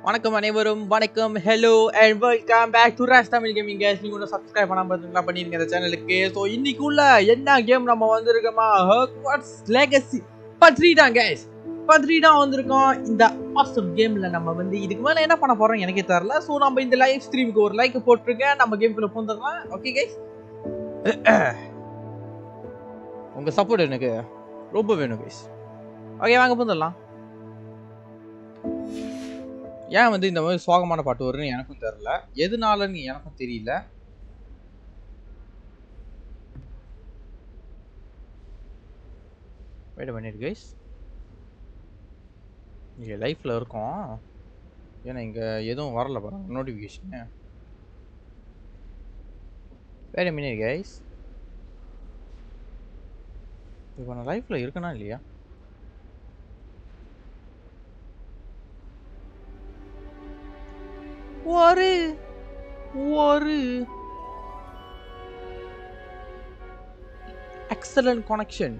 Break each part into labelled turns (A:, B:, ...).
A: வணக்கம் அனைவரும் வணக்கம் hello and welcome back to Rez Tamil Gaming guys. நீங்க இன்னும் சப்ஸ்கிரைப் பண்ணாம இருந்தீங்களா பண்ணிருங்க இந்த சேனலுக்கு. சோ இன்னைக்கு உள்ள என்ன கேம் நம்ம வந்திருக்கோமா Hogwarts Legacy part 3 தான் guys. part 3 தான் வந்திருக்கோம். இந்த awesome கேம்ல நம்ம வந்து இதுக்கு மேல என்ன பண்ண போறோம் எனக்கே தெரியல. சோ நம்ம இந்த லைவ் ஸ்ட்ரீமுக்கு ஒரு லைக் போட்டுருங்க. நம்ம கேம்க்குள்ள போந்துறலாம். Okay guys. உங்க சப்போர்ட் எனக்கு ரொம்ப வேணும் guys. ஓகே வாங்க போந்துறலாம். ஏன் வந்து இந்த மாதிரி சோகமான பாட்டு வரும்னு எனக்கும் தெரியல, எதுனாலன்னு எனக்கும் தெரியல. வெயிட் a minute guys, இங்கே லைஃப்பில் இருக்கோம். ஏன்னா இங்கே எதுவும் வரல பாருங்க notification. Wait a minute guys, இப்போ நான் லைஃப்பில் இருக்கேனா இல்லையா? ஒரு excellent connection,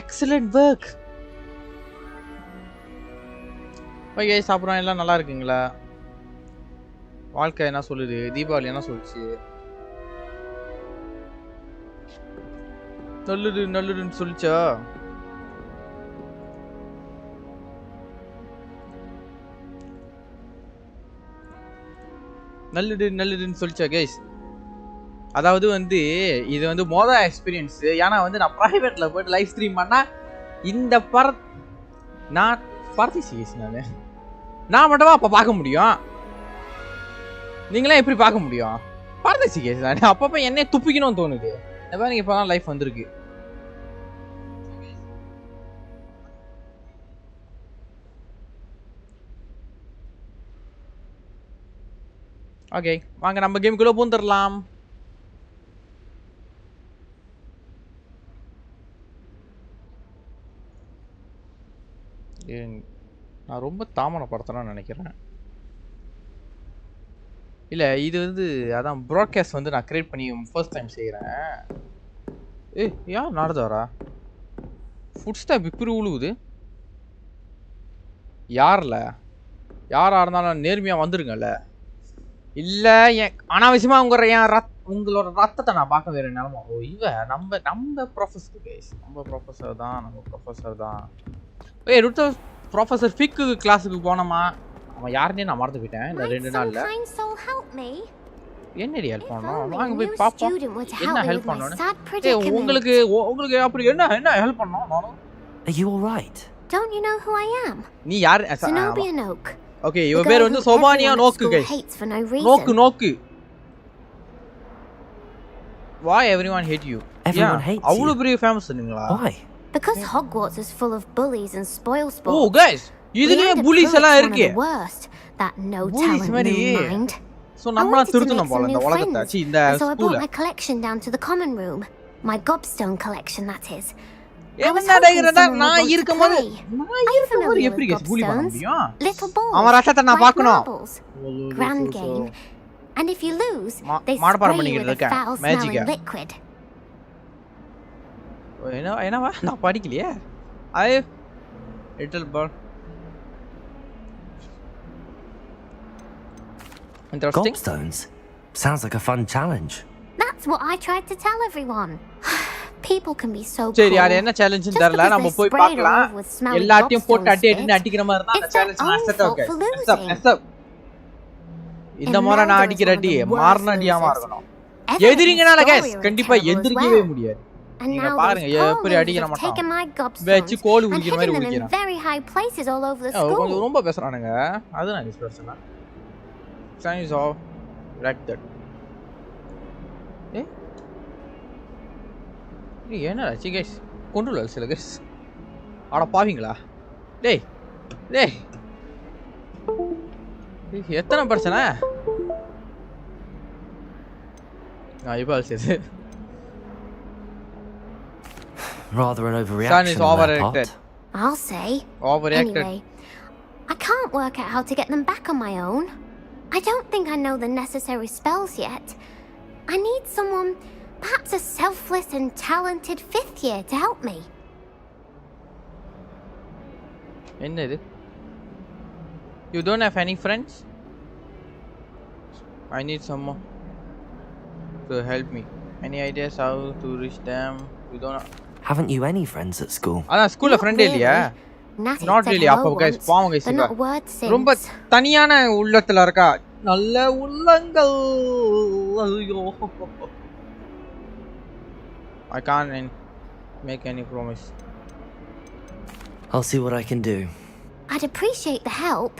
A: excellent work. Okay guys, அப்புறம் எல்லாம் நல்லா இருக்குங்களா? வாழ்க்கை என்ன சொல்லுது? தீபாவளி என்ன சொல்லுச்சு? நல்லதுன்னு சொல்லிச்சா? நல்லதுன்னு சொல்லிச்சா கைஸ்? அதாவது வந்து இது வந்து மொதல் எக்ஸ்பீரியன்ஸ். ஏன்னா வந்து நான் ப்ரைவேட்டில் போய்ட்டு லைவ் ஸ்ட்ரீம் பண்ணால் இந்த நான் பரதேசி நான் மட்டுமா அப்போ பார்க்க முடியும், நீங்களாம் எப்படி பார்க்க முடியும்? பரதேசி கேஸ் நான் அப்பப்போ என்னையே துப்பிக்கணும்னு தோணுது. இந்த மாதிரி இப்போ தான் லைஃப் வந்திருக்கு. ஓகே வாங்க நம்ம கேமுக்குள்ள பூந்துடலாம். நான் ரொம்ப தாமதப்படுத்தணும்னு நினைக்கிறேன். இல்லை இது வந்து அதான் ப்ராட்காஸ்ட் வந்து நான் கிரியேட் பண்ணி ஃபர்ஸ்ட் டைம் செய்கிறேன். யார் நடந்து வரா? ஃபுட் ஸ்டெப் இப்படி உழுவுது. யாராக இருந்தாலும் நேர்மையாக வந்துருங்கல்ல. இல்லை அனாவசியமாக உங்களோட ரத்தத்தை நான் பார்க்க வேறு நிலமா? ஓ இவ நம்ம ப்ரொஃபஸர் கேஸ், நம்ம ப்ரொஃபஸர் தான். ப்ரொஃபஸர் ஃபிக்கு கிளாஸுக்கு போனோமா? அவன் யாருன்னே நான் மறந்து போயிட்டேன் இந்த 2 நாளில். என்னடி ஹெல்ப் பண்ணணும்? வாங்க போய் பார்ப்போம் என்ன ஹெல்ப் பண்ணணும். உங்களுக்கு அப்படி என்ன ஹெல்ப் பண்ணணும்? நீ யார்? ஓகே இவ பேர் வந்து சோபானியா நோக்கு गाइस. நோக்கு why everyone hate you?
B: Everyone hates you.
A: அவ்வளவு பெரிய ஃபேமஸ் நீங்களா?
B: Why?
C: Because Hogwarts is full of bullies and spoil sports.
A: Oh guys, இதுலயே bullies எல்லாம் இருக்கு.
C: That no talent no mind.
A: So நம்ம திருத்தணும் போல இந்த உலகத்தை. சி இந்த
C: ஸ்கூல்ல. So I brought my collection down to the common room. My gobstone collection that is. நான் இருக்கும்போது எப்படி bully பண்ண முடியும்? அவன் ரத்தத்தை நான் பார்க்கணும். Grand game. And if you lose, they spray you with a foul-smelling liquid.
A: என்னவா நான் படிக்கலையே. Little bird. Interesting.
B: Gobstones? Sounds like a fun challenge.
C: That's what I tried to tell everyone. People can be so cool.
A: சரி யார் என்ன challenge தெரியல, நம்ம போய் பார்க்கலாம். எல்லாத்தையும் போட்டு அடிக்கிற மாதிரி தான் அந்த சேலஞ்ச் அக்செப்ட் ஓகே. அக்செப்ட் இந்த மாதிரி நான் அடிக்கிற அடி மார்ன அடியாம இருக்கணும். எதிரிங்கனால गाइस கண்டிப்பா எதிர்க்கவே முடியாது. நீங்க பாருங்க எப்படி அடிக்கிற மாட்டான். வெச்சு கோல் உரிக்கிற மாதிரி உரிக்கிறான். கொஞ்சம் ரொம்ப பேசுறானுங்க. அதுதான் news persona signs of like that. என்னடா சி கைஸ் கொண்டுல சில கைஸ் ஆட பாவீங்களா? டேய் எத்தனை பிரச்சனை? இப்போ சரி
B: Rather an overreaction.
A: Is overreacted.
C: I'll say.
A: Overreacted.
C: Anyway, I can't work out how to get them back on my own. I don't think I know the necessary spells yet. I need someone, perhaps a selfless and talented 5th year to help me.
A: என்ன இது? You don't have any friends? I need someone to help me. Any ideas how to reach them? You don't know.
B: Haven't you any friends at school?
A: அதான் ஸ்கூல்ல friend இல்லையா? Not really. அப்போ guys பாவம் guys இவ ரொம்ப தனியான உள்ளத்துல இருக்கா. நல்ல உள்ளங்கள். ஐயோ. I can't make any promise.
B: I'll see what I can do.
C: I'd appreciate the help.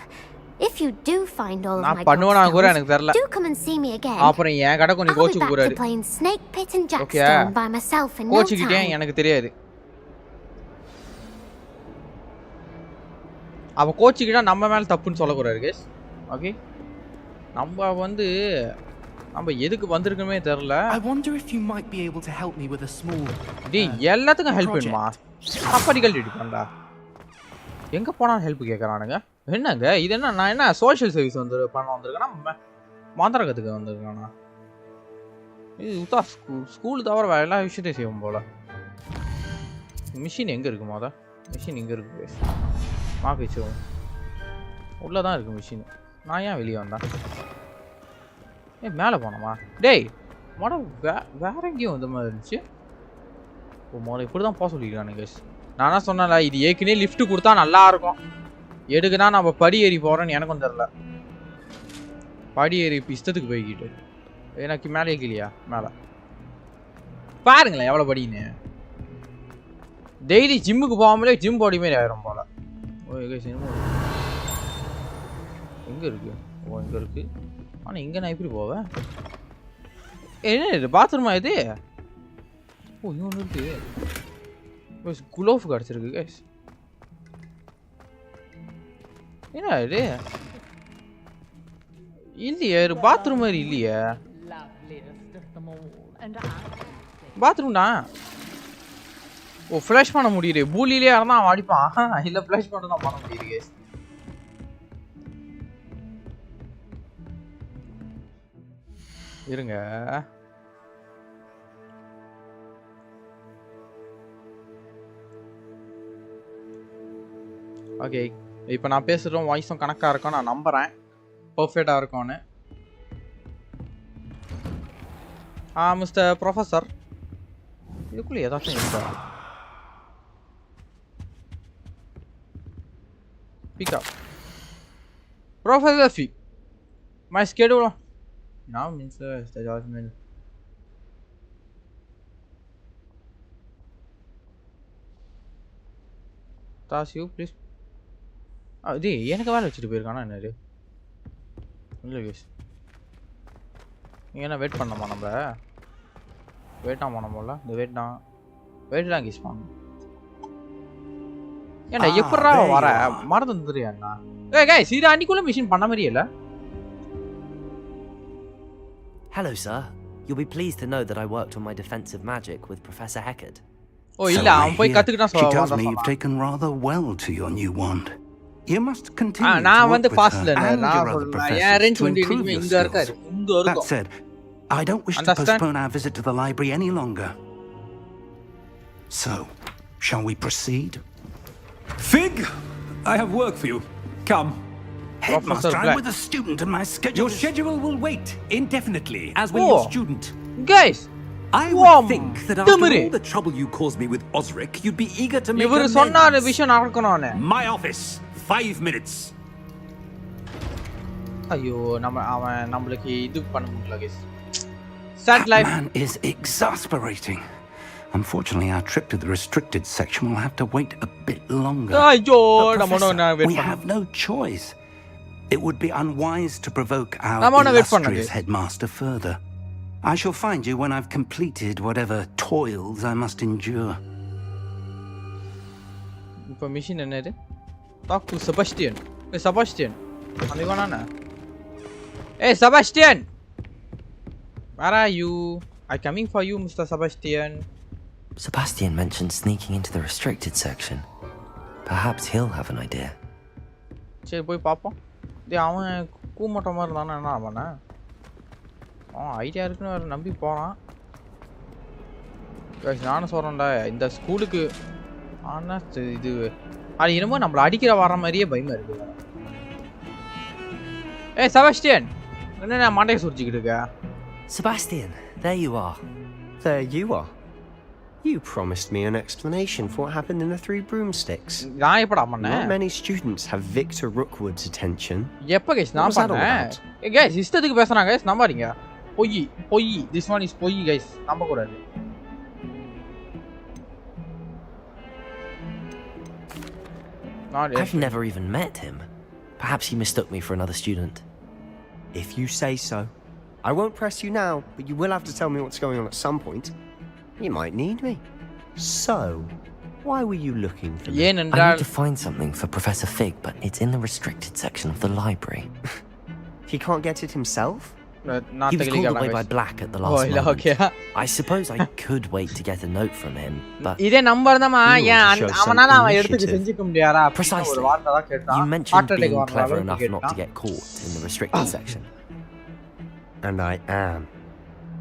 C: If you do find all of my
A: gobstones,
C: do come and see me again.
A: அப்புறம் ஏன் கடை கொஞ்சம் coach கூறாரு.
C: Playing Snake Pit and Jackstone by myself in no time.
A: கோச்சிக்கிட்டே எனக்கு தெரியாது. அவ கோச்சிக்கிட்டா நம்ம மேல தப்புன்னு சொல்ல கூடாது guys. ஓகே. நம்ம எதுக்கு வந்திருக்கமே தெரியல.
D: I wonder if you might be able to help me with a small.
A: டேய் எல்லாத்துக்கும் ஹெல்ப் பண்ணுமா? அப்படிகள் ரெடி பண்ணடா. எங்க போனா ஹெல்ப் கேக்குறானுங்க? என்னங்க இது என்ன நான் என்ன சோஷியல் சர்வீஸ் பண்ண வந்திருக்கேனா மாந்திரகத்துக்கு வந்திருக்கானா இது உத்தா ஸ்கூல் தவிர வேற எல்லா விஷயத்தையும் செய்வோம் போல மிஷின் எங்க இருக்கு மொத மிஷின் இங்க இருக்கு மாப்பி வச்சுவோம் உள்ளதான் இருக்கு மிஷின் நான் ஏன் வெளியே வந்தேன் மேலே போனோமா டேய் மொட வேற எங்கேயும் வந்த மாதிரி இருந்துச்சு ஓ மொத இப்படி தான் போக சொல்லிக்கிறானுங்க நானா சொன்னல இது ஏற்கனவே லிஃப்ட் கொடுத்தா நல்லா இருக்கும் எதுக்குன்னா நம்ம படி ஏறி போறோம்னு எனக்கும் தெரியல படி ஏறி இஷ்டத்துக்கு போய்கிட்டு எனக்கு மேலே ஏக்கலையா மேலே பாருங்களேன் எவ்வளோ படின்னு டெய்லி ஜிம்முக்கு போகாமலே ஜிம் பாடி மாரி ஆயிரும் போல எங்க இருக்கு ஓ இங்க இருக்கு ஆனால் இங்கே நான் எப்படி போவேன் என்ன இது பாத்ரூமா இது ஓ இன்னொன்று இருக்கு குலோஃப் கிடச்சிருக்கு கைஸ் என்ன இது இல்லையே ஒரு பாத்ரூம் மாதிரி இல்லையே பாத்ரூம்டா ஓ ஃப்ளஷ் பண்ண முடியுது பூலிலே இருந்தா அவன் அடிப்பான் இல்லை ஃப்ளஷ் மட்டும் தான் பண்ண முடியுது கேஸ் இருங்க ஓகே இப்போ நான் பேசுகிறோம் வாய்ஸும் கணக்காக இருக்கும் நான் நம்புகிறேன் பர்ஃபெக்டாக இருக்கும்னு மிஸ்டர் ப்ரொஃபஸர் இதுக்குள்ளே ஏதாச்சும் இருக்கா பிக்கப் ப்ரொஃபஸர் ஃபி my schedule now means the judgment task you please அது எனக்கு வேலை வச்சுட்டு போயிருக்கானா என்னது இல்லை கேஸ் நீங்கள் என்ன வெயிட் பண்ணோமா நம்ம வெயிட்டாக போனோம்ல இந்த வெயிட் தான் கேஸ் பண்ணணும் ஏன்டா எப்படா வர மறந்து வந்துடுறியாண்ணா கைஸ் இது அன்னைக்குள்ள மிஷின் பண்ண மாதிரியே இல்லை
B: Hello, sir. You'll be pleased to know that I worked on my defensive magic with Professor Heckard.
A: Oh, illa, போய் கத்துக்கிட்டா
E: She tells me you've taken rather well to your new wand. You must continue to work with her and your other professors to improve your skills. That said, I don't wish to postpone our visit to the library any longer. So, shall we proceed?
F: Fig, I have work for you. Come.
E: Headmaster, I'm with a student and my schedule
F: Your schedule will wait indefinitely, as will your student.
A: Guys!
F: I would think that after all the trouble you caused me with Osric, you'd be eager to make amends. My office, 5 minutes.
A: ஐயோ நம்மளுக்கு இது பண்ண முடியல guys.
E: That man is exasperating. Unfortunately, our trip to the restricted section will have to wait a bit longer. Professor, we have no choice. It would be unwise to provoke our illustrious headmaster further. I shall find you when I've completed whatever toils I must endure.
A: இப்போ mission என்னது? Talk to Sebastian. Hey Sebastian. Amigona. Hey Sebastian. Where are you? I'm coming for you, Mr. Sebastian.
B: Sebastian mentioned sneaking into the restricted section. Perhaps he'll have an idea.
A: சரி போய் பாப்போம். டேய் அவன் கூமட்ட மாதிரி இருந்தானா என்ன பண்ண? ஐடியா இருக்குன்னு வேற நம்பி போறான். गाइस நானும் சொல்றேன்டா இந்த ஸ்கூலுக்கு ஆனா இது அது என்னமோ நம்மள அடிக்கிற வர மாதிரியே பயமா இருக்கு. Hey, Sebastian. என்ன மாண்டைய சுர்ச்சிக்கிட்டு இருக்க?
B: Sebastian, there you are.
G: There you are. You promised me an explanation for what happened in the Three Broomsticks.
A: நான் எப்படா பண்ணேன்?
G: Not many students have Victor Rookwood's attention.
A: எப்ப guys நான் பண்ணேன்? ஏய் guys இஷ்டத்துக்கு பேசுறாங்க guys நம்பாதீங்க. பொய். This one is பொய் guys. நம்ப கூடாது.
B: I've never even met him. Perhaps he mistook me for another student.
G: If you say so. I won't press you now, but you will have to tell me what's going on at some point. You might need me. So, why were you looking for me?
B: I need to find something for Professor Fig, but it's in the restricted section of the library.
G: He can't get it himself?
B: He was called away by Black at the last moment. Okay. I suppose I could wait to get a note from him, but...
A: இதே number தான் அவனால அவன் எடுத்து செஞ்சுக்க முடியாரா?
B: Precisely. You mentioned being clever enough not to get caught in the restricted section.
G: And I am.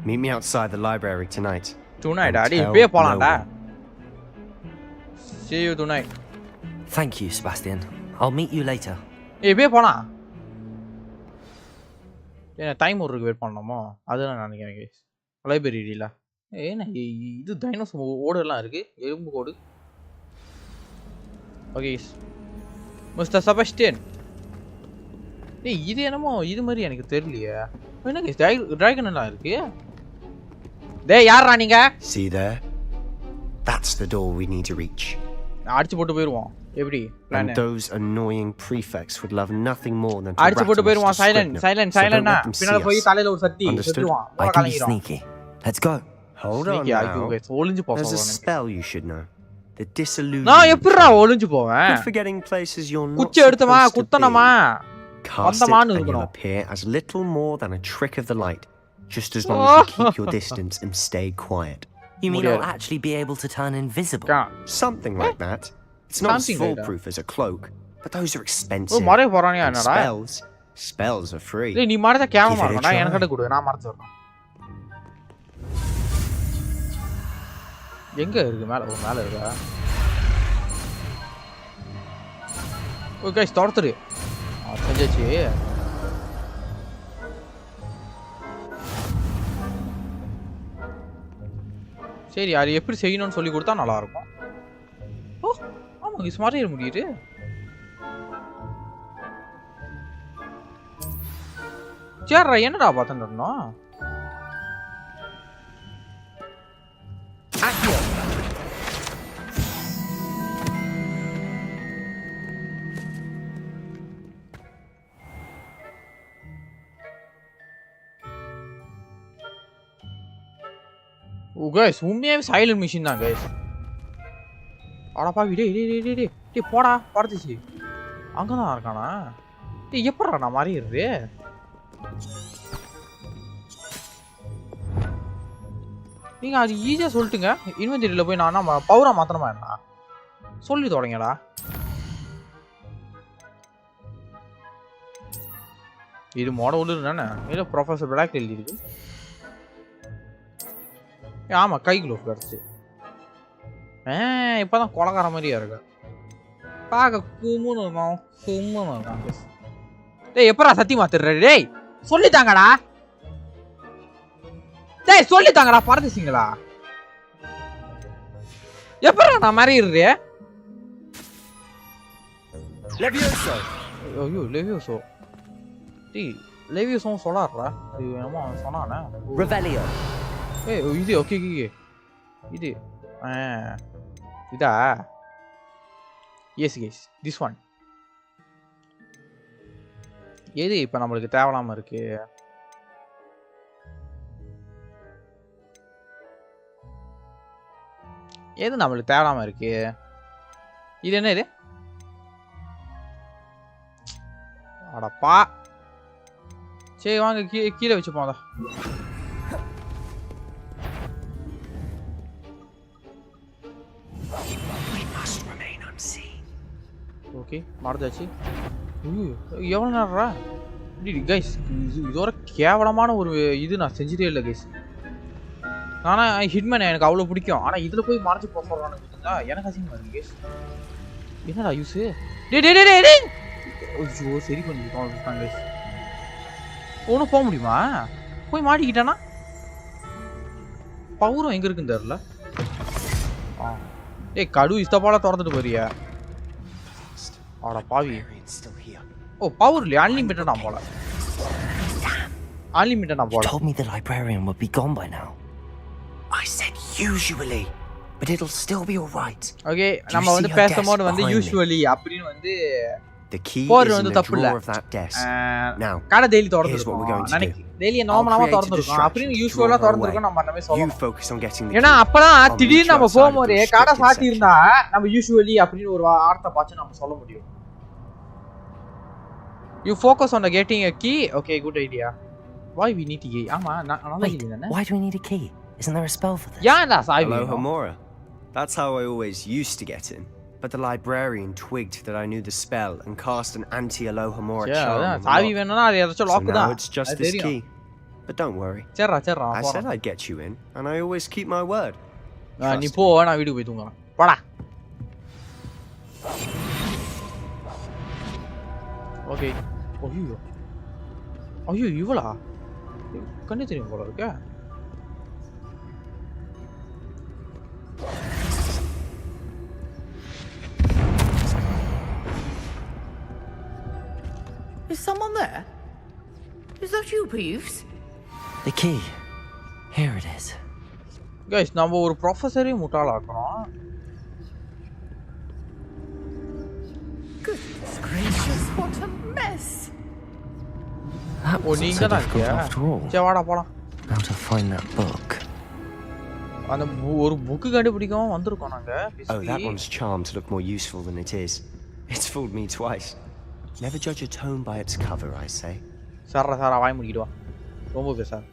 G: Meet me outside the library tonight.
A: Tonight, Daddy. இப்பவே போலாம்டா. See you tonight.
B: Thank you, Sebastian. I'll meet you later.
A: இப்பவே போலாம். ஏன்னா time ஒரு wait பண்ணணுமோ அதுதான் நான் நினைக்கிறேன் guys. லைப்ரரியில ஏன்னா இது டைனோசர் ஓடெல்லாம் இருக்கு, எறும்பு கோடு. Okay mister Sebastian. ஏய் இது என்னமோ இது மாதிரி எனக்கு தெரியலையே. என்ன கைஸ் டிராகன் எல்லாம் இருக்கு. டேய் யாரா நீங்க?
G: See there? That's the door we need to reach.
A: அடிச்சு போட்டு போயிடுவோம். எப்படி
G: And those annoying prefects would love nothing more than to
A: அடிச்சு போட்டு போயிடுவோம். சைலன்ட்னா பின்னால போய் தலையில ஒரு சட்டி செத்துவான்.
B: I can be sneaky. Let's go.
G: Hold on now.
A: ஒளிஞ்சு போ.
G: There's a spell you should know. The disillusion.
A: நான் எப்பறா ஒளிஞ்சு போவேன்?
G: Forgetting places you're not.
A: குச்சி எடுத்தமா குத்தனமா
G: வந்தமான்னு இருக்கணும். Appear as little more than a trick of the light, just as long as you keep your distance and stay quiet.
B: You mean I'll actually be able to turn invisible?
G: Something like that. It's not as foolproof as a cloak, but those are expensive.
A: ஓ மறை போறானே என்னடா?
G: Spells are free.
A: நீ மறத கேவலமா இருக்கடா, எனக்கு கொடு நான் மறச்சு வரேன். எங்க இருக்கு மேல இருக்கா? ஓ गाइस தோர்த்துரு. செஞ்சாச்சு. சரி அது எப்படி செய்யணும்னு சொல்லி கொடுத்தா நல்லா இருக்கும். ஓ ஆமா இது மாதிரி ஏற முடியுது. சேரா என்னடா பாத்தறனோ? ஆக்கியோ. ஓ गाइस உண்மையாவே சைலண்ட் மிஷின் தான் गाइस. அட பாவி டேய் போடா பறந்துச்சு. அங்க தான் இருக்கானா? டேய் எப்பறா நான் மாறி இருக்கு? நீங்க அது ஈஸியா சொல்லிட்டுங்க. இன்வென்டரியில போய் நான் பவரா மாத்தணுமா என்ன? சொல்லி தொடங்கடா. இது மாடல் தானே? இல்ல ப்ரொஃபசர் பிளாக் எழுதி இருக்கு. ஆமா கை க்ளோவ் கரெக்ட். இப்பதான் கொலகார மாதிரியா இருக்கு. பாக்க கும்முன்னு இருக்கான். டேய் எப்பரா சத்தி மாத்துற? டேய் சொல்லித்தாங்கடா. டேய் சொல்லித்தாங்கடா பறந்துட்டீங்களா? எப்பரா நான் மாதிரி இருறே?
G: லெவியோசோ.
A: ஐயோ லெவியோசோ. டேய் லெவியோசோ சொல்லாறா? ஐயோ என்னமோ சொன்னானே.
B: ரெவெலியோ.
A: ஏய் இது ஓகே இது இதா? S guys this one. எது இப்போ நம்மளுக்கு தேவலாம இருக்கு? எது நம்மளுக்கு தேவலாம இருக்கு? இது என்ன இது? அடப்பா சரி வாங்க கீழே வச்சு போதா. ஓகே மறந்தாச்சு. எவ்வளோ நேரம்ரா? கைஸ் இதோட கேவலமான ஒரு இது நான் செஞ்சுட்டே இல்லை கைஸ். ஆனால் ஹிட்மேன் எனக்கு அவ்வளோ பிடிக்கும். ஆனால் இதில் போய் மறைச்சு போக சொல்கிறானு எனக்கு அசிங்கமாக இருக்கு கைஸ். என்னடா யூஸு? ஐயோ சரி பண்ணிருக்கோம் கைஸ். ஒன்னும் போக முடியுமா? போய் மாட்டிக்கிட்டானா? பவரும் எங்க இருக்குன்னு தெரியல. ஏய் கடு இஷ்டப்பால திறந்துட்டு போறியா? ஆடா பாவி. ஓ பவர் இல்ல அன்லிமிட்டட் நான் போல. Unlimited
B: You told me the librarian would be gone by now. I said usually, but it'll still be all right.
A: Okay, நம்ம வந்து பேசும்போது வந்து usually அப்படினு வந்து
G: the key
A: is
G: in the drawer of that desk. Now,
A: கடை daily திறந்து
G: here's what we're going to do.
A: Daily நார்மலா திறந்து இருக்கும். அப்படினு யூசுவலா திறந்து இருக்கும் நம்ம நம்ம
G: You
A: சொல்லலாம்.
G: focus on getting the
A: ஏனா
G: key.
A: அப்பதான் திடீர்னு நம்ம போகும்போது கடை சாத்தி இருந்தா நம்ம usually அப்படினு ஒரு வார்த்தை பாத்து நம்ம சொல்ல முடியும். You focus on getting a key. Okay, good idea. Why we need a key?
B: Wait, why do we need a key? Isn't there a spell for this?
A: Yeah, that's I
G: Hello, Homora. That's how I always used to get in. But the librarian twigged that I knew the spell and cast an anti-Alohomora charm on the lock. So now it's just this key. But don't worry. I said I'd get you in, and I always keep my word.
A: நீ போ நான் வீட்டுக்கு போய் தூங்கறேன். போடா. Okay. ஐயோ. ஐயோ இவளா? கண்ணே தெரியும் போல இருக்கே.
H: Is someone there? Is that you, Peeves?
B: The key. Here it is.
A: Guys, நம்ம ஒரு ப்ரொஃபசரே முட்டாளாக்குறோம்.
H: Goodness gracious, what a mess!
B: That wasn't so difficult after all.
A: சே வாடா போலாம்.
B: How to find that book?
A: அந்த ஒரு புக் கண்டுபிடிக்கவும் வந்திருக்கோம் நாங்க.
G: Oh, that one's charmed to look more useful than it is. It's fooled me twice. Never judge a tome by its cover, I say.
A: சாரா வாய் மூடிட்டு வா. ரொம்ப பேசாத.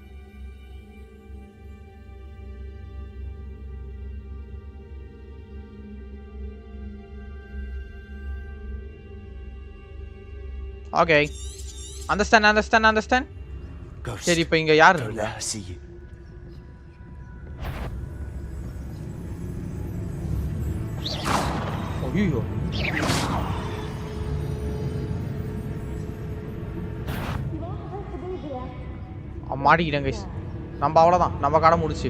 A: Okay. Understand?
G: Ghost.
A: சரி இப்போ இங்க யார்
G: Don't let her see you.
A: ஐயோ. மாட்டிக்கிட்டேன் கைஸ். நம்ம அவ்வளவுதான். நம்ம கடை முடிச்சு.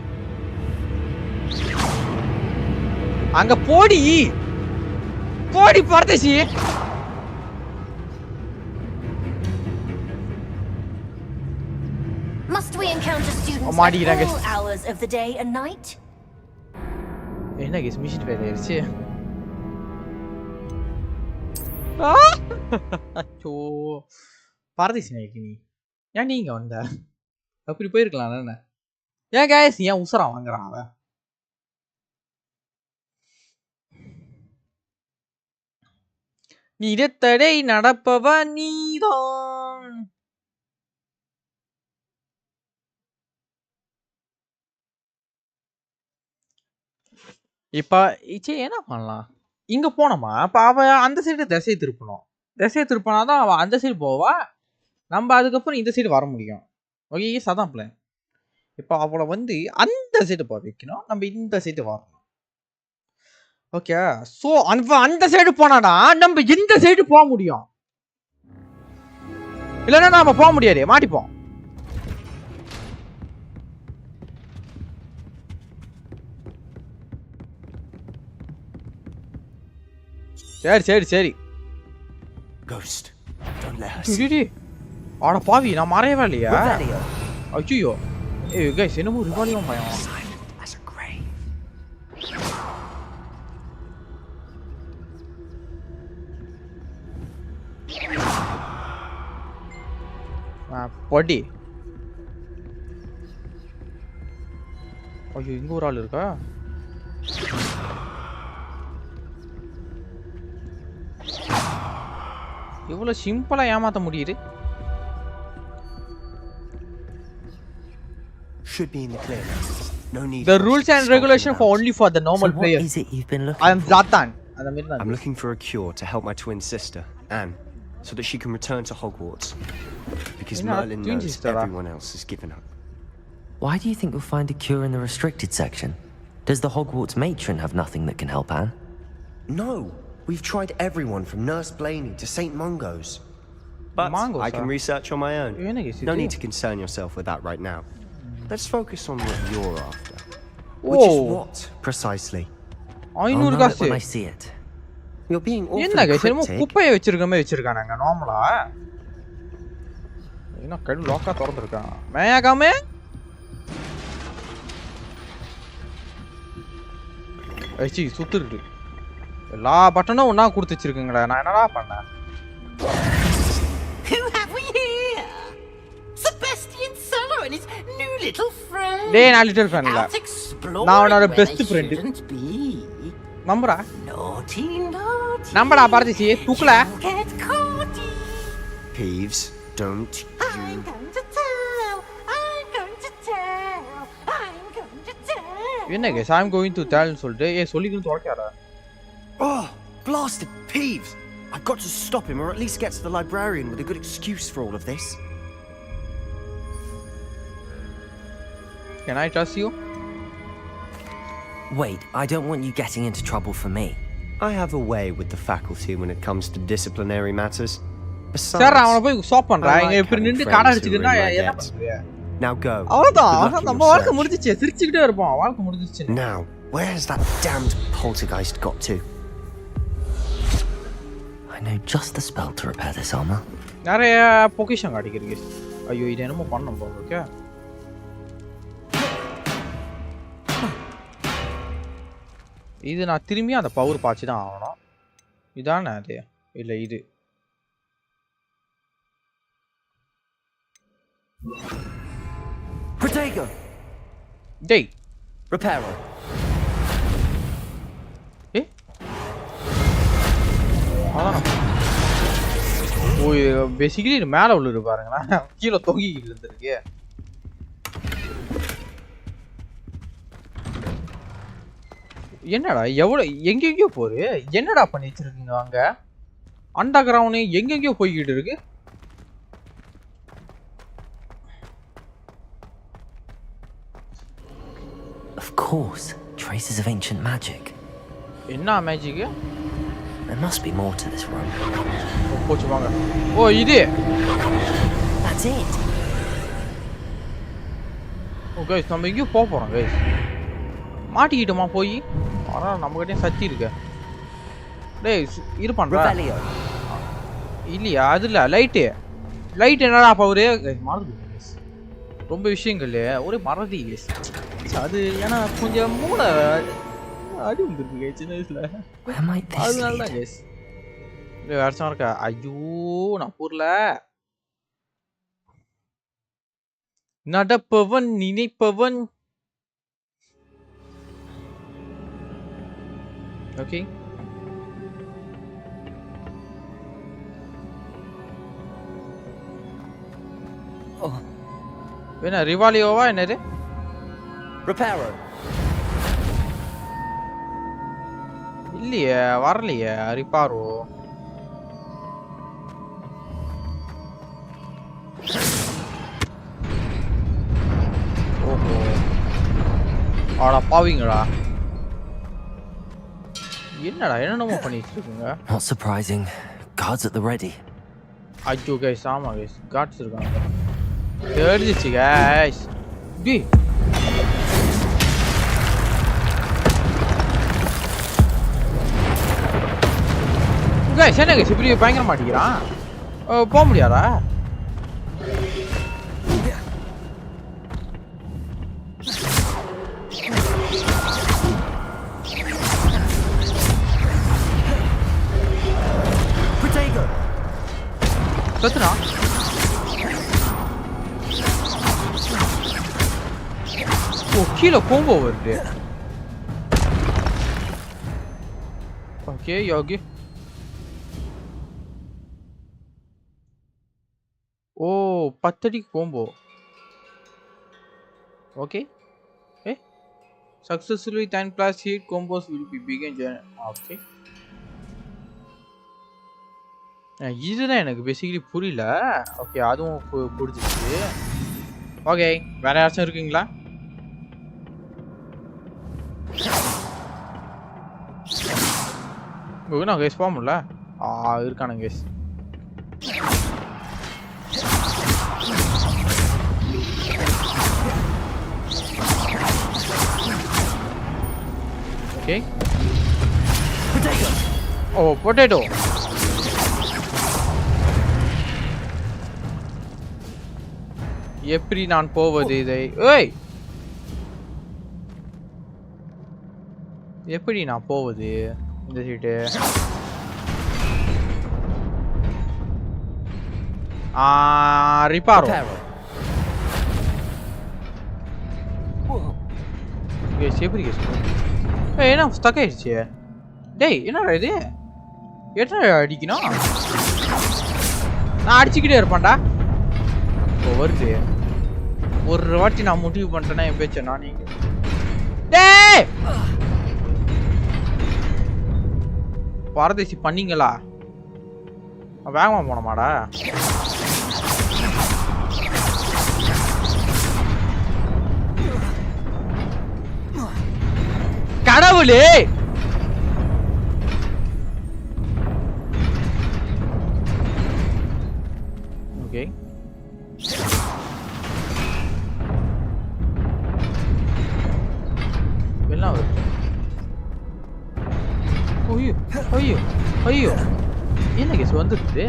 A: அங்க போடி பரதேசி.
C: Must we encounter students
A: மாட்டிக்கிட்டேன்
C: at
A: guys.
C: all hours of the day and night?
A: என்ன கைஸ் மிஷின் பேசிருச்சு. அச்சோ பரதேசி நாய்க்கு நீ ஏன் நீங்க வந்த அப்படி போயிருக்கலாம் என்ன ஏன் கைஸ் ஏன் உசரா வாங்குறான் அவன் நிறத்தடை நடப்பவன் நீதான் இப்ப என்ன பண்ணலாம் இங்க போனோமா அப்ப அவ அந்த சைடு திசை திருப்பினாதான் அவ அந்த சைடு போவா நம்ம அதுக்கப்புறம் இந்த சைடு வர முடியும் ஓகே அதான் பிளான் இப்போ அவளை வந்து அந்த சைடு போக வைக்கணும் நம்ம இந்த சைடு வரணும் ஓகே ஸோ அந்த சைடு போனானா நம்ம இந்த சைடு போக முடியும் இல்லைன்னா நாம போக முடியாது மாட்டிப்போம் சரி
G: Ghost, don't let her see.
A: ஆட பாவி நான் மறையவே இல்லையா ஐயோ ஏய் गाइस என்னமோ ரிவாலியம் பயம்
G: Silent as a grave.
A: பொடி ஐயோ இங்க ஒரு ஆள் இருக்கா இவ்வளவு சிம்பிளா ஏமாத்த முடியுது
G: Should be in the clear now. No need.
A: The rules and regulation for only for the normal players.
B: What is it you've been looking
A: I am Zlatan.
G: I'm looking for a cure to help my twin sister, Anne, so that she can return to Hogwarts. Because Merlin knows everyone else has given up.
B: Why do you think you'll find a cure in the restricted section? Does the Hogwarts matron have nothing that can help Anne?
G: No. We've tried everyone from Nurse Blaney to St. Mungo's. But
A: Mangoes,
G: I can research on my own. No need to
A: Oh.
G: concern yourself with that right now. Let's focus on what you're after.
A: Oh.
G: Which is what, precisely?
B: I'll know it when I see it.
G: You're being
A: என்ன
G: awfully
A: guys என்னமோ
G: cryptic.
A: குப்பையை வச்சிருக்க மாதிரி வச்சிருக்கானுங்க நார்மலா என்ன கடு லாக்கா திறந்துருக்கான் மேயாகாமே ஐச்சி சுத்துருக்கு எல்லா பட்டனும் ஒண்ணா கொடுத்து வச்சிருக்கீங்களா நான் என்னடா பண்ணேன்
H: Who have we here? Sebastian Solo and his new little friend.
A: டேய் நான் லிட்டில் ஃப்ரெண்ட் இல்ல
H: Out exploring
A: நான் உன்னோட
H: where
A: best
H: they
A: friend
H: shouldn't be.
A: நம்புடா
H: Naughty, naughty.
A: நம்படா பரதிசி தூக்கல
H: Get caughty.
G: Peeves, don't
H: I'm
G: you...
H: going to tell. I'm going to tell. I'm going to tell.
A: என்ன guys I'm going to tell னு சொல்லிட்டு சொல்லிக்கிட்டு தொலைக்காரா
G: Oh, blasted Peeves! I've got to stop him, or at least get to the librarian with a good excuse for all of this.
A: Can I trust you?
B: Wait, I don't want you getting into trouble for me.
G: I have a way with the faculty when it comes to disciplinary matters. Besides,
A: sir அவனை போய் stop பண்றா
G: I like
A: இங்க இப்படி
G: having
A: நின்னு
G: friends
A: காடை
G: who
A: அடிச்சிட்டா
G: are in my
A: என்ன
G: debt.
A: பண்ணுவீங்க
G: Now go.
A: அவ்வளவுதான்
G: Good luck in
A: நம்ம
G: your
A: வாழ்க்கை
G: search.
A: முடிஞ்சிச்சு சிரிச்சுக்கிட்டே இருப்போம் வாழ்க்கை முடிஞ்சிச்சு
G: Now, where's that damned poltergeist got to?
B: I know just the spell to repair this armor.
A: நிறைய பொக்கிஷன் காட்டிக்கிறீங்க ஐயோ இது என்னமோ பண்ணணும் போல ஓகே இது நான் திரும்பி அந்த பவர் பாய்ச்சி தான் ஆகணும் இதானே அது இல்லை இது
B: Protego!
A: டேய்
B: Reparo!
A: அதான் ஓ பேசிக்கலி இது மேலே உள்ளது பாருங்களேன் கீழே தொங்கிக்கிட்டு இருந்திருக்கு என்னடா எவ்வளோ எங்கெங்கயோ போகுது என்னடா பண்ணி வச்சிருக்கீங்க அங்க அண்டர் கிரவுண்ட் எங்கெங்கயோ போய்கிட்டு இருக்கு
B: Of course, traces of ancient magic.
A: என்ன magic
B: There must be more to this room.
A: போச்சு வாங்க ஓ இது
B: That's it.
A: ஓ கைஸ் நம்ம எங்கேயோ போக போறோம் கைஸ் மாட்டிக்கிட்டோமா போய் ஆனால் நம்மகிட்டயும் சத்தி இருக்கு டேய் இருப்பான்டா
B: Revelio.
A: இல்லையா அது இல்லை லைட்டு என்னடா பவரு மறந்து ரொம்ப விஷயங்கள் ஒரே மறதி கைஸ் அது ஏன்னா கொஞ்சம் மூளை அடி வந்துருக்கு சின்ன வயசுல
B: Where might this
A: அதனால தான்
B: lead?
A: கைஸ் வருஷம் இருக்கா ஐயோ நான் ஊர்ல நடப்பவன் நினைப்பவன் ஓகே என்ன ரிவாலியோவா என்னது
B: Reparo.
A: இல்லையே வரலையே ரிப்பாரோ ஓஹோ ஆடா பாவீங்களா என்னடா என்னென்னமோ பண்ணிட்டு இருக்கீங்க
B: Not surprising. Guards at the ready.
A: ஐயோ கைஸ் ஆமா கைஸ் காட்ஸ் இருக்காங்க தெரிஞ்சிச்சு கைஸ் டி கைஸ் என்ன கைஸ் இப்படி பயங்கர மாட்டேங்கிறான் போக முடியாதா
B: Protego.
A: சத்துனா ஓ கீழே கோம்போ வருது ஓகே யோகி ஓ 10 அடி combo okay successfully 10 plus hit combos will be begin okay இதுதான் எனக்கு பேசிக்கலி புரியல ஓகே அதுவும் புரிஞ்சிச்சு ஓகே வேற யாராச்சும் இருக்கீங்களா என்ன கேஸ் போக முடியல இருக்கானுங்க case Okay. Potato. Oh, potato. எப்படி நான் போவது இதை? ஏய். எப்படி நான் போவது இந்த சீட்டு? ரிப்பாரோ. கேஸ் எப்படி கேஸ்? ஏய் என்ன ஸ்டக் ஆயிடுச்சு? டேய் என்னடா இது? எத்தனை அடிக்கணும்? நான் அடிச்சுக்கிட்டே இருப்பேன்டா. ஓ வருது. ஒரு வாட்டி நான் முடிவு பண்ணிட்டேன்னா என் பேச்ச நான் நீங்க. டேய்! பாரதேசி பண்ணீங்களா? வேகமா போனமாடா? கடவுளே! ஓகே. எல்லாம் வருது. ஐயோ ஐயோ ஐயோ என்ன கேஸ் வந்துருக்குது?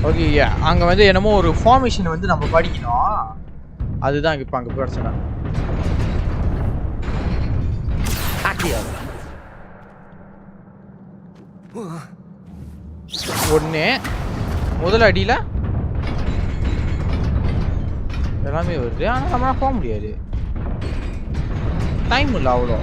A: ஓகே அங்க வந்து என்னமோ ஒரு ஃபார்மேஷன் வந்து நம்ம படிக்கணும். அதுதான் இப்ப அங்க பிரச்சனை. ஒண்ணு முதல் அடியில எல்லாமே வருது. ஆனா நம்மளால போக முடியாது. டைம் இல்லை அவ்வளோ.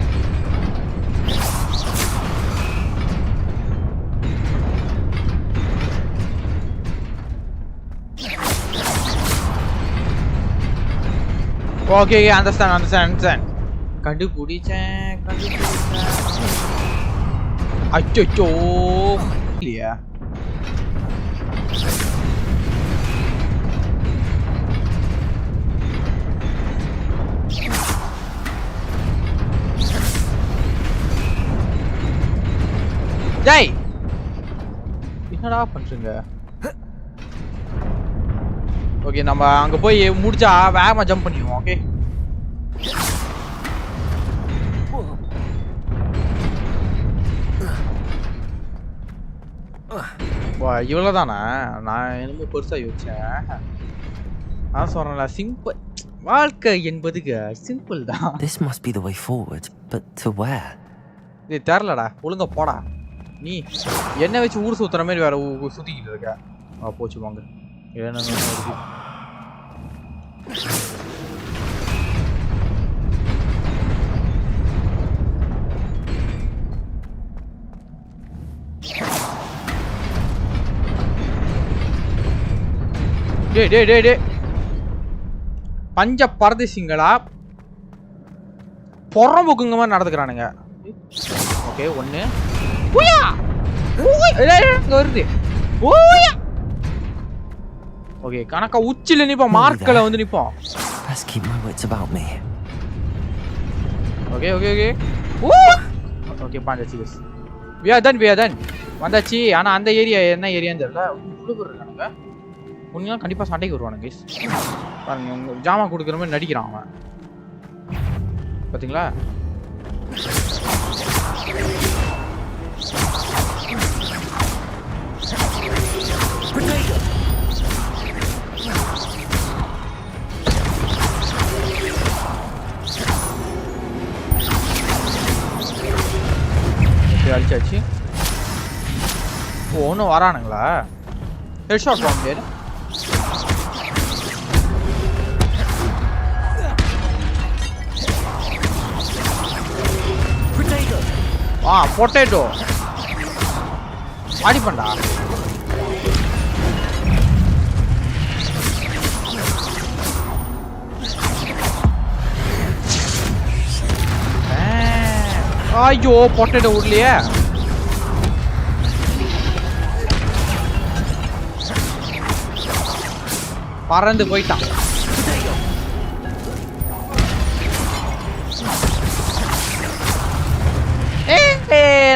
A: Okay understand. கண்டுபிடிச்சேன். அச்சோ இல்லையா? டேய் என்னடா பண்றீங்க? ஓகே நம்ம அங்க போய் முடிச்சா வேகமா ஜம்ப் பண்ணிடுவோம். ஓகே இவ்வளவுதானா? நான் என்னமோ பெருசா யோசிச்சேன். நான் சொல்றேன்ல சிம்பிள் வாழ்க்கை என்பது சிம்பிள் தான்.
B: This must be the way forward, but to where?
A: இது தெரியலடா. ஒழுங்கா போடா. நீ என்ன வச்சு ஊர் சுத்துற மாதிரி வேற சுத்திக்கிட்டு இருக்க. போச்சு வாங்க. என்ன இருக்கு? டே பஞ்ச பரதேசிங்களா பொறம்போக்குங்க மாதிரி நடந்துக்கிறானுங்க. ஓகே ஒண்ணு வருது. ஓகே கணக்கா உச்சில நிப்போம். மார்க்கல வந்து நிப்போம். ஓகே ஓகே பாண்டாச்சு பஸ். we are done வந்தாச்சு. ஆனா அந்த ஏரியா என்ன ஏரியான்னு தெரியல. இவ்வளவு பேர் இருக்கானுங்க. உண்மையா கண்டிப்பா சண்டைக்கு வருவானுங்க கைஸ். பாருங்க ஜாமா கொடுக்குற மாதிரி நடிக்கிறான் அவன். பாத்தீங்களா? அடிச்சாச்சு. ஒன்றும் வரானுங்களா? ஹெட் ஷாட் போக முடியாது. பொட்டேட்டோ அடிப்பண்டா. ஐயோ பொட்டேட்டோ விடலையே. பறந்து போயிட்டான்.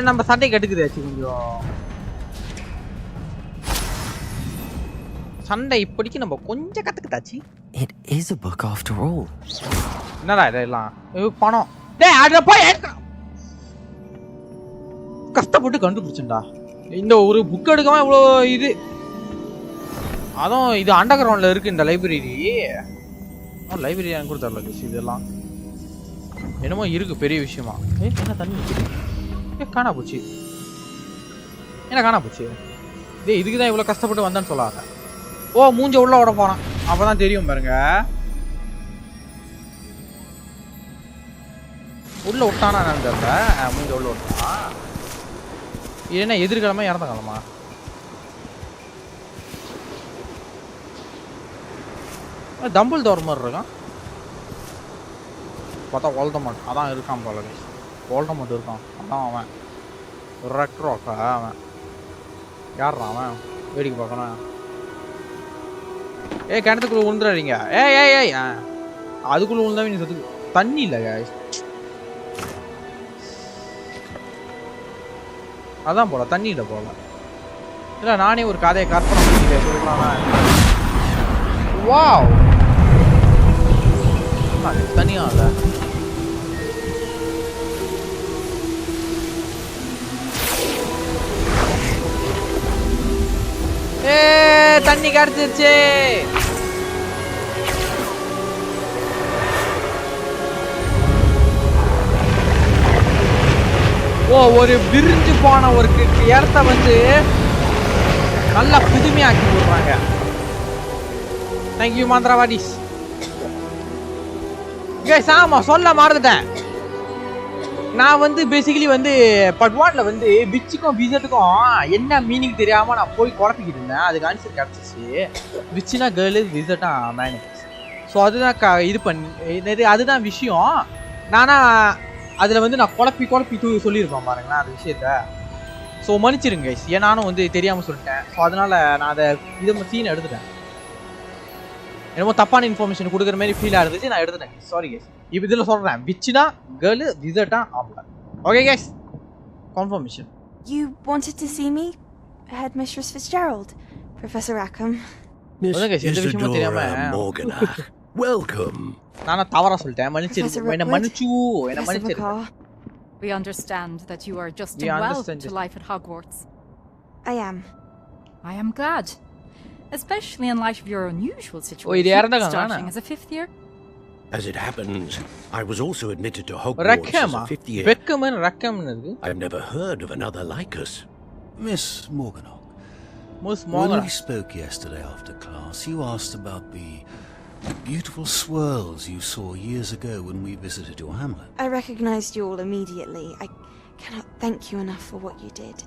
A: நம்ம சண்டை கட்டுக்குதாச்சு கொஞ்சம். சண்டை இப்படிக்கு நம்ம கொஞ்சம் கத்துக்கிட்டாச்சு.
B: It is a book after all.
A: என்னடா இதெல்லாம்? பணம். டேய் அட போய் கஷ்டப்பட்டு கண்டுபிடிச்சேன்டா. இந்த ஒரு புக் எடுக்காம இவ்வளோ இது. அதுவும் இது அண்டர் கிரவுண்ட்ல இருக்கு இந்த லைப்ரரி. லைப்ரரி எனக்கு கூட தெரியல இதெல்லாம். என்னமோ இருக்கு பெரிய விஷயமா. என்ன தண்ணி? காணா போச்சு. என்ன காணா போச்சு? இதுக்கு தான் இவ்வளோ கஷ்டப்பட்டு வந்தேன்னு சொல்லாத. ஓ மூஞ்ச உள்ள ஓட போறான். அப்பதான் தெரியும் பாருங்க. உள்ள விட்டானா நான் தெரியல. மூஞ்ச உள்ள விட்டான். இது என்ன எதிர்காலமா இறந்த காலமா? டம்பிள் டோர் மாதிரி இருக்கான். பார்த்தா வோல்டமோர்ட் அதான் இருக்கான் போல. வோல்டமோர்ட் இருக்கான். அதான் அவன் ரெக்ட்ரோக்கா அவன். யார்ரா அவன்? வேடிக்கை பார்க்கணும். கிணத்துக்குள்ள விழுந்துடாதீங்க. ஏய் அதுக்குள்ள விழுந்தாவே நீ சத்து. தண்ணி இல்லை guys. அதான் போல தண்ணி இல்லை போல. இல்லை நானே ஒரு கதையை கற்பனை பண்ணிக்கிறேன் சொல்லலாமா? வாவ் தனியா இல்ல. தண்ணி கிடைச்சிருச்சு. ஒரு விரிஞ்சு போன ஒரு இடத்த வந்து நல்லா புதுமையாக்கி போடுறாங்க. தேங்க்யூ மந்திரவாடிஸ். ஆமா சொல்ல மறந்துட்டேன். நான் வந்து பேசிக்கலி வந்து பார்ட் 1ல வந்து பிச்சுக்கும் விசட்டுக்கும் என்ன மீனிங் தெரியாம நான் போய் குழப்பிக்கிட்டு இருந்தேன். அதுக்கு ஆன்சர் கிடைச்சிச்சு. பிச்சுனா கேர்ளு, விசட்டா மேனு. ஸோ அதுதான் இது பண்ணி அதுதான் விஷயம். நானா அதில் வந்து நான் குழப்பி சொல்லியிருப்பேன் பாருங்களேன் அந்த விஷயத்த. ஸோ மன்னிச்சிருங்க கைஸ். நானும் வந்து தெரியாமல் சொல்லிட்டேன். ஸோ அதனால நான் அதை சீனை எடுத்துட்டேன். என்னமோ தப்பான இன்ஃபர்மேஷன் கொடுக்குற மாதிரி ஃபீல் ஆகுது. நான் எடுத்துட்டேன். Sorry guys. இப்போ இதில் சொல்கிறேன் பிச்சுனா கேர்ளு, விசட்டா ஆம்பளை. Okay guys confirmation.
I: You wanted to see me? Headmistress Fitzgerald, Professor Rackham.
A: Miss Isadora
F: Morganach. Welcome.
A: நானா தவறா சொல்லிட்டேன். மன்னிச்சு.
J: We understand that you are adjusting well to life at Hogwarts.
I: I am.
J: I am glad. Especially in light of your unusual situation, starting as a 5th year.
F: As it happens, I was also admitted to Hogwarts as a 5th year. I've never heard of another like us.
E: Miss Morganach. When we spoke yesterday after class, you asked about the beautiful swirls you saw years ago when we visited your hamlet.
I: I recognized you all immediately. I cannot thank you enough for what you did.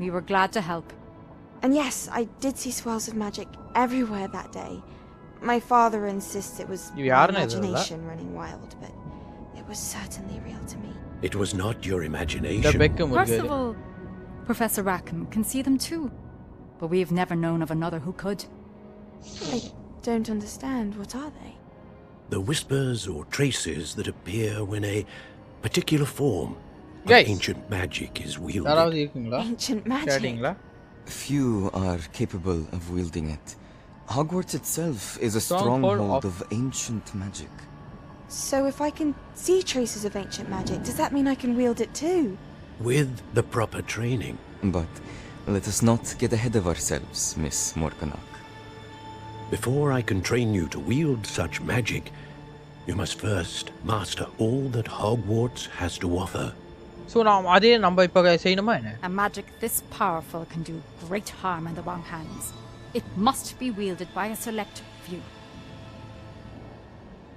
J: We were glad to help.
I: And yes, I did see swirls of magic everywhere that day. My father insists it was my imagination running wild, but it was certainly real to me.
F: It was not your imagination.
J: Percival, Professor Rackham can see them too, but we've never known of another who could.
I: I don't understand. What are they?
F: The whispers or traces that appear when a particular form of ancient magic is wielded.
I: Ancient magic?
K: Few are capable of wielding it. Hogwarts itself is a stronghold of ancient magic.
I: So if I can see traces of ancient magic, does that mean I can wield it too?
F: With the proper training.
K: But let us not get ahead of ourselves, Miss Morganach.
F: Before I can train you to wield such magic, you must first master all that Hogwarts has to offer.
A: So now, adhe namba ipo seinuma enna?
J: A magic this powerful can do great harm in the wrong hands. It must be wielded by a select few.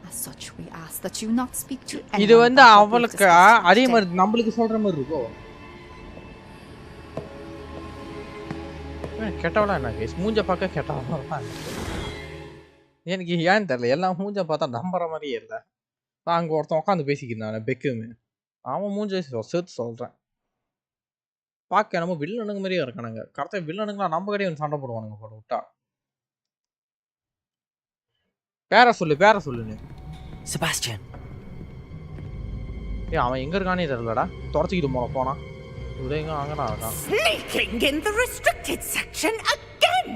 J: As such, we ask that you not speak to anyone.
A: இது வந்து அவளுக்கு அதே மாதிரி நம்மளுக்கு சொல்ற மாதிரி இருக்கோ? கெட்டவளா என்ன கேஸ்? மூஞ்ச பார்க்க கெட்டவளா. எனக்கு ஏன் தெரியல. எல்லாம் மூஞ்ச பார்த்தா நம்புற மாதிரியே இல்லை. நான் அங்கே ஒருத்தன் உட்காந்து பேசிக்கிறேன் பெக்குமே. அவன் மூஞ்ச சேர்த்து சொல்கிறேன். பார்க்க நம்ம வில்லனுங்க மாதிரியே இருக்கானுங்க. கரெக்டாக வில்லனுங்களா நம்ம கடையே வந்து சண்டை போடுவானுங்க போட விட்டா. பேர சொல்லு நீ.
B: Sebastian.
A: ஏய் அவன் எங்க இருக்கானே தெரியலடா. தொடச்சிட்டு போனா. இவரே எங்க அங்கனா இருக்கான்.
H: Sneaking in the restricted section again.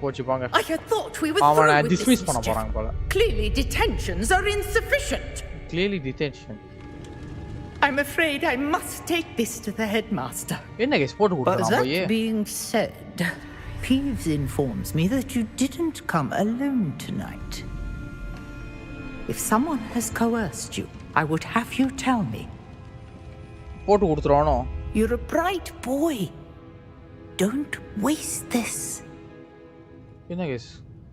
A: போச்சு போங்க.
H: I had thought we were
A: அவனை
H: through with
A: dismiss
H: this
A: பண்ண
H: mischief.
A: போறாங்க போல.
H: Clearly detentions are insufficient.
A: Clearly detention.
H: I'm afraid I must take this to the headmaster.
A: என்ன case போட்டு
H: But
A: கொடுத்தான்
H: that
A: போய்.
H: being said, Peeves informs me that you didn't come alone tonight. If someone has coerced you, I would have you tell me.
A: போட்டு கொடுத்துறானோ.
H: You're a bright boy. Don't waste this.
A: என்ன case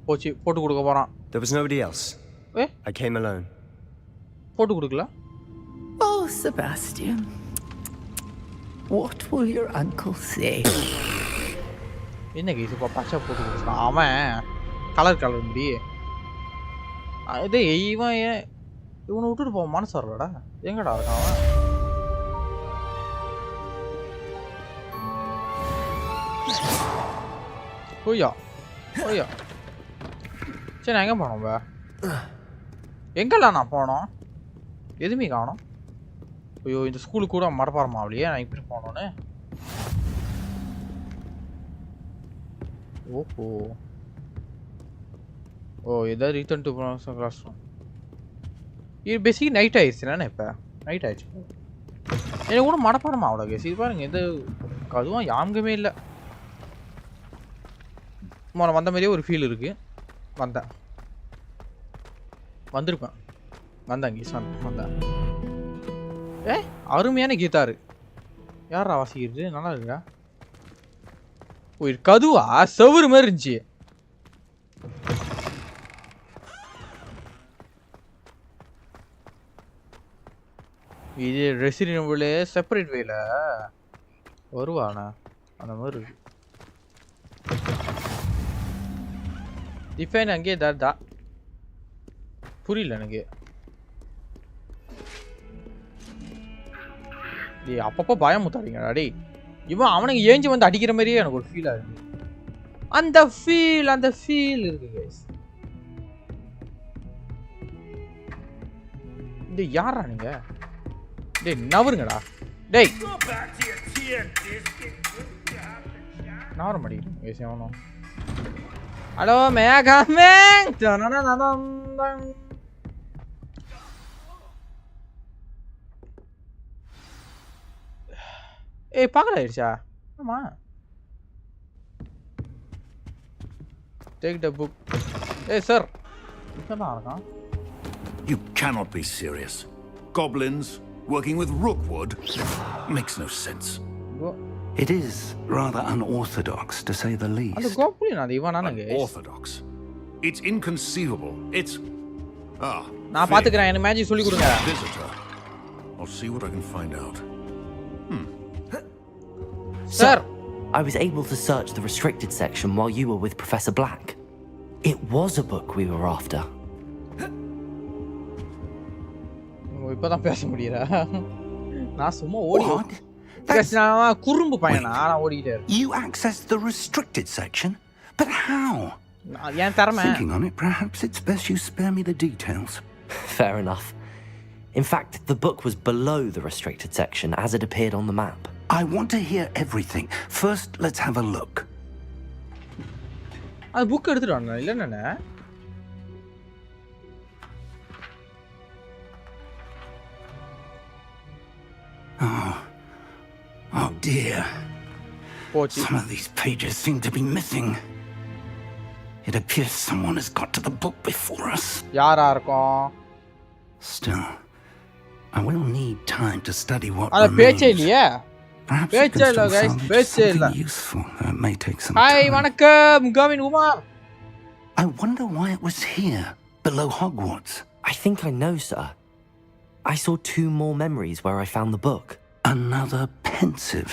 A: போச்சு போட்டு கொடுக்க போறான்.
G: There was nobody else. I came alone.
A: போட்டு கொடுக்கல.
H: Oh, Sebastian. What will your uncle say?
A: என்ன case இப்ப பச்சை போட்டு கொடுத்தான். அவன் கலர் முடி. அதே இவனை விட்டுட்டு போக மனசு வரலடா. எங்கடா இருக்கான் அவன்? ஓய்யா சரி நான் எங்கே போனோம்? எங்கெல்லாம் நான் போனோம்? எதுவுமே காணோம். ஐயோ இந்த ஸ்கூலுக்கு கூட மறப்பாரமா அவளையே நான் இப்படி போனோன்னு. ஓ ஏதாவது ரீட்டன் டு கிளாஸ் ரூம். இது பேசிக் நைட் ஆயிடுச்சுண்ணே. இப்போ நைட் ஆயிடுச்சு. எனக்கு கூட மடப்பாடமா அவ்வளோ கேஸ். இது பாருங்க எந்த அதுவும் யாருக்குமே இல்லை. வந்த மாதிரியே ஒரு ஃபீல் இருக்கு. வந்தேன் கீஸ் வந்தேன். அருமையான கீதாரு. யாரா வாசிக்கிறது? நல்லா இருக்கா? ஒரு கதுவா செவுரு மாதிரி இருந்துச்சு. இது ரெசிடென்ட் செப்பரேட் வேல வருவானா அந்த மாதிரி இருக்கு. டிஃபைன் அங்கே தா புரியல எனக்கு. டேய் அப்பப்போ பயமுத்தாதீங்கடா டேய். இவன் அவனுக்கு ஏஞ்சி வந்து அடிக்கிற மாதிரியே எனக்கு ஒரு ஃபீல் ஆகுது. அந்த ஃபீல் இருக்கு கைஸ். டேய் யாரா நீங்க? டேய் நவருங்கடா. டேய் நவர மாட்டேங்குது கைஸ் எவனோ. ஹலோ மேகமேங். ஏய் பகல் ஆயிடுச்சா? ஆமா. Take the book. ஏய் சார் என்னடா இருக்கான்?
F: You cannot be serious. Goblins working with rookwood makes no sense. It is rather unorthodox, to say the least.
A: அந்த கோப்ளின் அது இவனானே guys.
F: Unorthodox. It's inconceivable. It's
A: நான் பாத்துக்கறேன். எனக்கு மேஜிக் சொல்லி கொடுங்க.
F: I'll see what I can find out.
B: Sir, I was able to search the restricted section while you were with Professor Black. It was a book we were after.
A: இப்பதான் பேச முடியல. நான் சும்மா ஓடி நான் குறும்பு பையனா நான் ஓடிட்டே.
E: You accessed the restricted section? But how?
A: ஏன் தரமே?
E: Thinking on it, perhaps it's best you spare me the details.
B: Fair enough. In fact, the book was below the restricted section as it appeared on the map.
E: I want to hear everything. First, let's have a look.
A: அது book எடுத்துட்டு வந்தா இல்ல நானே.
E: Oh dear. Some of these pages seem to be missing. It appears someone has got to the book before us.
A: யாரா இருக்கும்?
E: Still, I will need time to study what
A: அது
E: remains.
A: பேச்சே இல்லையா?
E: Perhaps
A: பேச்சே இல்ல गाइस, பேச்சே இல்ல.
E: Useful. It may take some
A: Hi,
E: time.
A: வணக்கம் Kavin Kumar.
E: I wonder why it was here, below Hogwarts.
B: I think I know, sir. I saw 2 more memories where I found the book.
E: Another pensive.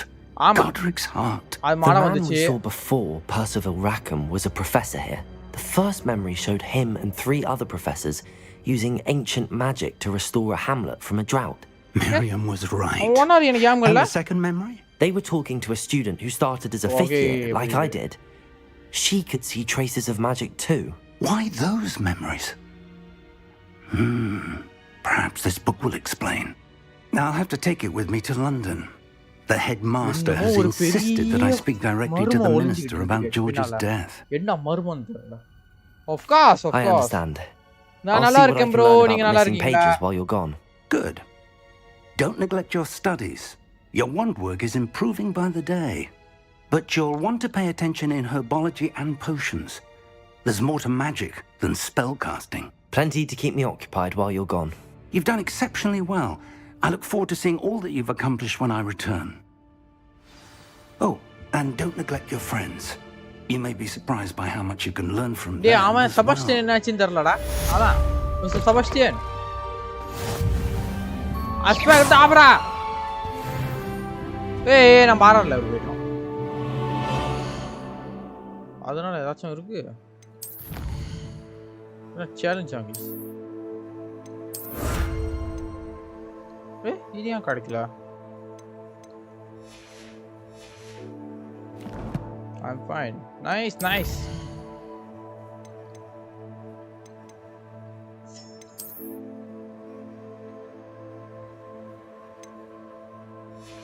E: Godric's heart.
B: The man we saw before, Percival Rackham, was a professor here. The first memory showed him and 3 other professors using ancient magic to restore a hamlet from a drought.
E: Miriam was right.
B: And
E: the second memory?
B: They were talking to a student who started as a 5th year, like I did. She could see traces of magic too.
E: Why those memories? Perhaps this book will explain. Now I'll have to take it with me to London. The headmaster has insisted that I speak directly to the minister about George's death.
A: Of course.
B: I understand.
A: நான்
B: I'll
A: நல்லா
B: see what I
A: இருக்கேன்
B: can
A: bro.
B: learn
A: நீங்க
B: about
A: நல்லா
B: missing
A: இருக்கீங்களா?
B: pages while you're gone.
E: Good. Don't neglect your studies. Your wand work is improving by the day. But you'll want to pay attention in herbology and potions. There's more to magic than spellcasting.
B: Plenty to keep me occupied while you're gone.
E: You've done exceptionally well. I look forward to seeing all that you've accomplished when I return. Oh, and don't neglect your friends. You may be surprised by how much you can learn from them.
A: டேய் அவன் Sebastian என்னாச்சுன்னு தெரியலடா. அதான் mister Sebastian. Aspect ஆப்ரா. ஏய் நான் பாறல போய்ட்டோம். அதனால ஏதாச்சும் இருக்கு. என்ன சேலஞ்ச் ஆகி. இது ஏன் கிடைக்கல? I'm fine. Nice.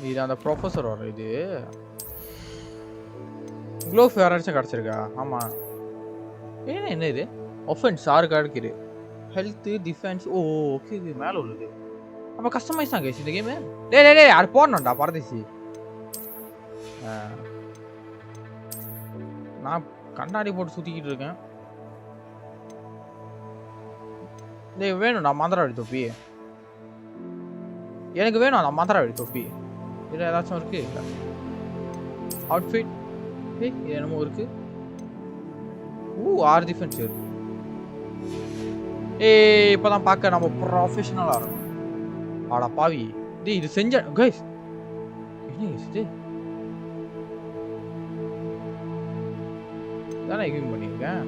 A: இது அந்த ப்ரொஃபசர் வர இது. க்ளோவ் யாராச்சும் கிடைச்சிருக்கா? ஆமா. என்ன இது? ஆஃபென்ஸ் 6 கிடைக்குது. Health, defence. ஓகே இது மேல உள்ளது. அப்ப கஸ்டமைஸ் தான் गाइस இந்த கேம். டேய் அது போறணும்டா பரதேசி. நான் கண்ணாடி போட்டு சுத்திக்கிட்டு இருக்கேன். டேய் வேணும் நான் மந்திரவாடி தொப்பி. எனக்கு வேணும் நான் மந்திரவாடி தொப்பி. இதுல ஏதாச்சும் இருக்கு? அவுட்ஃபிட். என்னமோ இருக்கு. ஆர் டிஃபென்ஸ் இருக்கு. இப்பதான் பார்க்க நம்ம ப்ரொஃபஷனலா இருக்கோம். ஆடா பாவி. டேய் இது செஞ்ச गाइस. என்ன இது? தானே எக்யூம் பண்ணிருக்கேன்.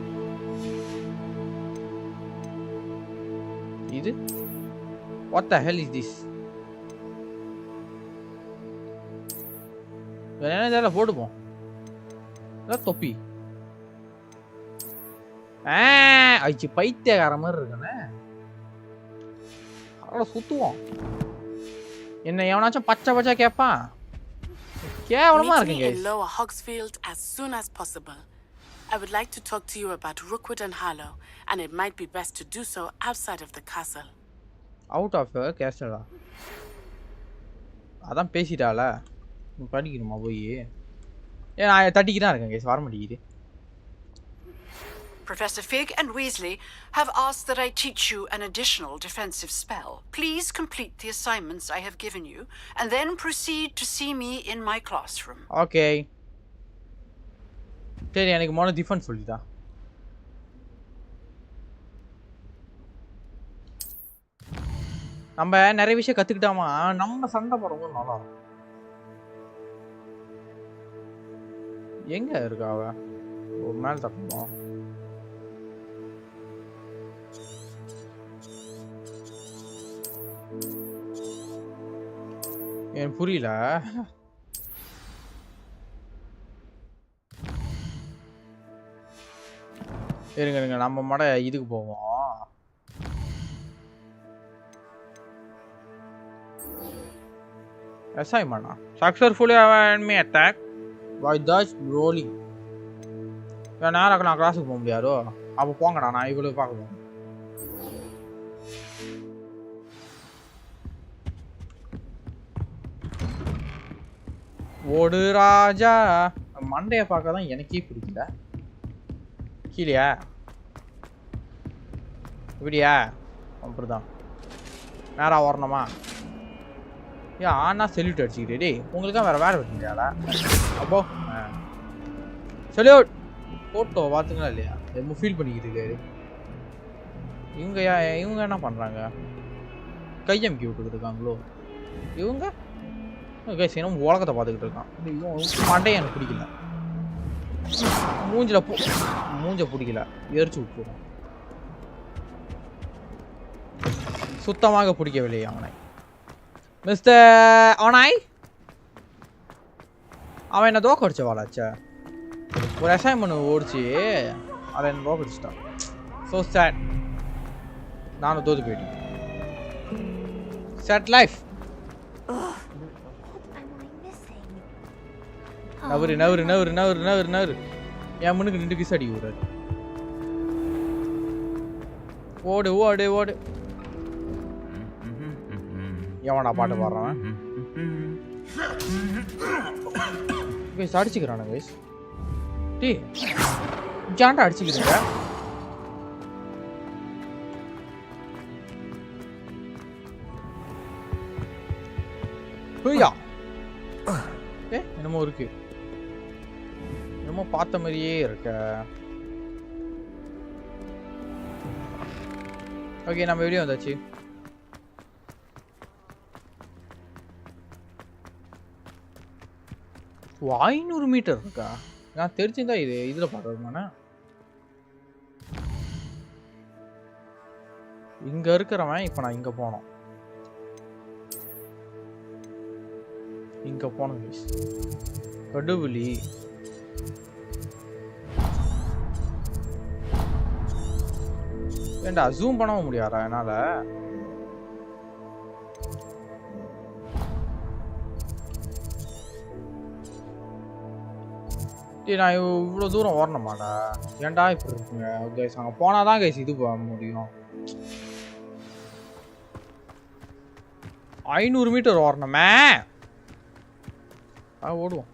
A: இது what the hell is this? என்ன இதெல்லாம் போடுவோம். அதான் தொப்பி. ஐச்சி பைத்தியக்கார மாதிரி இருக்கனே. அவ்வளோ சுத்துவோம். என்ன எவனாச்சும் பச்சை கேட்பான். கேவலமா இருக்குங்க.
L: Lower Hogsfield as soon as possible. I would like to talk to you about Rookwood and Harlow, and it might be best to do so outside of the castle.
A: Out of the castle? அதான் பேசிட்டால. படிக்கணுமா போய்? நான் தட்டிக்கிட்டே இருக்கேன் guys வர மாட்டேங்குது.
L: Professor Fig and Weasley have asked that I teach you an additional defensive spell. Please complete the assignments I have given you, and then proceed to see me in my classroom.
A: Okay. சரி எனக்கு மொன defence சொல்லிட்டா. நம்ம நிறைய விஷயம் கத்துக்கிட்டாமா நம்ம சண்டை போடுறது நல்லா. எங்க இருக்கா அவ? மேல தப்பமா? எனக்கு புரியல. இருங்க நம்ம மட இதுக்கு போவோம். Assignment successfully enemy attack by dodge rolling. நான் கிளாஸுக்கு போக முடியாதோ? அப்போ போங்கடா நான் இவ்வளவு பார்க்கணும். ஓடு ராஜா. மண்டைய பார்க்க தான் எனக்கே பிடிக்கல. கீழயா இப்படியா? அப்படிதான் நேரா வரணுமா? ஆனா செல்யூட் அடிச்சுக்கிட்டே. டேய் உங்களுக்கா வேற வெட்டிங்களா? அப்போ செல்யூட் போட்டோ பார்த்துங்களா இல்லையா? ரொம்ப ஃபீல் பண்ணிக்கிட்டு இருக்காரு. இவங்க என்ன பண்றாங்க? கையமுக்கி விட்டுக்கிட்டு இருக்காங்களோ இவங்க? கைஸ் என்ன உலகத்தை பார்த்துக்கிட்டு இருக்கான். மண்டையை எனக்கு பிடிக்கல. மூஞ்ச பிடிக்கல. எரிச்சு விட்டுருவோம். சுத்தமாக பிடிக்கவில்லை அவனை. மிஸ்டர் அவனாய் அவன் என்ன தோக்க அடிச்ச வாழாச்சா? ஒரு அசைன்மெண்ட் ஓடிச்சு அதை என்ன தோக்க அடிச்சிட்டான். So sad. நானும் தோத்து போயிட்டேன். Set life. நவரு. என் முன்னுக்கு நின்று கிஸ் அடி விடுறாரு. ஓடு. எவனா பாட்டு பாடுறான்? கைஸ் அடிச்சுக்கிறானா கைஸ்? டேய் ஜாண்டா அடிச்சுக்கிறீங்க. ஹூயா. என்னமோ இருக்கு. என்னமோ பார்த்த மாதிரியே இருக்க. ஓகே நம்ம வீடியோ வந்தாச்சு. ஓ 500 மீட்டர் இருக்கா? நான் தெரிஞ்சிருந்தா இதுல பாடுறேன். இங்க இருக்கிறவன் இப்ப நான் இங்க போனோம். கடவுளி ஏண்டா ஜூம் பண்ணவும் முடியாதா என்னால? நான் இவ்வளோ தூரம் ஓடணுமாடா? ஏன்டா இப்படி இருக்குங்க கைஸ்? அங்கே போனாதான் கைஸ் இது போக முடியும். 500 மீட்டர் ஓடணுமே. ஓடுவோம்.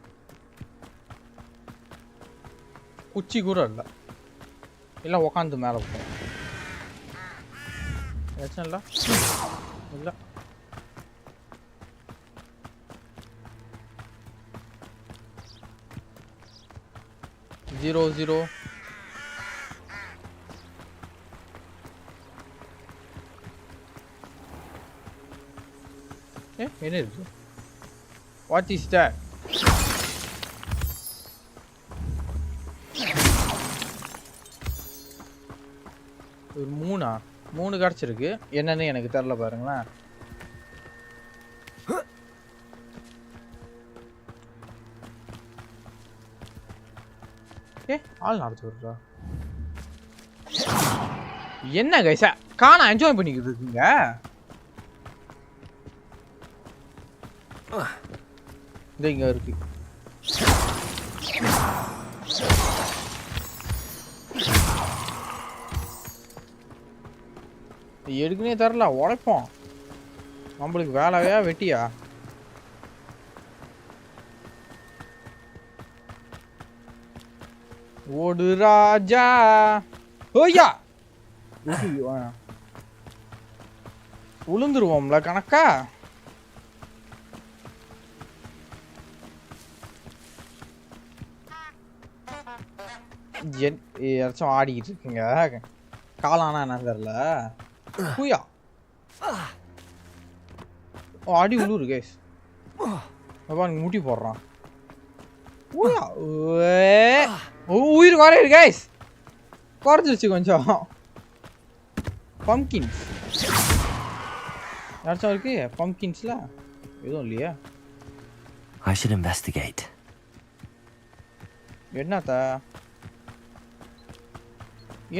A: குச்சி கூட இல்லை உக்காந்து மேலே போவோம். பிரச்சனை இல்லை. 0 என்ன இருக்கு? What is that? ஒரு 3 கிடச்சிருக்கு. என்னன்னு எனக்கு தெரியல பாருங்களேன். ஆள் நடத்து விடுறா. என்ன கைஸா காண என்ஜாய் பண்ணிக்கிட்டு இருக்குங்க. இங்க இருக்கு. எடுக்குனே தரல உழைப்போம். நம்மளுக்கு வேலையா வெட்டியா? ஓடு ராஜா. ஓய்யா உளுந்துருவோம்ல கணக்கா. ஏதாச்சும் ஆடிக்கிட்டு இருக்குங்க. காலானா என்ன தெரியல. ஹூயா ஆடி உழுவுரு கைஸ். நீங்க முட்டி போடுறான். உயிர் குறையுது கைஸ். குறைஞ்சிருச்சு கொஞ்சம். பம்கின்ஸ் யாராச்சும் இருக்கு? பம்கின்ஸ்ல எதுவும் இல்லையா?
B: I should investigate.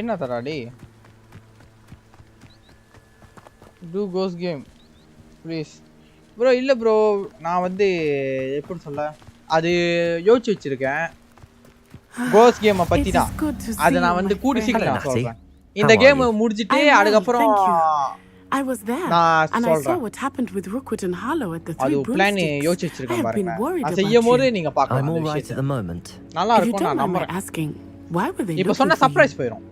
A: என்னத்தாடி? Two goes game please bro. இல்லை ப்ரோ நான் வந்து எப்படி சொல்ல அது யோசிச்சு வச்சிருக்கேன். கோஸ் கேமை பற்றி தான். அதை நான் வந்து கூடி சீக்கிரம் சொல்கிறேன். இந்த கேம் முடிச்சிட்டு அதுக்கப்புறம்
M: I was there and I saw what happened with Rookwood and Harlow at the three broomsticks. I have been worried about you.
B: I'm all right at the moment.
A: நல்லா
M: If you
A: இருக்கும்.
M: don't
A: நான்
M: mind my
A: நம்புறேன்.
M: asking, why were they
A: இப்போ
M: looking
A: சொன்ன
M: for you?
A: Surprise போயிடும்.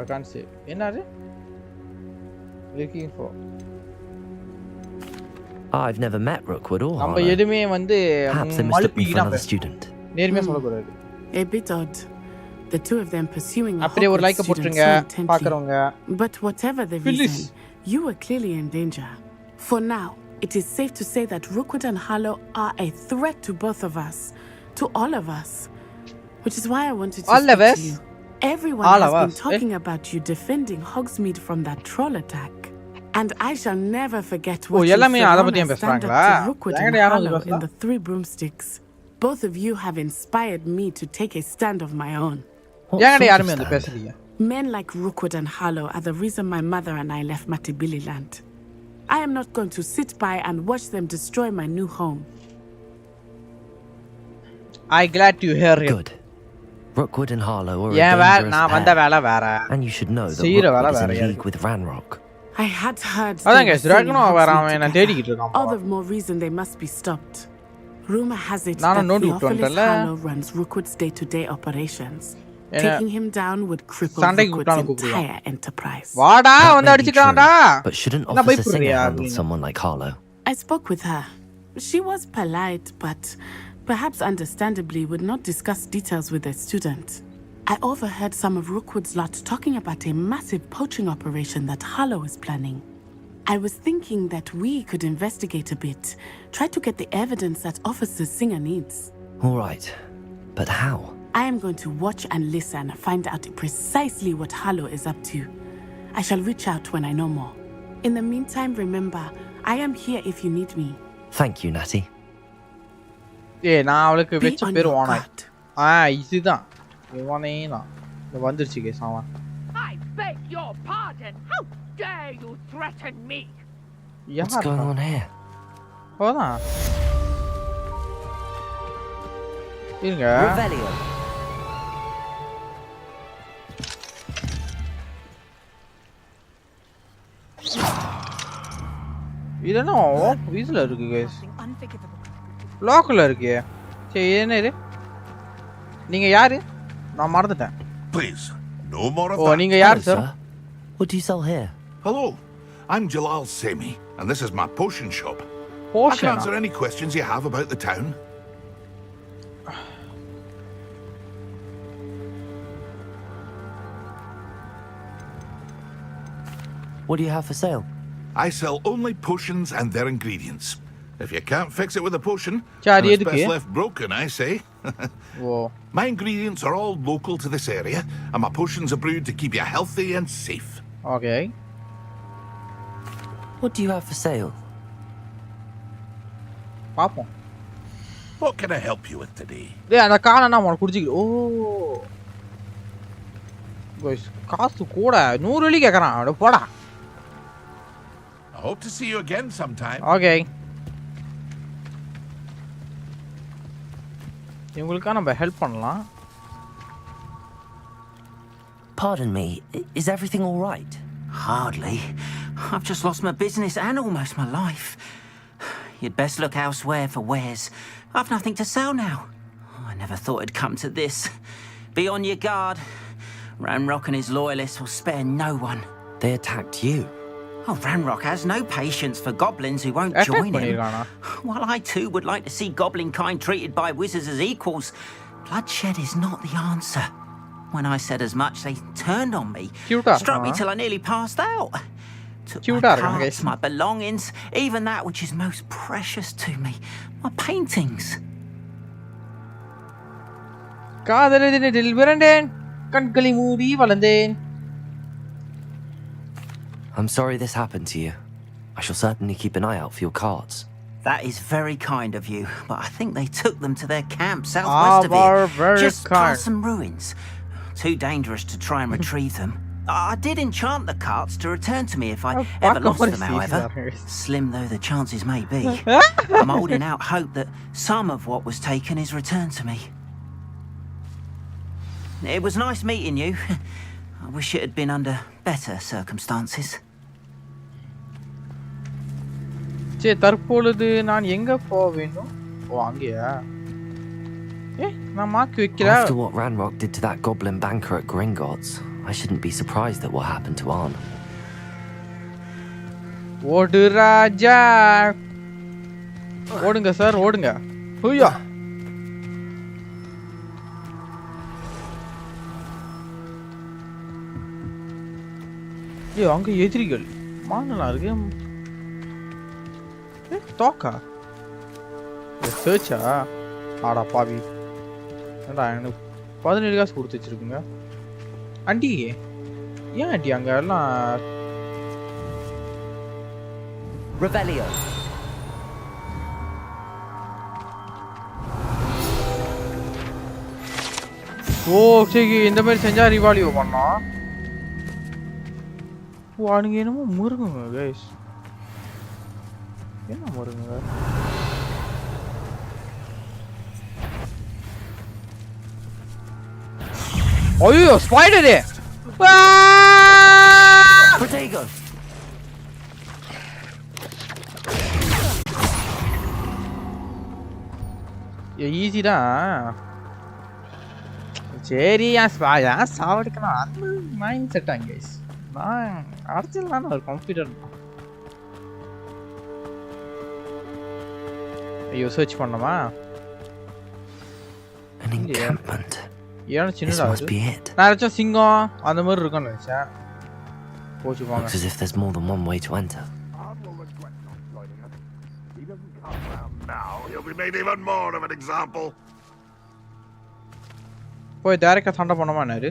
A: I can't say. என்னது? Looking for.
B: I've never met Rookwood or
A: நம்ம
B: Harlow.
A: எதுமே வந்து
B: Perhaps they mistook me for another student.
A: நேர்மையா சொல்ல கூடாது.
M: A bit odd. The two of them pursuing a
A: அப்படியே ஒரு லைக்
M: Hogwarts student
A: போட்டுருங்க
M: so intently.
A: பார்க்கறவங்க.
M: But whatever the
A: Phyllis.
M: reason, you were clearly in danger. For now, it is safe to say that Rookwood and Harlow are a threat to both of us, to all of us. Which is why I wanted to
A: All
M: speak
A: of us?
M: to you. Everyone
A: All
M: has
A: of
M: been
A: us,
M: talking about you defending Hogsmeade from that troll attack. And I shall never forget what you
A: எல்லாமே
M: said
A: அத
M: on
A: பத்தியே
M: our stand-up
A: பேசுறாங்களா?
M: to Rookwood and
A: எங்கடா யாரும்
M: Harlow
A: பேசல?
M: in the Three Broomsticks. Both of you have inspired me to take a stand of my own.
B: What sort of
A: யாருமே வந்து
B: stand?
A: பேசலையே.
M: Men like Rookwood and Harlow are the reason my mother and I left Matibili land. I am not going to sit by and watch them destroy my new home.
A: I glad to hear it.
B: Good. Rookwood and Harlow are a
A: நான்
B: dangerous
A: வந்த
B: pair.
A: வேலை வேற.
B: And you should know that
A: செய்யற வேலை
B: Rookwood is
A: வேற.
B: in league with Ranrock.
M: I had heard
A: அதான்
M: they
A: guys,
M: were
A: ராகனோ
M: selling
A: வர
M: houses
A: அவன் நான்
M: together.
A: தேடிக்கிட்டு இருக்கான்.
M: All the more reason they must be stopped. Rumor has it
A: நானும்
M: that
A: நோண்டி
M: Theophilus
A: விட்டுட்டேன்ல.
M: Harlow runs Rookwood's day-to-day operations.
A: Yeah.
M: Taking him down would cripple
A: சண்டைக்கு
M: Rookwood's
A: கூப்பிட்டாலும் கூப்பிடுவான்.
M: entire enterprise.
A: வாடா
B: That
A: வந்து
B: may be
A: அடிச்சுக்கலாம்டா.
B: true, but shouldn't
A: என்ன
B: Officer Singer
A: பயப்படுறியா
B: handle
A: அப்படின்னு.
B: someone like Harlow?
M: I spoke with her. She was polite, but perhaps understandably would not discuss details with a student. I overheard some of Rookwood's lot talking about a massive poaching operation that Harlow is planning. I was thinking that we could investigate a bit, try to get the evidence that Officer Singer needs.
B: All right, but how?
M: I am going to watch and listen, find out precisely what Harlow is up to. I shall reach out when I know more. In the meantime, remember, I am here if you need me.
B: Thank you, Natty.
A: நான் அவளுக்கு
M: Be
A: வெச்ச
M: on
A: பேர்
M: your
A: வானாய்.
M: guard.
A: இதுதான். இவனே தான். இது வந்துருச்சு case அவன்.
N: I beg your pardon. How dare you threaten me?
B: What's going on here?
A: போதான். இருங்க.
B: Revelio.
A: இது என்ன வீஸ்ல இருக்கு गाइस. லாக்ல இருக்கு. சரி என்ன இது? நீங்க யாரு? நான் மறந்துட்டேன்.
F: Please, no more of
A: Oh,
F: that.
A: நீங்க யார் sir?
B: What do you sell here?
F: Hello, I'm Jalal Semi, and this is my potion shop. I
A: Potion.
F: can answer any questions you have about the town.
B: What do you have for sale?
F: I sell only potions and their ingredients. If you can't fix it with a potion,
A: Chad,
F: then it's
A: you
F: best
A: do
F: left broken, I say.
A: Whoa.
F: My ingredients are all local to this area, and my potions are brewed to keep you healthy and safe.
A: Okay.
B: What do you have for sale?
A: பாப்போம்.
F: What can I help you with today?
A: டேய் அந்த காண நான் உனக்கு குடிச்சிக்க. ஓ. Guys காசு கூட 100 வெள்ளி கேக்குறான். அட போடா.
F: I hope to see you again sometime.
A: Okay. இவங்களுக்கா நம்ம ஹெல்ப் பண்ணலாம்.
B: Pardon me, is everything all right?
O: Hardly. I've just lost my business and almost my life. You'd best look elsewhere for wares. I've nothing to sell now. I never thought it'd come to this. Be on your guard. Ranrock and his loyalists will spare no one.
B: They attacked you.
O: Oh, Ranrock has no patience for goblins who won't join him. While I too would like to see goblin kind treated by wizards as equals, bloodshed is not the answer. When I said as much, they turned on me, struck me till I nearly passed out. Took my cards, my belongings, even that which is most precious to me, my paintings.
A: காதலில் விரண்டேன் கண்களை மூடி வளர்ந்தேன்.
B: I'm sorry this happened to you. I shall certainly keep an eye out for your cards.
O: That is very kind of you, but I think they took them to their camp southwest of here, just past some ruins. Too dangerous to try and retrieve them. I did enchant the carts to return to me if I ever lost them, however. Slim though the chances may be. I'm holding out hope that some of what was taken is returned to me. It was nice meeting you. I wish it had been under better circumstances.
A: சே தற்பொழுது நான் எங்க போக வேண்டும்? ஓ அங்கயா? நான் mark வைக்கிறேன்.
B: After what Ranrock did to that goblin banker at Gringotts, I shouldn't be surprised at what happened to Arn.
A: ஓடு ராஜா. ஓடுங்க sir, ஓடுங்க. ஹூயா. அங்க எதிரிகள் மானலா இருக்கு. தோக்கா சர்ச்சா ஆடா பாவி. ஏண்டா எனக்கு 17 காசு கொடுத்து வச்சிருக்குங்க. ஆண்டி ஏன் ஆண்டி அங்க எல்லாம்
B: Revelio.
A: ஓ சரி இந்த மாதிரி செஞ்சா ரிவால்யூ பண்ணோம். வானுங்க என்னமோ முருகுங்க கைஸ். என்ன முருகுங்க? ஐயோ ஸ்பைடர்.
O: Potato.
A: ஈஸி தான். சரி ஏன் சாவடிக்கணும் அந்த மைண்ட் செட்டாங்க கைஸ். நான் அடிச்சலாம் ஒரு கான்ஃபிடென்ட். ஐயோ சர்ச் பண்ணமா?
B: An encampment.
A: ஏன் சின்னதா இருக்கு? நான் நினைச்சேன் சிங்கம் அந்த மாதிரி இருக்கும்னு நினைச்சேன். போச்சு போங்க.
B: Looks as if there's more than one way to enter.
F: Now he'll be made even more of an example.
A: போய் டைரக்டா சண்டை பண்ணமா நாரு.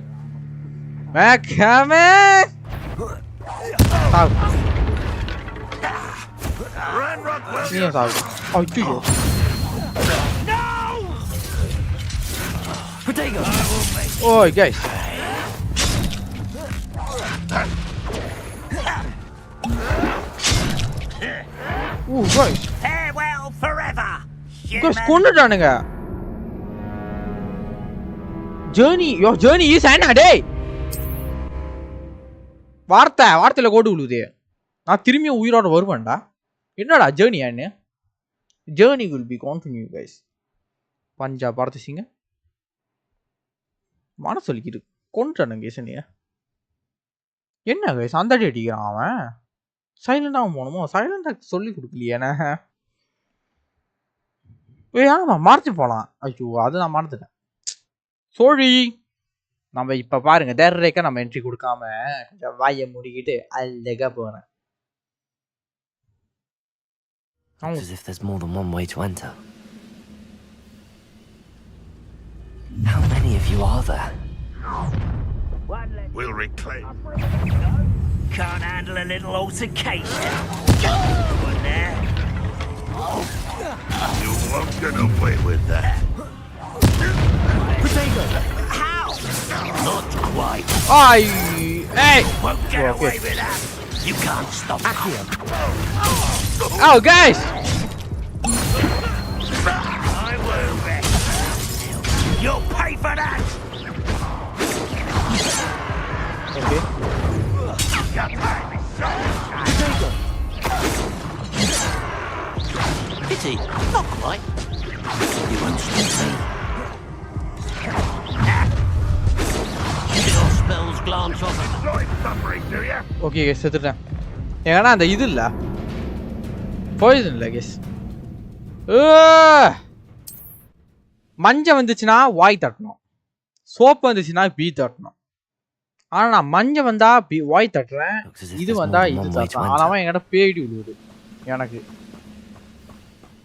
A: மேக்கமே. சாவு. நீ சாவு. ஐயோ.
O: Potato.
A: Oh, guys. Oh, guys.
O: Farewell forever.
A: Guys, கொன்னுட்டானுங்க. Your journey is end day. வார்த்தையில கோடு விழுதே. நான் திரும்பி உயிரோட வருவேன்டா. என்னடா ஜர்னி என்ன? Journey will be continue guys. பஞ்சா பார்த்து சிங்க. மனசு வலிக்குது. கொன்றானுங்க கேசனியா. என்ன கைஸ் அந்த அடி அடிக்கிறான் அவன். சைலண்டா போகணுமோ? சைலண்டா சொல்லி கொடுக்கலையே என்ன? ஆமா மறைச்சு போலாம். ஐயோ அது நான் மறந்துட்டேன். சோழி நம்ம இப்ப பாருங்க டைரக்டா நம்ம என்ட்ரி கொடுக்காம கொஞ்சம் வாயை மூடிக்கிட்டு அழகா போறேன்.
B: As if there's more than one way to enter. How many of you are there?
F: We'll reclaim.
O: Can't handle a little altercation. One there.
F: You won't get away with that.
O: Potato. How? Not quite.
A: Hey!
O: Won't get away with that. You can't stop him.
A: Oh, guys!
O: I will be. You'll pay for that.
A: Okay.
O: Pity, not quite. You won't stop me. Your spells glance off.
A: Okay, guys, செத்துட்டேன். ஏன்னா அந்த இது இல்ல. Poison இல்ல guys. மஞ்சள் வந்துச்சுனா வாய் தட்டணும். Soap வந்துச்சுனா பீ தட்டணும். ஆனா நான் மஞ்சள் வந்தா வாய் தட்டுறேன். இது வந்தா இது தட்டறேன். ஆனா அவன் என்கிட்ட பேடி விடுது. எனக்கு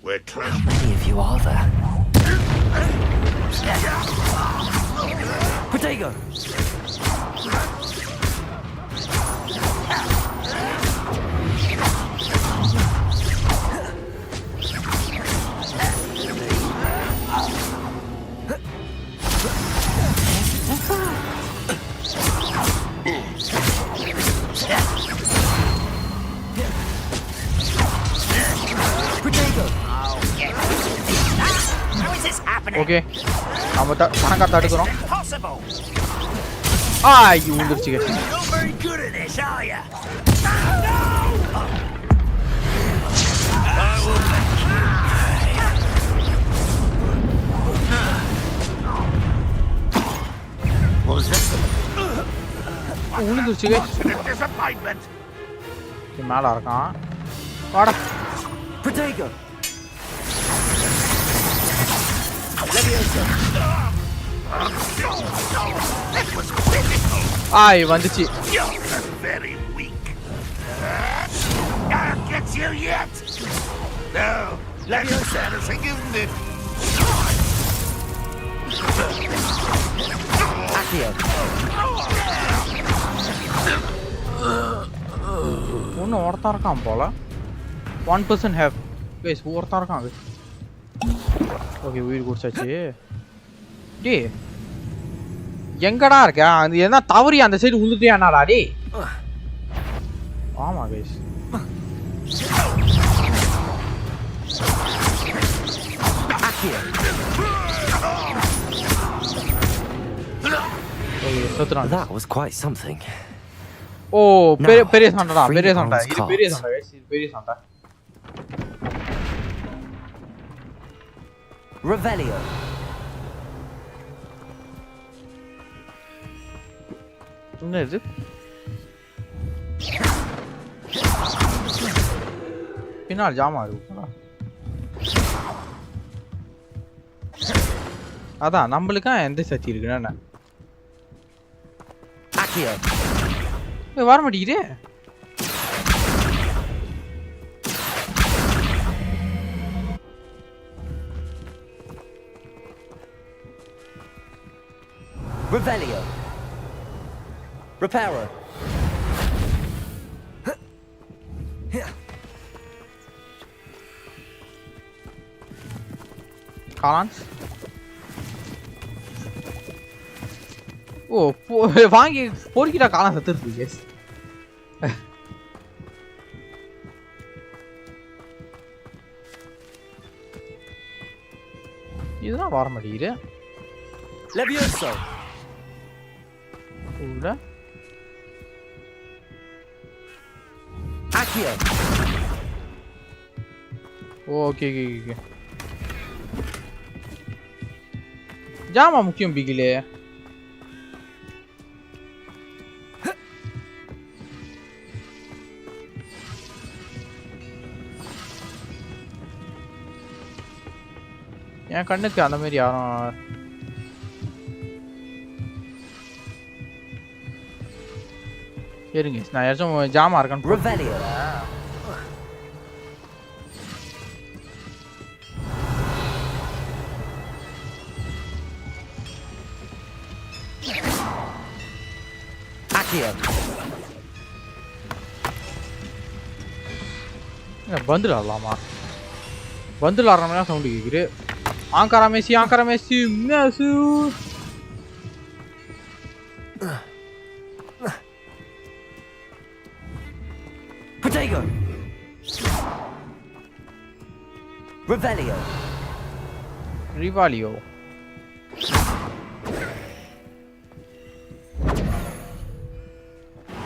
B: How many of you are there?
O: Potato.
A: Okay நம்ம கணக்கா தடுக்குறோம். ஐயோ வந்துருச்சு guys. வந்துருச்சு guys. மேல இருக்கான். வாடா.
O: Potato.
A: ஆய் வந்துச்சு.
F: Very weak. I'll get you yet. No, that's embarrassing, isn't it?
A: ஒன்னு ஒருத்தா இருக்கான் போல. 1% have guys ஒருத்தா இருக்கான் guys. ஓகே உயிர் குடிச்சாச்சு. டேய் எங்கடா இருக்க? அது என்ன தவறி அந்த சைடு உழுந்துட்டியானாடா டேய்? ஆமா guys.
B: That was quite something.
A: Oh, பெரிய சண்டடா, பெரிய சண்டை. இது பெரிய சண்டை गाइस, இது பெரிய சண்டை.
B: Revelio.
A: என்ன இது? பின்னால் ஜாமா இருக்குடா. அதான் நம்மளுக்கு எந்த சக்தி இருக்குன்னா வர மாட்டேங்குது.
B: Revelio. Reparo.
A: Collins. Oh, வாங்கி போரிக்கிட்ட காலம் செத்துருக்கு கேஸ். இதுதான் வர மாட்டேங்குது.
B: Levioso.
A: உள்ள
B: Accio.
A: Okay okay okay. ஜாமா முக்கியம் பிகிலே. என் கண்ணுக்கு அந்த மாதிரி யாரும் இருங்க. நான் யாச்சும் ஜாமா இருக்கான்னு பந்துல ஆடலாமா? பந்துல ஆடுற மாதிரி சவுண்டு கேட்குது. ஆங்காரா மெஸ்ஸி மேசு.
B: Protego. Revelio.
A: Rivalio.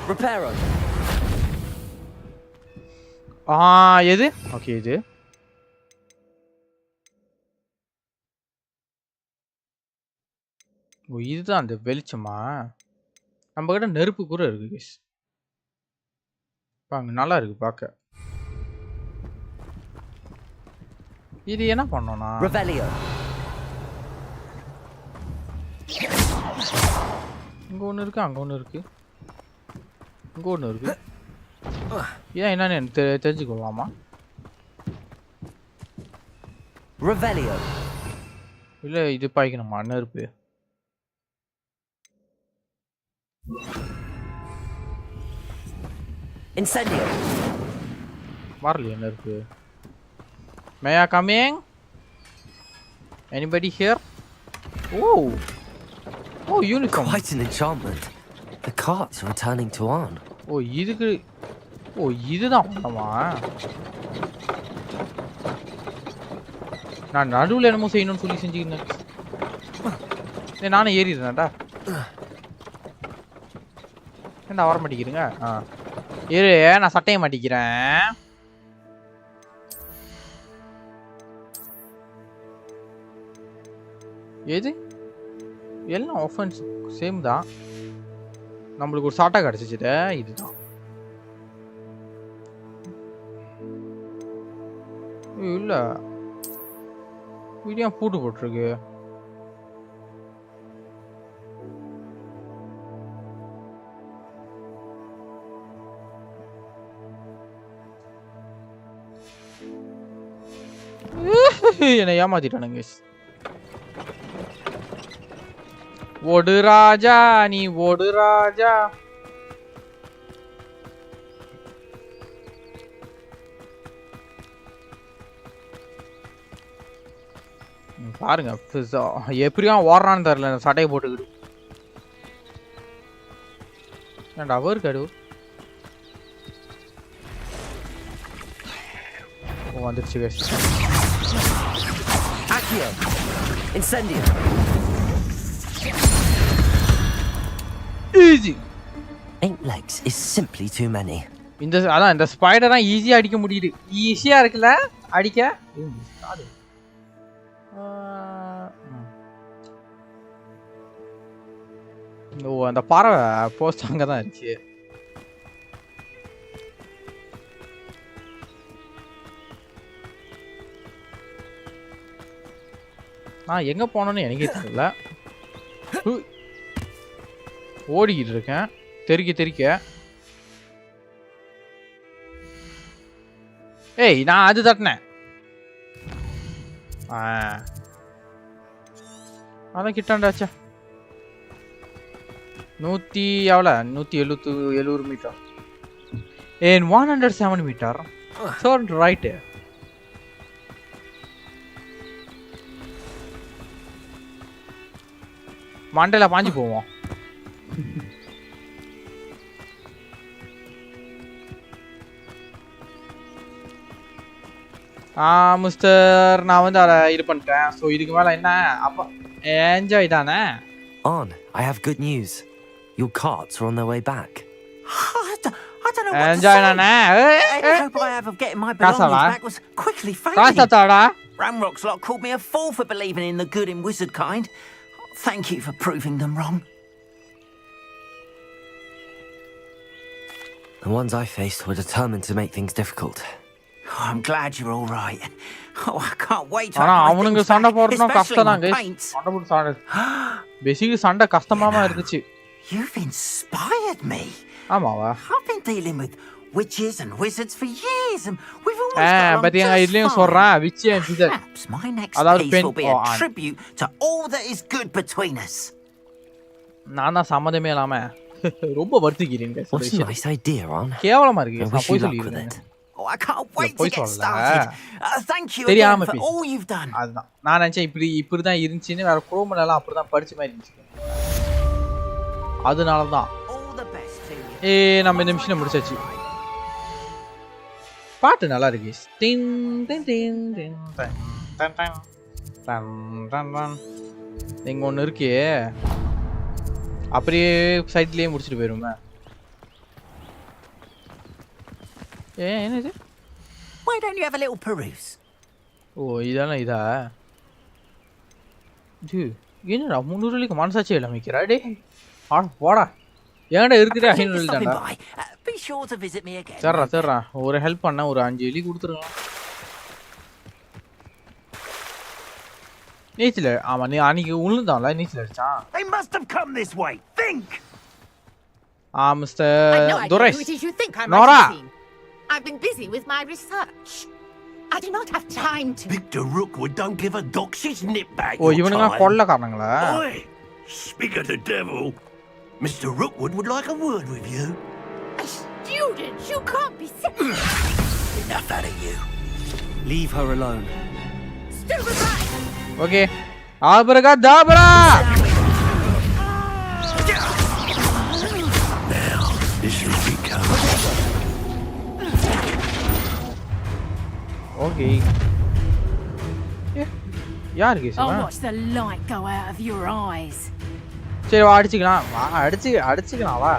B: Reparo.
A: எது? ஓகே இது. ஓ இதுதான் அந்த வெளிச்சமா? நம்ம கிட்ட நெருப்பு கூட இருக்கு கேஸ். பாங்க நல்லா இருக்கு பார்க்க. இது என்ன பண்ணனும்னா
B: Revelio.
A: இங்க ஒன்னு இருக்கு, அங்க ஒன்னு இருக்கு. இங்க ஒன்னு இருக்கு. ஏன் என்னன்னு தெரிஞ்சுக்கலாமா?
B: Revelio.
A: இல்ல இது பாய்க்கணுமா நெருப்பு?
B: Incendio.
A: வரலையா நெருப்பு? May I come in? Anybody here? Oh! Oh, uniform.
B: Quite an enchantment. The carts are returning to on.
A: Oh, இதுக்கு ஓ இதுதான் பண்ணமா? நான் நடுவுல என்னமோ செய்யணும்னு சொல்லி செஞ்சுக்கிட்டேன். நானே ஏறிடுறேன்டா. என்ன வர மாட்டேங்கிறீங்க? ஏறு நான் சட்டையை மாட்டிக்கிறேன். எது எல்லாம் ஆஃபென்ஸ் சேம் தான். நம்மளுக்கு ஒரு சாட்டா கிடைச்சிச்சு. இதுதான் இல்ல வீடியோ பூட்டு போட்டிருக்கு. என்னை ஏமாத்திட்டானுங்க. ஓடு ராஜா நீ ஓடு ராஜா. பாருங்க எப்படியும் ஓடுறான்னு தெரியல சட்டையை போட்டுக்கிட்டு. And our kadu. Oh, வந்துருச்சு guys.
B: Accio. Incendio.
A: Easy.
B: 8 legs is simply too many.
A: இந்த ஸ்பைடரா ஈஸியா அடிக்க முடியுது. ஈஸியா இருக்குல அடிக்க. ஓ அந்த பறவை போஸ்ட் அங்க தான் இருக்கு. நான் எங்க போனேன்னு எனக்கே தெரியல. ஓடிக்கிட்டு இருக்கேன் தெறிக்க. ஏய் நான் அது தட்டினேன். அதான் கிட்டாண்டாச்சா. 170 metre. In 107 meter. So right. மண்டையில பாஞ்சு போவோம். மிஸ்டர் நான் வந்து அத இது பண்ணிட்டேன். சோ இதுக்கு மேல என்ன அப்ப என்ஜாய் தானே.
B: On, I have good news. Your carts are on their way back.
O: I don't know what to say. Any hope I have of getting my belongings back was quickly fading. Ramrock's lot called me a fool for believing in the good and wizard kind. Thank you for proving them wrong.
B: The ones I faced were determined to make things difficult.
O: Oh, I'm glad you're all right. Oh, I can't wait to
A: அவனுங்க சண்டை போறதும் கஷ்டம் தான் guys. சண்டை போட்டு சாடு. Basically சண்டை கஷ்டமாமா இருந்துச்சு.
O: You've inspired me.
A: ஆமாவா?
O: I've been dealing with witches and wizards for years and we've always got
A: பத்தியா இதுலயும் சொல்றேன் witch and wizard.
O: My next piece will be a tribute to all that is good between us.
A: நானா சம்மதமே இல்லாம ரொம்ப வர்த்திக்கிறேன் guys.
B: What's a nice idea, Ron?
A: கேவலமா இருக்கு. நான் போய் சொல்லிறேன்.
O: Oh, I can't wait to get started. Thank you
A: again
O: for all you've done.
A: அதான் நான் நினைச்சேன் இப்படி தான் இருந்துச்சுன்னு வேற குரோம்ல எல்லாம் அப்படி தான் படிச்ச மாதிரி இருந்துச்சு. அதனால தான் நம்ம இந்த மிஷனை முடிச்சாச்சு. பாட்டு நல்லா இருக்கு. டின் டின் டின் டின் டன் டன் டன் டன் டன். இங்க ஒன்னு இருக்கே. அப்படியே சைடுலயே முடிச்சிட்டு போயிருமே. என்னது?
O: Why don't you have a little peruse?
A: ஓ இதா. ஜி என்னடா 300 ரூபாய்க்கு மனசாட்சி இல்ல மிக்கறா டேய். போடா. ஏன்டா இருக்குடா 500 தான்டா.
O: Be sure to visit me again.
A: சரா ஒரு ஹெல்ப் பண்ண ஒரு 5 எலி கொடுத்துருங்க. நீச்சல ஆமா நீ அன்னைக்கு உளுந்தான்ல நீச்சல அடிச்சான்.
F: They must have come this way. Think.
A: Mister துரைஸ்.
P: Nora. I've been busy with my research. I do not have time to.
F: Victor Rookwood don't give a doxy's nip back.
A: ஓ இவனுங்க கொள்ளக்காரங்களா?
F: Oi, speak of the devil. Mr. Rookwood would like a word with you.
P: A student, you can't be serious.
F: Enough out of you.
B: Leave her alone.
A: Okay. Abracadabra.
F: Now, this should be coming.
A: Okay. யார் case?
J: I'll watch the light go out of your eyes.
A: சரி அடிச்சுக்கலாம் வா.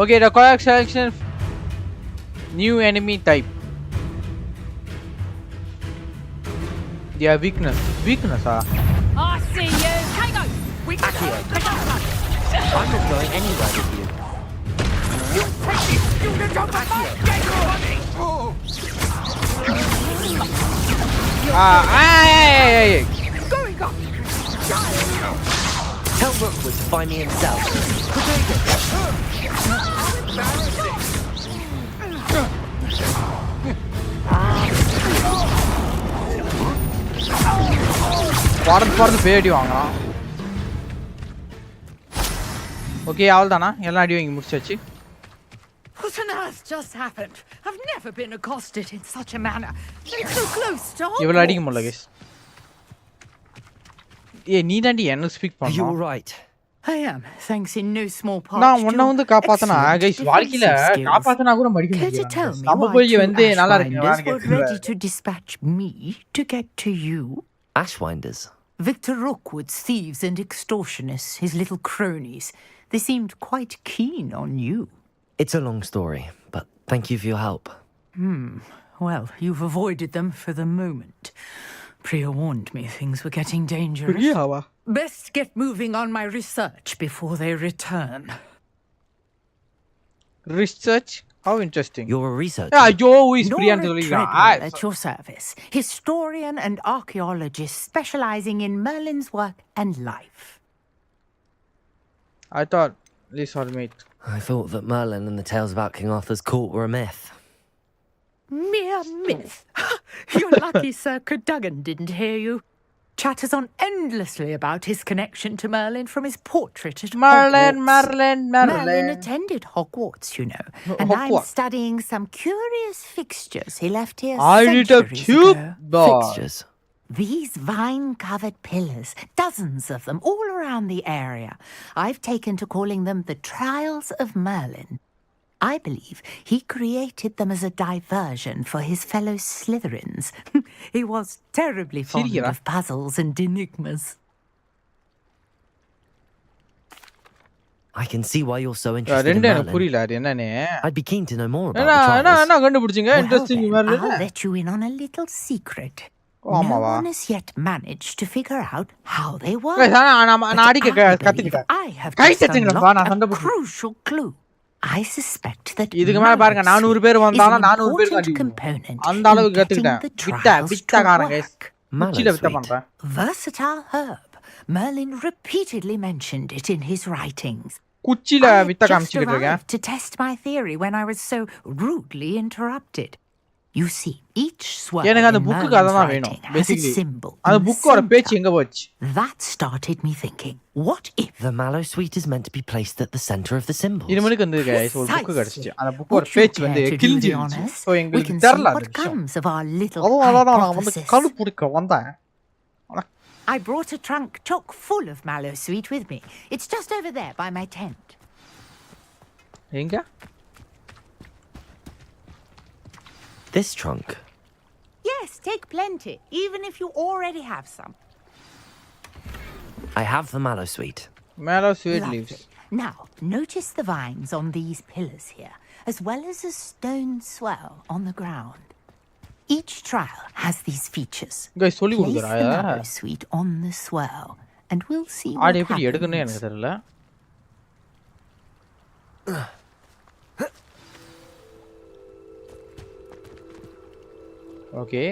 A: Okay, the correct selection new enemy type. Their weakness ah.
J: I see you. Tango.
B: I'm not going anywhere with you.
N: You take this student off my get running.
A: Hey.
N: Going up.
B: Tell Rookwood to find me himself.
A: பறந்து பேடி வாங்கலாம். Okay அவ்வளவுதானா? எல்லாம் அடி வாங்கி முடிச்சாச்சு.
N: What on earth just happened? I've never been accosted in such a manner. It's so close to Hogwarts.
A: இவ்வளவு அடிக்க முடியல guys. நீ தாண்டி என்ன ஸ்பீக் பண்ணா?
B: You're right.
H: I am, thanks in no small part.
A: நான் உன்னை வந்து காப்பாத்தனா गाइस வாழ்க்கையில காப்பாத்தனா கூட மடிக்க முடியல. நம்ம போய் வந்து நல்லா இருக்குன்னு
H: were ready to dispatch me to get to you.
B: Ashwinders.
H: Victor Rookwood's thieves and extortionists, his little cronies. They seemed quite keen on you.
B: It's a long story, but thank you for your help.
H: Well, you've avoided them for the moment. Priya warned me things were getting dangerous. Best get moving on my research before they return.
A: Research? How interesting.
B: You're a researcher?
A: Yeah, Joe is Priya.
H: At your service. Historian and archaeologist specializing in Merlin's work and life.
A: I thought this was mate.
B: I thought that Merlin and the tales about King Arthur's court were a myth.
H: Mere myth. You're lucky Sir Cadogan didn't hear you. Chatters on endlessly about his connection to Merlin from his portrait at Hogwarts. Merlin attended Hogwarts, you know, and I'm studying some curious fixtures he left here centuries ago.
B: Fixtures?
H: These vine-covered pillars, dozens of them, all around the area. I've taken to calling them the Trials of Merlin. I believe he created them as a diversion for his fellow Slytherins. He was terribly fond of puzzles and enigmas.
B: I can see why you're so interested in Merlin. I'd be keen to know more about the trials.
H: Well, I'll let you in on a little secret. No one has yet managed to figure out how they work. I have just unlocked a crucial clue. I suspect that
A: இதுக்கு மேல பாருங்க 400 பேர் வந்தாலும் 400 பேருக்கு அடி அந்த அளவுக்கு கத்துக்கிட்டேன் வித்தகாரங்க गाइस முச்சில வித்த பண்றேன்
H: versatile herb Merlin repeatedly mentioned it in his writings
A: குச்சில வித்த காமிச்சிட்டு இருக்கேன்
H: to test my theory when I was so rudely interrupted. You see, each swirl
A: எனக்கு அந்த புக்குக்கு அதான் வேணும் basically அந்த புக்கோட பேச்சு எங்க போச்சு
H: that started me thinking, what if
B: the mallow sweet is meant to be placed at the center of the symbol?
A: இது மணிக்கு வந்து गाइस ஒரு புக் கிடைச்சிச்சு அந்த புக்கோட பேச்சு வந்து கிழிஞ்சிருச்சு சோ எங்களுக்கு தெரியல
H: what comes of our little
A: நான் வந்து கண்டுபிடிக்க வந்தேன்
H: I brought a trunk chock full of mallow sweet with me. It's just over there by my tent.
A: எங்க
B: This trunk?
H: Yes, take plenty, even if you already have some.
B: I have the mallow sweet.
A: Mallow sweet leaves.
H: Now, notice the vines on these pillars here, as well as a stone swell on the ground. Each trial has these features.
A: Guys,
H: place the mallow sweet on the swell, and we'll see what happens.
A: Okay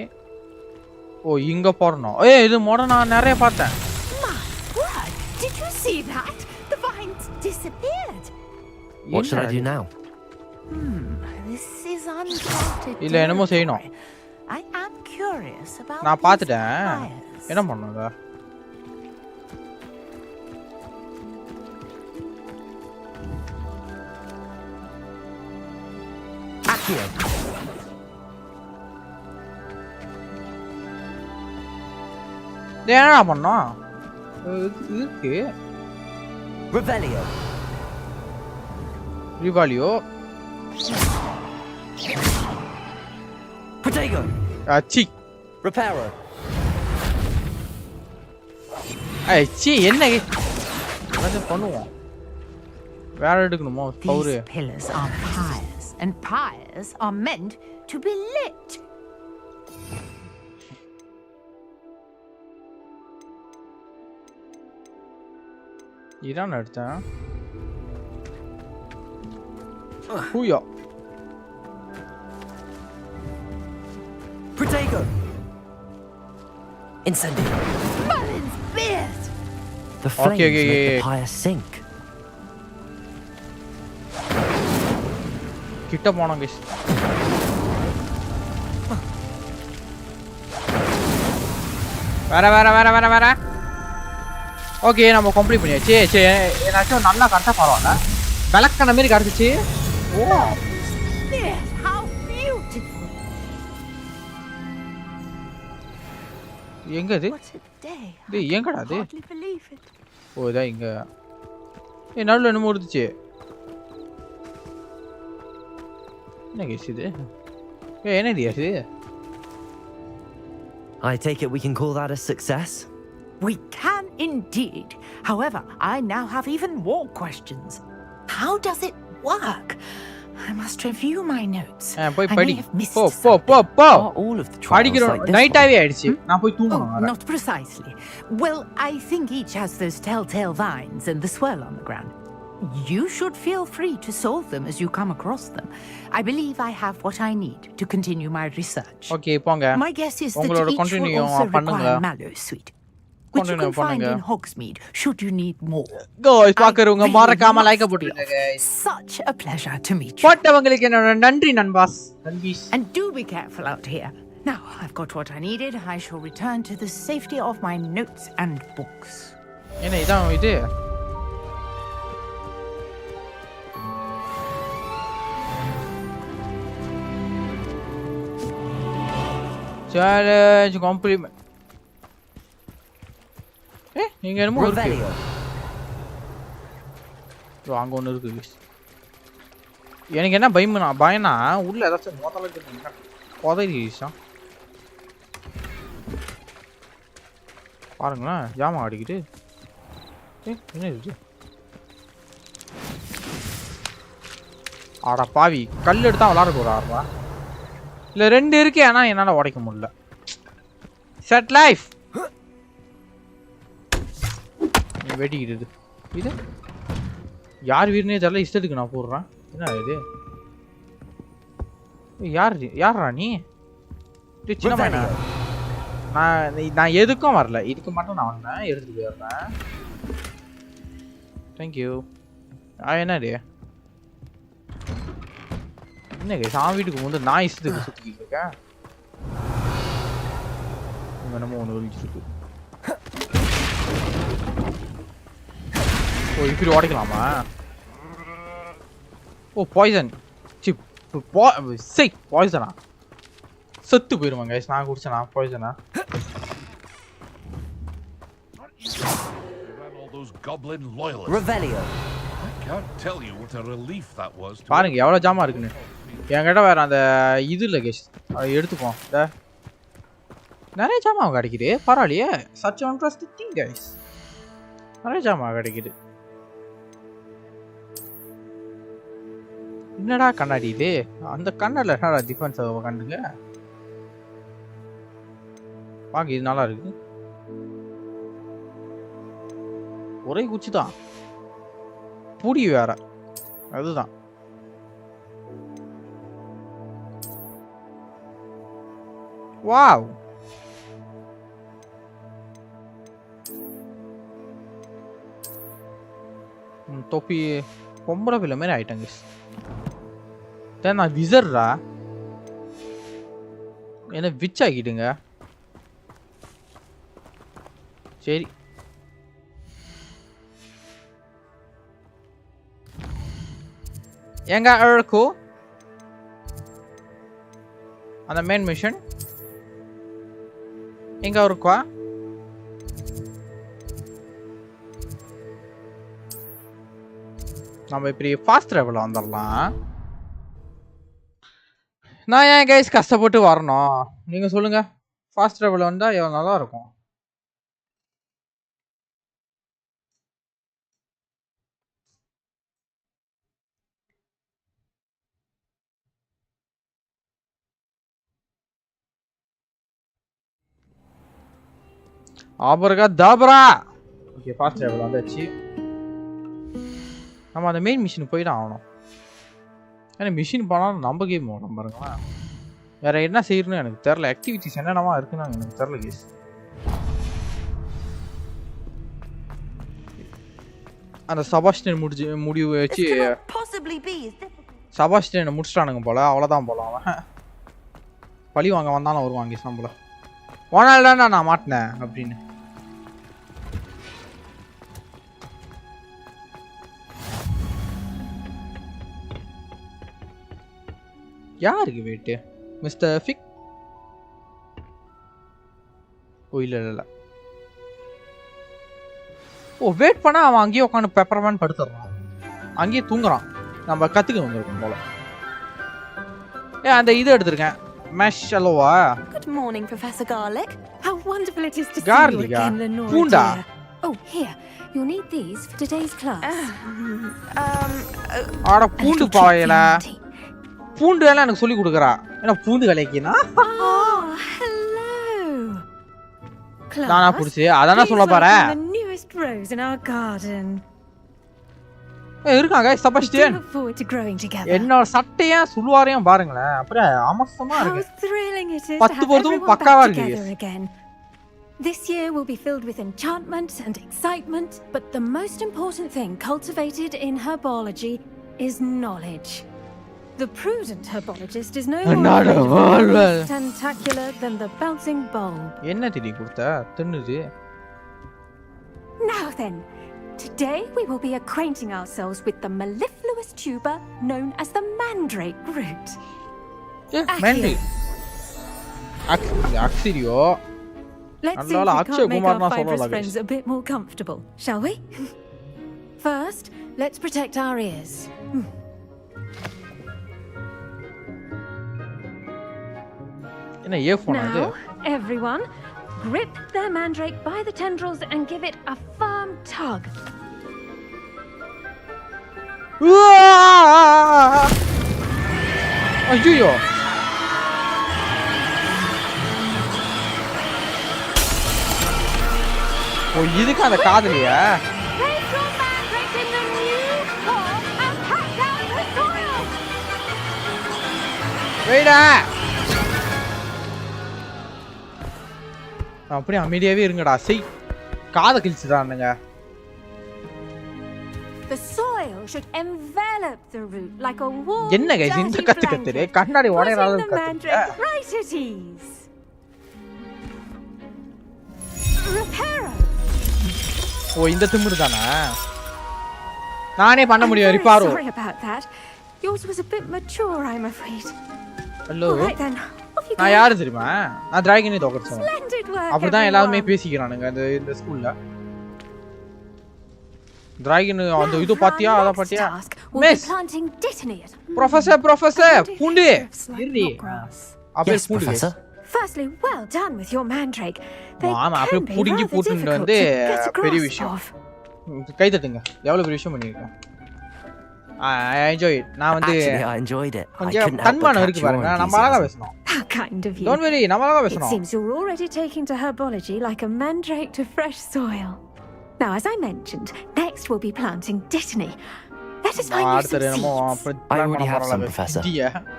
A: ஓ இங்க போறணும் ஏய் இது மோட நான் நிறைய பார்த்தேன்
H: Did you see that? The vines disappeared.
B: What should I do now?
H: This is uncharted.
A: இல்ல என்னமோ செய்யணும்
H: I am curious about
A: நான் பார்த்துட்டேன் என்ன பண்ணனும்
B: Accio.
A: என்னடா பண்ணோம் இருக்கு
B: Revelio.
A: Rivalio.
B: Protego.
A: Chi.
B: Reparo.
A: Hey, chi என்ன என்ன பண்ணுவோம் வேற எடுக்கணுமா power
H: These pillars are pyres and pyres are meant to be lit.
A: இதான் எடுத்தேன் ஹூயா
B: Protego. Incendio.
H: Merlin's beard.
B: The flames make the pyre sink.
A: கிட்ட போனோம் guys வர ஓகே நம்ம கம்ப்ளீட் பண்ணியாச்சு சரி ஏனாச்சும் நல்லா கரெக்டா பரவாயில்ல விளக்கன மாதிரி கிடைச்சிச்சு ஓ
H: How beautiful.
A: எங்க இது டேய் எங்கடா இது ஓ இதா இங்க ஏய் நடுவுல என்னமோ இருந்துச்சு. என்ன கேஸ் இது? ஏய் என்னடி இது?
B: I take it we can call that a success?
H: We can indeed. However, I now have even more questions. How does it work? I must review my notes.
A: போய்
H: I
A: படி.
H: may have missed
A: போ.
B: All of the trials like this.
A: Night ஆயிடுச்சு. நான் போய் தூங்கணும்.
H: Not precisely. Well, I think each has those telltale vines and the swirl on the ground. You should feel free to solve them as you come across them. I believe I have what I need to continue my research.
A: Okay, போங்க.
H: My guess is that each will also require mallow sweet, which you can find in Hogsmeade should you need more.
A: Guys, பாக்குறவங்க மறக்காம like போட்டுடுங்க guys.
H: Such a pleasure to meet you.
A: போட்டவங்களுக்கு என்னோட நன்றி நண்பாஸ். நண்பீஸ்.
H: And do be careful out here. Now, I've got what I needed. I shall return to the safety of my notes and books.
A: என்ன இதான் இது? Challenge compliment. இங்க என்னமோ இருக்கு. அங்க ஒண்ணு இருக்கு guys. எனக்கு என்ன பயம்னா உள்ள ஏதாச்சும் மொதல்ல இருக்கு. கொதைரிச்சா. பாருங்க ஜாமா அடிக்குது. என்ன இது? ஆடா பாவி கல் எடுத்தா விளையாட போறாருடா. இல்ல ரெண்டு இருக்கு ஆனா என்னால உடைக்க முடியல. Set life. நீ வெட்டிக்கிடுது. இது யார் வீரனே தெரியல இஷ்டத்துக்கு நான் போடுறேன். என்ன இது? யாரா நீ? சின்ன பையனா? நான் எதுக்கும் வரல. இதுக்கு மட்டும் நான் வந்தேன். எடுத்துட்டு போயிடுறேன். தேங்க்யூ. என்னடி? என்னங்க சாமி வீட்டுக்கு வந்து நான் இஷ்டத்துக்கு சுத்திக்கிட்டு இருக்கேன். என்னமோ ஒன்று ஒழிச்சிருக்கு. ஓ இப்படி உடைக்கலாமா? ஓ பாய்சன். பாய்சனா? செத்து போயிருவாங்க கைஸ் நான் குடிச்சேனா பாய்சனா? பாருங்க எவ்வளவு ஜாமா இருக்குன்னு. என்கிட்ட வேற அந்த இது இல்ல கைஸ். அதை எடுத்துப்போம். நிறைய ஜாமா கிடைக்குது. பரவாயில்லையே. Such interesting thing guys. நிறைய ஜாமா கிடைக்குது. என்னடா கண்ணாடி இது? அந்த கண்ணாடில என்னடா டிஃபரன்ஸ் கண்டுங்க. பாக்க இது நல்லா இருக்கு. ஒரே குச்சி தான். புடி வேற. அதுதான். வாவ். தொப்பி பொம்பளை பிள்ளை மாதிரி ஆயிட்டாங்க. நான் விசர்ரா என்ன விச் ஆகிடுங்க. சரி எங்க இருக்கு அந்த மெயின் மிஷன்? எங்க இருக்கா? நம்ம இப்படி ஃபாஸ்ட் டிராவல் வந்துடலாம். நான் ஏன் கைஸ் கஷ்டப்பட்டு வரணும்? நீங்க சொல்லுங்க. ஃபாஸ்ட் டிராவல் வந்தா எவ்வளவு நல்லா இருக்கும். ஆபரகா தாபரா. ஓகே ஃபாஸ்ட் டிராவல் வந்தாச்சு. நம்ம அந்த மெயின் மிஷினுக்கு போய் தான் ஆகணும். ஏன்னா மிஷின் போனாலும் நம்ம கேம் ஓடும் பாருங்களேன். வேற என்ன செய்யணும்னு எனக்கு தெரியல. ஆக்டிவிட்டிஸ் என்னென்னவா இருக்குன்னு எனக்கு தெரியல கேஸ். அந்த சபாஸ்டியன் முடிவு வச்சு சபாஸ்டியனை முடிச்சிட்டானுங்க போல. அவ்வளோதான் போல. அவன் பழி வாங்க வந்தாலும் வருவான் கேஸ் நம்மள. போனால்டா நான் மாட்டினேன் அப்படின்னு. யாருக்கு வெயிட்? மிஸ்டர் ஃபிக்? ஓ இல்ல ஓ வெயிட் பண்ணா அவன் அங்கேயே உட்காந்து பெப்பர்மேன் படுத்துறான். அங்கேயே தூங்குறான். நம்ம கத்துக்க வந்திருக்கோம் போல. அந்த இது எடுத்துருக்கேன். மேஷலோவா?
Q: Good morning, Professor Garlic. How wonderful it is to see you
A: Garlic,
Q: again, Lenora.
A: Punda.
Q: Oh, here. You'll need these for today's class.
A: ஆட பூண்டு பாவையில. பூண்டு எல்லாம் எனக்கு சொல்லி கொடுக்கறா. என்ன பூண்டு கலைக்கினா?
Q: Oh, hello.
A: நானா புடிச்சு அதானே சொல்ல போறேன்.
Q: The newest rose in our garden.
A: இருக்காங்க Sebastian.
Q: Look forward to growing together.
A: என்னோட சட்டையா சுல்வாரையும் பாருங்களேன். அப்படியே அமசமா இருக்கு.
Q: How thrilling it is to
A: 10
Q: have
A: பொறுத்தும்
Q: everyone
A: பக்காவா
Q: back
A: இருக்கு.
Q: together again. This year will be filled with enchantment and excitement, but the most important thing cultivated in herbology is knowledge. The prudent herbologist is no more tentacular than the bouncing bulb.
A: என்ன திடி கொடுத்தா தின்னுது.
Q: Now then, today we will be acquainting ourselves with the mellifluous tuber known as the mandrake root.
A: Mandrake. Axilio.
Q: Let's see if we can't make our fibrous friends a bit more comfortable, shall we? First, let's protect our ears. Now, everyone, grip their mandrake by the tendrils and give it a firm tug.
A: ஐயோ ஓ இதுக்கு அந்த காதலியா வெயிடா அப்படியே அமைதியாவே இருங்கடா செய் காத கிழிச்சுதானுங்க
Q: The soil should envelop the root like a warm,
A: என்ன guys இந்த கத்துக்கத்துறே கண்ணாடி உடையற அளவுக்கு கத்துங்க
Q: right at ease. Reparo.
A: ஓ இந்த திமிரு தானா நானே பண்ண முடியும் ரிப்பாரோ
Q: Sorry about that. Yours was a bit mature, I'm afraid.
A: Hello.
Q: Right then.
A: நான் யாரு தெரியுமா நான் டிராகனே தோக்கறேன் அப்படிதான் எல்லாரும் பேசிக்கிறானுங்க இந்த ஸ்கூல்ல டிராகன் அந்த இது பாத்தியா அத பாத்தியா மிஸ் ப்ரொஃபசர் பூண்டு இருடி அப்படியே பூண்டு
Q: Firstly, well done with your mandrake.
A: ஆமா அப்படியே புடிங்கி போட்டுட்டு வந்து பெரிய விஷயம் கை தட்டுங்க எவ்வளவு பெரிய விஷயம் பண்ணிருக்கேன் I enjoy it. நான் வந்து
B: I enjoyed it.
A: கொஞ்சம் தன்மானம் இருக்கு பாருங்க நம்ம அழகா பேசணும்.
Q: How kind of you.
A: Don't worry, நம்ம அழகா பேசணும்.
Q: It seems you're already taking to herbology like a mandrake to fresh soil. Now, as I mentioned, next we'll be planting dittany. Let us find you some seeds.
B: I already have some, Professor.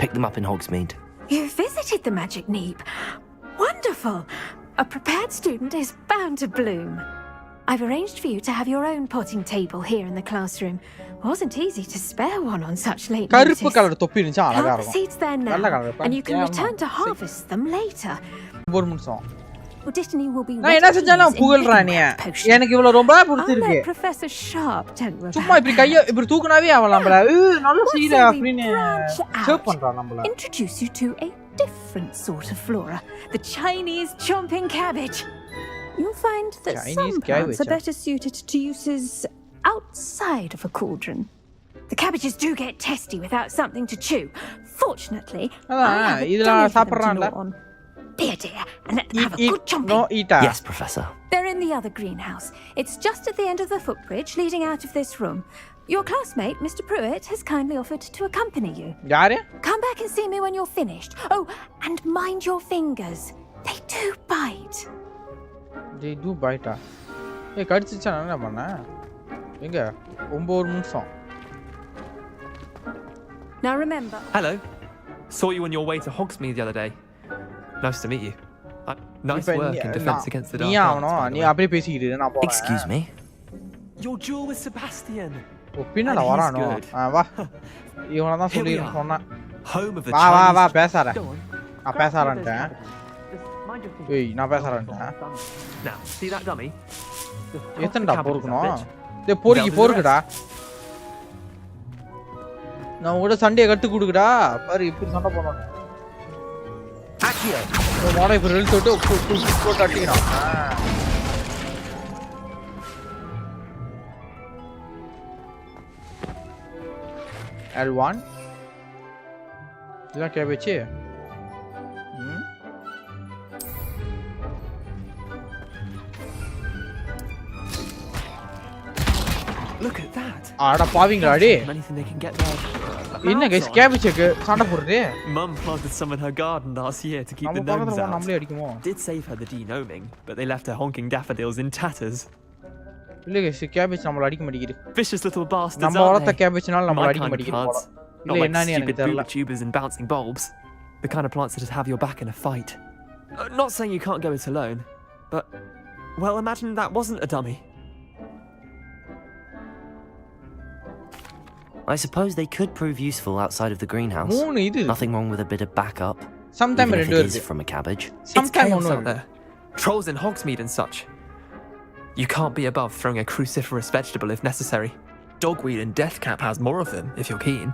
B: Pick them up in Hogsmeade.
Q: You visited the magic neep. Wonderful. A prepared student is bound to bloom. I've arranged for you to have your own potting table here in the classroom. Wasn't easy to spare one on such late notice.
A: கருப்பு colour தொப்பி இருந்துச்சு அழகா
Q: இருக்கும். Seeds there now, and you can return to harvest them later.
A: ஒரு நிமிஷம்.
Q: Dittany will be.
A: நான் என்ன செஞ்சாலும் புகழ்றானே. எனக்கு இவ்வளவு ரொம்ப பிடிச்சிருக்கு.
Q: Professor Sharp, don't worry.
A: சும்மா இப்படி கைய இப்படி தூக்குனாவே அவ நம்மள நல்ல சீர அப்படினு ஷேப் பண்றா நம்மள.
Q: Introduce you to a different sort of flora, the Chinese chomping cabbage. You'll find that some plants are better suited to uses outside of a cauldron. The cabbages do get testy without something to chew. Fortunately,
A: இதெல்லாம் சாப்பிடுறான்ல.
Q: Dear, and let them have a good chomping.
A: No eat.
B: Yes, Professor.
Q: They're in the other greenhouse. It's just at the end of the footbridge leading out of this room. Your classmate, Mr. Pruitt, has kindly offered to accompany you.
A: Yare?
Q: Come back and see me when you're finished. Oh, and mind your fingers. They do bite.
A: They do bite. Hey, கடிச்சிச்சா நான் என்ன பண்ண? எங்க 9 நிமிஷம்.
Q: Now remember.
R: Hello. Saw you on your way to Hogsmeade the other day. Nice to meet you. Nice work in defense against the dark arts.
A: நீ அப்படியே பேசிக்கிட்டு நான் போறேன்.
B: Excuse me.
R: Your duel with Sebastian.
A: பின்னால வரானோ வா இவன தான் சொல்லி சொன்னா வா பேசாத நான் பேசாறேன்ட்டேன் ஏய் நான் பேசாறேன்ட்டேன்
R: Now, see that dummy?
A: எத்தனடா பொறுக்கணும் டேய் பொறுக்குடா நான் கூட சண்டைய கட்டு குடுக்குடா பாரு இப்படி சண்டை போறோம் ஆக்கியோ மோனை இப்ப ரெல் போட்டு அடிக்கிறான் L1 இதெல்லாம் கேபேஜ்
R: Look at that.
A: ஆடா பாவிங்களா டே
R: Anything they can get there.
A: என்ன गाइस கேபேஜ்க்கு சண்டை போடுறது
R: Mum planted some in her garden last year to keep the gnomes out.
A: நம்மளே அடிக்குமோ
R: Did save her the de-gnoming, but they left her honking daffodils in tatters.
A: இல்ல guys cabbage நம்மள அடிக்க மாட்டேங்குது.
R: Vicious little bastards.
A: நம்ம வளர்த்த கேபேஜ்னால நம்மள அடிக்க மாட்டேங்குது போல. இல்ல என்னன்னு எனக்கு தெரியல.
R: Tubers and bouncing bulbs. The kind of plants that just have your back in a fight. Not saying you can't go it alone, but well, imagine that wasn't a dummy.
B: I suppose they could prove useful outside of the greenhouse. Nothing wrong with a bit of backup.
A: Sometime
B: even if it is from a cabbage.
R: Sometime out there. Trolls in Hogsmeade and such. You can't be above throwing a cruciferous vegetable if necessary. Dogweed and deathcap has more of them, if you're keen.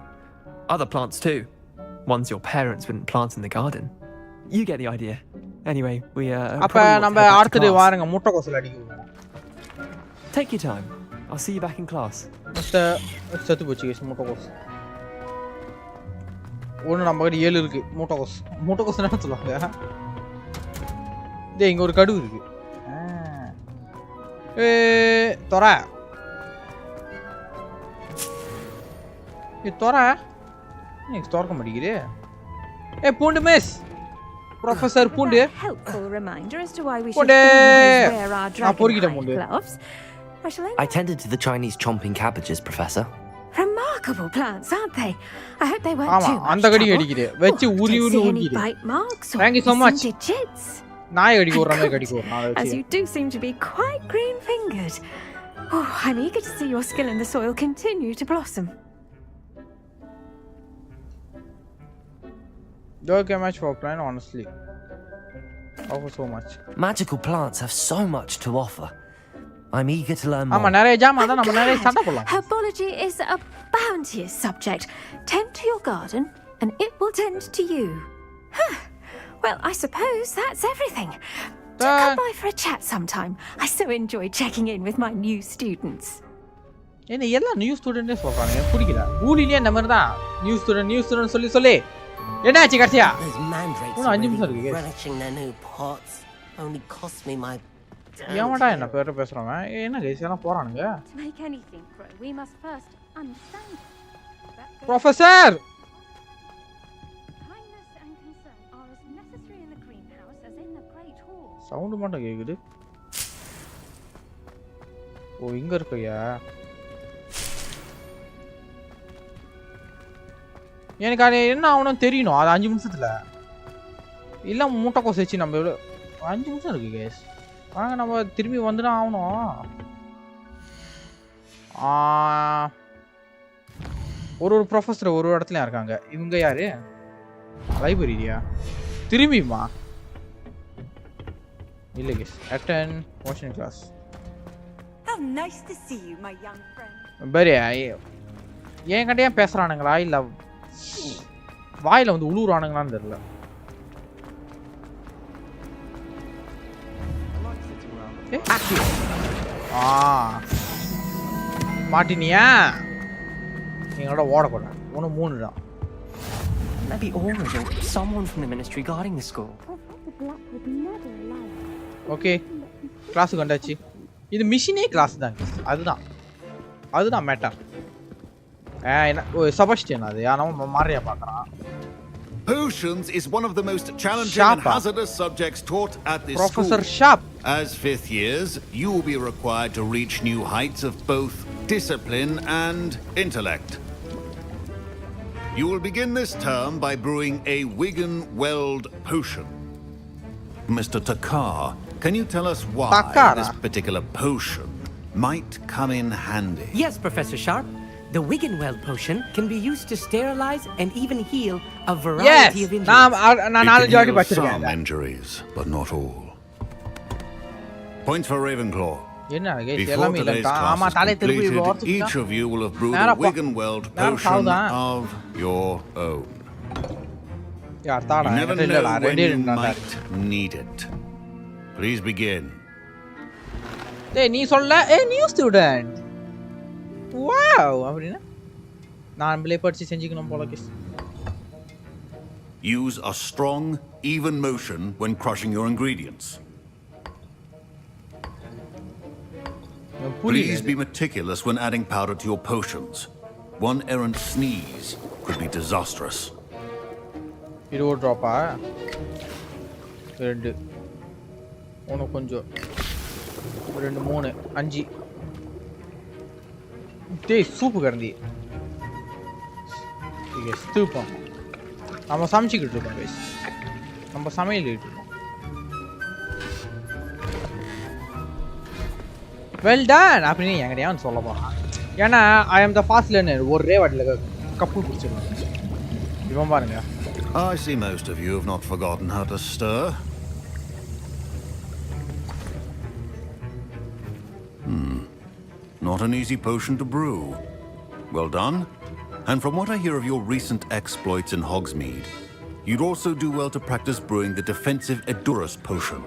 R: Other plants too. Ones your parents wouldn't plant in the garden. You get the idea. Anyway, we
A: அப்ப நம்ம அடுத்து வாரங்க முட்டைக்கோசல அடிக்குவோம்.
R: Take your time. I'll see you back in class.
A: செத்து போச்சு guys முட்டைக்கோஸ். ஒன்னு நம்ம கிட்ட 7 இருக்கு முட்டைக்கோஸ். முட்டைக்கோஸ் என்ன சொல்லுவாங்க? டேய் இங்க ஒரு கடு இருக்கு. தோரா. தோரா. நீங்க தோர்க்க மாட்டீங்களே. பூண்டு miss. Professor Punde.
Q: Helpful reminder as to why we should always wear our dragon gloves.
B: I tended to the Chinese chomping cabbages, Professor.
Q: Remarkable plants, aren't they? I hope they weren't too much
A: அந்த கடி அடிக்குதே. வெச்சு உரி ஊதிடு. Thank you so much. நாய் அடிக்கு ஓறமே கடிக்கு ஓறனா வெச்சு.
Q: As you do seem to be quite green-fingered. Oh, I'm eager to see your skill in the soil continue to blossom.
A: Don't get much for plan, honestly. Offer so much.
B: Magical plants have so much to offer. I'm eager to learn more.
A: ஆமா நிறைய jam அத நம்ம நிறைய சண்டை போடலாம்.
Q: Herbology is a bounteous subject. Tend to your garden and it will tend to you. Well, I suppose that's everything. Do come by for a chat sometime. I so enjoy checking in with my new students.
A: என்ன எல்லா new ஸ்டூடண்ட்னே சொல்றாங்க. எனக்கு பிடிக்கல. ஊலிலே இந்த மாதிரி தான் new student சொல்லி என்னாச்சு கடைசியா? இன்னும் 5 நிமிஷம் இருக்கு. ஏமாடா என்ன பேர பேசுறவன்? என்ன गाइस எல்லாம் போறானுங்க? ப்ரொஃபசர் சவுண்ட் மட்டும் கேக்குது. ஓ இங்க இருக்கயா? எனக்கு அது என்ன ஆகணும் தெரியணும். அது 5 நிமிஷத்துல இல்ல முட்டைக்கோஸ் வச்சு நம்ம 5 நிமிஷம் இருக்கு गाइस. வாங்க நம்ம திரும்பி வந்துதான் ஆகணும். ஒரு ப்ரொஃபசர் ஒரு இடத்துல இருக்காங்க. இவங்க யாரு? லைப்ரரியா? திரும்பிமா இல்ல guys. Attend motion class.
S: How nice to see you, my young friend.
A: பரே ஏன் கண்டியா பேசுறானுங்களா இல்ல வாயில வந்து உளுறானுங்களான்னு தெரியல. மாட்டினியா? எங்களோட ஓடக்கூட ஒன்று 3 தான்.
T: Maybe Aura or someone from the ministry guarding the school.
A: Okay கிளாஸுக்கு வந்தாச்சு. இது மிஷினே கிளாஸ் தான். அதுதான் மேட்டர். Sebastian அது நம்ம மாரியா பார்க்கறான்.
F: Potions is one of the most challenging and hazardous subjects taught at this
A: Professor
F: school.
A: Sharp.
F: As 5th years, you will be required to reach new heights of both discipline and intellect. You will begin this term by brewing a Wigan-Weld potion. Mr. Takar, can you tell us why this particular potion might come in handy?
U: Yes, Professor Sharp. The Wigan-Weld potion can be used to sterilize and even heal a variety of injuries.
F: It can heal some injuries, but not all. Points for Ravenclaw. Before today's class is completed, each of you will have brewed a Wigan-Weld potion of your own. You never know when you might need it. Please begin.
A: Hey, நீ சொல்ல new student. Wow, அப்படினா நாமளே படிச்சு செஞ்சுக்கணும் போல case.
F: Use a strong, even motion when crushing your ingredients. Please be meticulous when adding powder to your potions. One errant sneeze could be disastrous.
A: Hero drop ரெண்டு ஒன்று கொஞ்சம் ரெண்டு மூணு அஞ்சு டேய் சூப்பு கரண்டி தூப்போம் நம்ம சமைச்சிக்கிட்டு இருக்கோம் கைஸ் நம்ம சமையல் இருக்கோம் வெல் டன் அப்படின்னு என்கிட்டயே வந்து சொல்ல போகிறான் ஏன்னா ஐ ஆம் த ஃபாஸ்ட் லேர்னர் ஒரே வாட்டில் கப்பு பிடிச்சிருக்கேன் இவன் பாருங்க
F: I see most of you have not forgotten how to stir. Not an easy potion to brew. Well done. And from what I hear of your recent exploits in Hogsmeade, you'd also do well to practice brewing the defensive Edurus potion.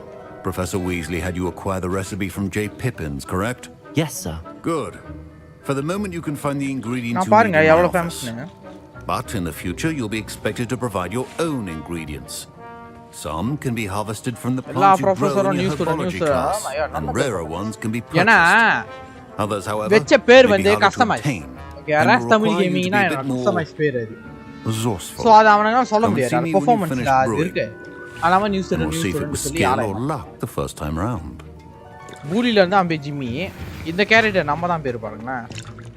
F: Professor Weasley had you acquire the recipe from J. Pippins, correct?
B: Yes, sir.
F: Good. For the moment, you can find the ingredients you need in my office. But in the future, you'll be expected to provide your own ingredients. Some can be harvested from the plants you grow in your herbology class, and rarer ones can be purchased. Others, however, may be harder to obtain.
A: Rez Tamil Gaming na customize பேர் அது.
F: Resourceful.
A: So அது அவனால சொல்ல முடியாது. Performance அது இருக்கு. அலாம news சொல்லி
F: or luck the first time round.
A: பூலில இருந்து அம்பே ஜிம்மி இந்த கேரக்டர் நம்ம தான் பேர் பாருங்க.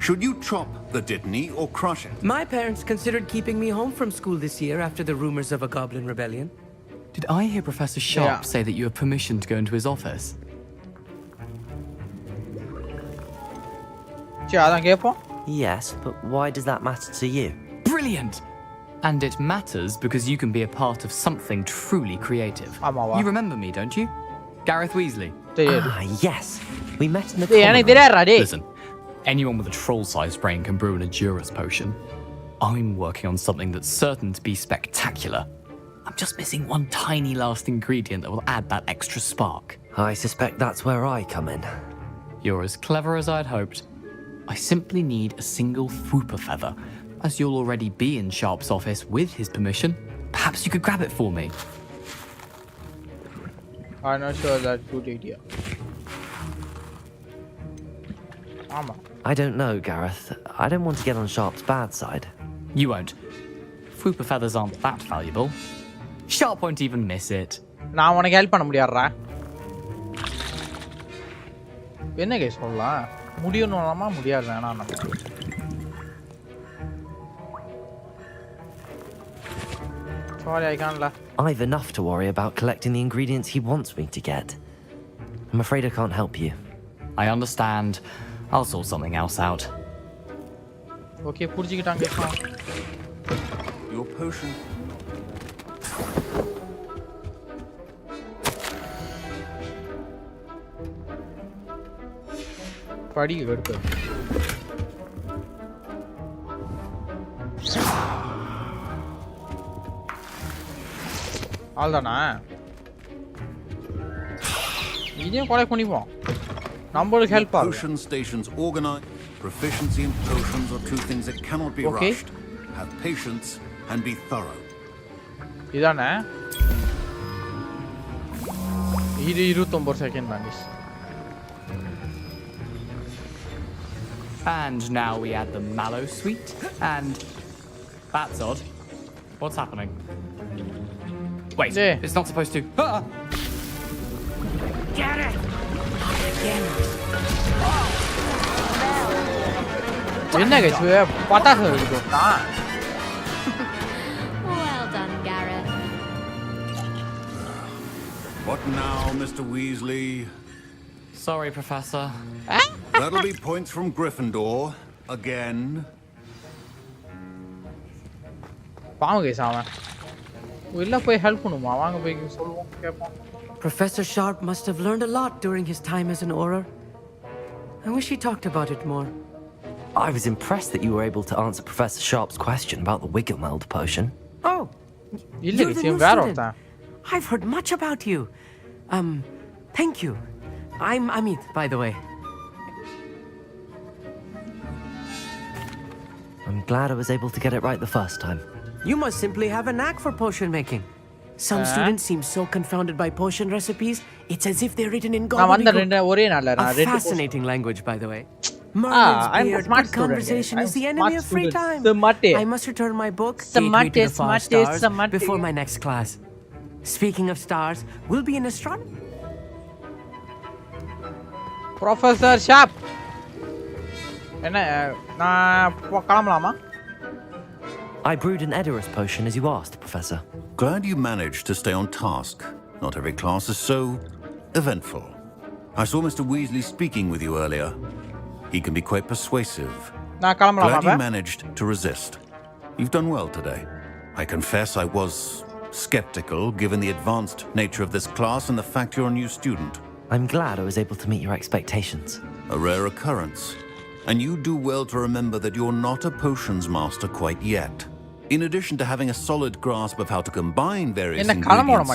F: Should you chop the Dittany or crush it?
U: My parents considered keeping me home from school this year after the rumors of a goblin rebellion.
D: Did I hear Professor Sharp say that you have permission to go into his office?
B: Yes, but why does that matter to you?
D: Brilliant! And it matters because you can be a part of something truly creative. You remember me, don't you? Gareth Weasley.
B: Yes. We met in the common.
D: Listen, anyone with a troll-sized brain can brew an Edurus potion. I'm working on something that's certain to be spectacular. I'm just missing one tiny last ingredient that will add that extra spark.
B: I suspect that's where I come in.
D: You're as clever as I'd hoped. I simply need a single Fwooper feather. As you'll already be in Sharp's office with his permission, perhaps you could grab it for me.
A: I'm not sure that's a good idea.
B: I don't know, Gareth. I don't want to get on Sharp's bad side.
D: You won't. Fwooper feathers aren't that valuable. Sharp won't even miss it.
A: நான் உனக்கு help பண்ண முடியாதுடா. என்ன case சொல்லலாம்? முடியணும்னாமா முடியாது வேணாம். Sorry, I can't laugh.
B: I've enough to worry about collecting the ingredients he wants me to get. I'm afraid I can't help you.
D: I understand. I'll sort something else out.
A: Okay, புரிஞ்சிக்கிட்டாங்க.
F: Your potion.
A: படி எடுத்து. ஆல்தானா? இதையும் collect பண்ணிப்போம். நம்மளுக்கு help ஆகும்.
F: Potion stations organized. Proficiency in potions are two things that cannot be rushed. Have patience and be thorough.
A: இதானே? இது 29 second தான்.
D: And now we add the mallow sweet, and that's odd. What's happening? Wait, it's not supposed to.
N: Get it!
A: என்ன guys? பட்டாசு இருக்குடா.
C: Well done, Gareth.
F: What now, Mr. Weasley?
D: Sorry, Professor.
F: That'll be points from Gryffindor again.
A: பாவம் guys அவன். உள்ள போய் help பண்ணுமா? வாங்க போய் சொல்லுவோம் கேப்போம்.
U: Professor Sharp must have learned a lot during his time as an Auror. I wish he talked about it more.
B: I was impressed that you were able to answer Professor Sharp's question about the Wiggenweld potion.
U: Oh, you're the new student. I've heard much about you. Thank you. I'm Amit, by the way.
B: I'm glad I was able to get it right the first time.
U: You must simply have a knack for potion making. Some students seem so confounded by potion recipes, it's as if they're written in gobbledygook. A fascinating language, by the way. Merlin's beard, good conversation is the enemy of free time. I must return my book, Gateway to the Far Stars, before my next class. Speaking of stars, we'll be in astronomy.
A: Professor Sharp.
B: I brewed an Edorus potion as you asked, Professor.
F: Glad you managed to stay on task. Not every class is so eventful. I saw Mr. Weasley speaking with you earlier. He can be quite persuasive. Glad you managed to resist. You've done well today. I confess I was skeptical given the advanced nature of this class and the fact you're a new student.
B: I'm glad I was able to meet your expectations.
F: A rare occurrence. And you do well to remember that you're not a potions master quite yet. In addition to having a solid grasp of how to combine various ingredients,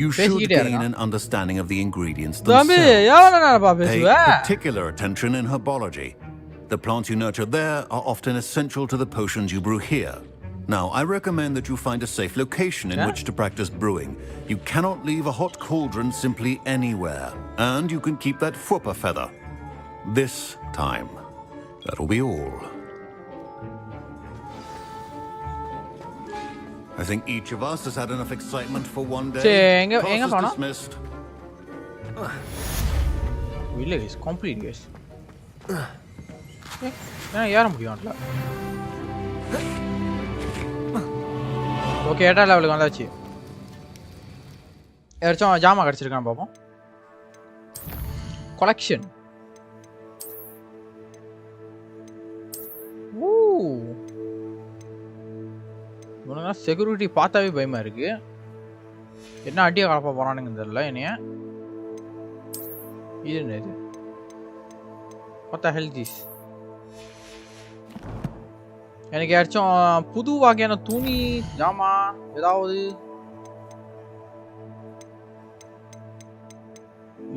F: you should gain an understanding of the ingredients themselves. Pay particular attention in herbology. The plants you nurture there are often essential to the potions you brew here. Now, I recommend that you find a safe location in which to practice brewing. You cannot leave a hot cauldron simply anywhere. And you can keep that Fwooper feather. This time. That'll be all. I think each of us has had enough excitement for one day. Class is dismissed.
A: Village complete guys. ஏற முடியும்ல. Okay 8 லெவலுக்கு வந்தாச்சு. ஏர்ச்சோம் ஜாமா கிடைச்சிருக்கான் பாப்போம். collection. இவனுங்க security பார்த்தாவே பயமா இருக்கு. என்ன அடிய கலப்ப போறானுங்க தெரியல என்னைய. இது என்னது? What the hell is this? எனக்கு யாச்சும் புது வகையான துணி ஜாமா ஏதாவது